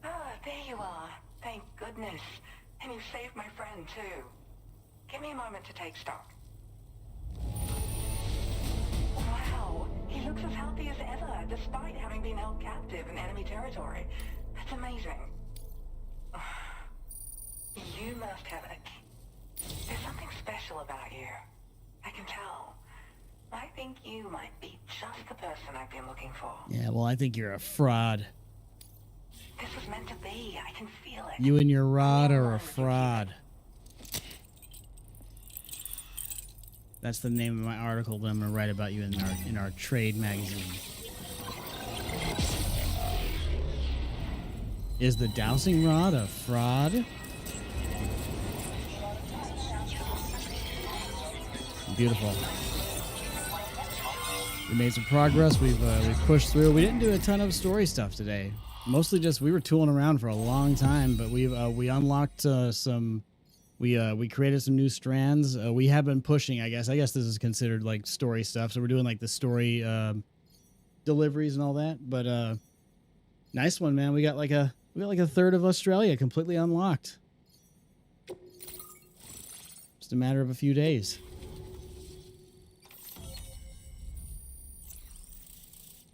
Ah, there you are. Thank goodness. And you saved my friend, too. Give me a moment to take stock. Wow, he looks as healthy as ever, despite having been held captive in enemy territory. That's amazing. You must have There's something special about you. I can tell. I think you might be just the person I've been looking for. Yeah, well, I think you're a fraud. This was meant to be. I can feel it. You and your rod are a fraud. That's the name of my article that I'm going to write about you in our trade magazine. Is the dowsing rod a fraud? Beautiful. We made some progress. We've pushed through. We didn't do a ton of story stuff today. Mostly just we were tooling around for a long time, but we unlocked some. We created some new strands. We have been pushing. I guess this is considered like story stuff. So we're doing like the story deliveries and all that. But nice one, man. We got like a third of Australia completely unlocked. Just a matter of a few days.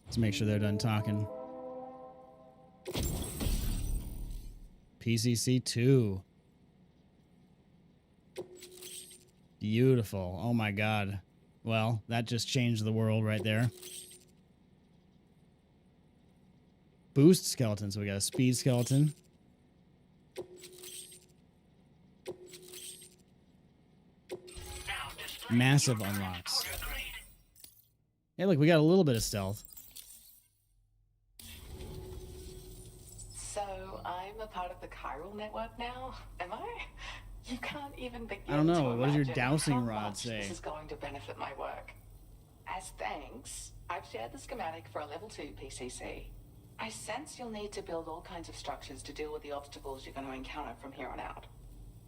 Let's make sure they're done talking. PCC 2. Beautiful. Oh my god. Well, that just changed the world right there. Boost skeleton. So we got a speed skeleton. Massive unlocks. Hey, look, we got a little bit of stealth. So I'm a part of the chiral network now, am I? You can't even begin I don't know. to What does your imagine dowsing how rod much say? This is going to benefit my work. As thanks, I've shared the schematic for a level 2 PCC. I sense you'll need to build all kinds of structures to deal with the obstacles you're going to encounter from here on out.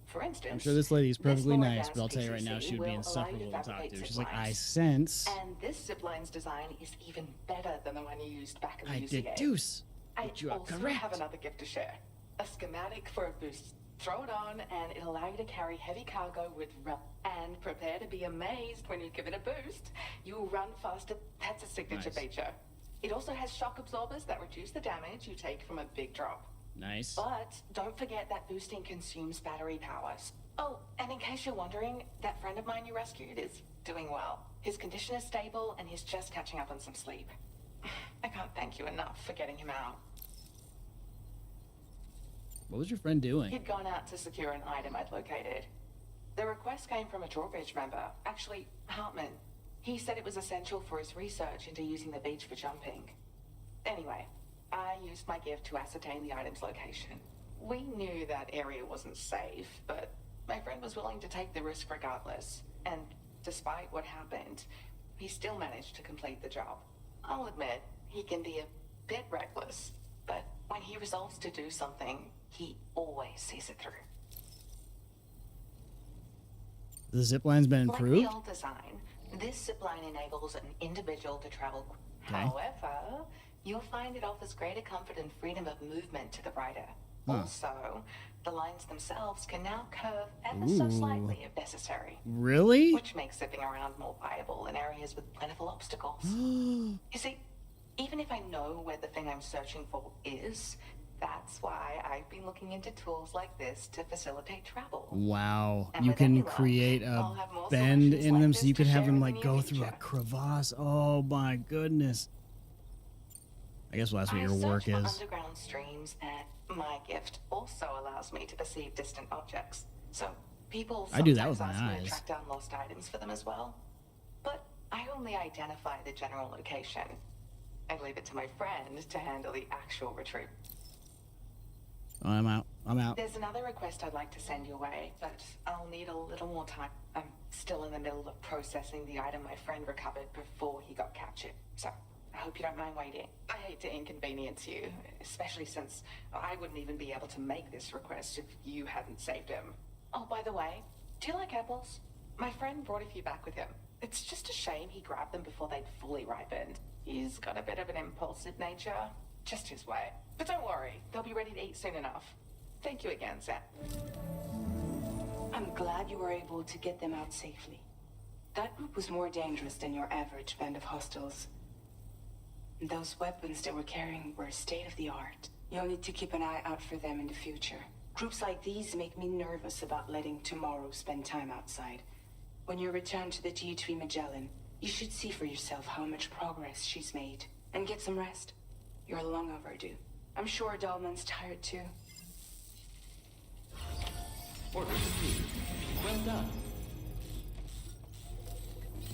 For instance, I'm sure this lady's perfectly more nice, but I'll advanced tell you right now, she would be PCC will allow you insufferable to talk fabricate to. zip She's like, I lines. sense. And this zip line's design is even better than the one you used back in the I UCA. deduce I that you are also correct. have another gift to share. A schematic for a boost Throw it on, and it'll allow you to carry heavy cargo with and prepare to be amazed when you give it a boost. You'll run faster. That's a signature feature. It also has shock absorbers that reduce the damage you take from a big drop. Nice. But don't forget that boosting consumes battery powers. Oh, and in case you're wondering, that friend of mine you rescued is doing well. His condition is stable, and he's just catching up on some sleep. I can't thank you enough for getting him out. What was your friend doing? He'd gone out to secure an item I'd located. The request came from a drawbridge member, actually, Hartman. He said it was essential for his research into using the beach for jumping. Anyway, I used my gift to ascertain the item's location. We knew that area wasn't safe, but my friend was willing to take the risk regardless. And despite what happened, he still managed to complete the job. I'll admit, he can be a bit reckless, but when he resolves to do something, he always sees it through. The zipline's been Like improved? the old design, this zipline enables an individual to travel. Okay. However, you'll find it offers greater comfort and freedom of movement to the rider. Huh. Also, the lines themselves can now curve ever so slightly if necessary. Really? Which makes zipping around more viable in areas with plentiful obstacles. You see, even if I know where the thing I'm searching for is, that's why I've been looking into tools like this to facilitate travel. Wow. And You with any can luck, create a I'll have more bend solutions in like them this so you to can have share them in like the go near through a future. crevasse. Oh my goodness. I guess well, that's what your I work search for is. underground streams, and my gift also allows me to perceive distant objects. So people I do that sometimes with my ask me to eyes. track down lost items for them as well. But I only identify the general location. I leave it to my friend to handle the actual retrieval. Oh, I'm out. I'm out. There's another request I'd like to send your way, but I'll need a little more time. I'm still in the middle of processing the item my friend recovered before he got captured. So I hope you don't mind waiting. I hate to inconvenience you, especially since I wouldn't even be able to make this request if you hadn't saved him. Oh, by the way, do you like apples? My friend brought a few back with him. It's just a shame he grabbed them before they'd fully ripened. He's got a bit of an impulsive nature. Just his way. But don't worry, they'll be ready to eat soon enough. Thank you again, Sam. I'm glad you were able to get them out safely. That group was more dangerous than your average band of hostiles. Those weapons they were carrying were state-of-the-art. You'll need to keep an eye out for them in the future. Groups like these make me nervous about letting Tomorrow spend time outside. When you return to the G3 Magellan, you should see for yourself how much progress she's made. And get some rest. You're long overdue. I'm sure Dahlman's tired too. Order received. Well done.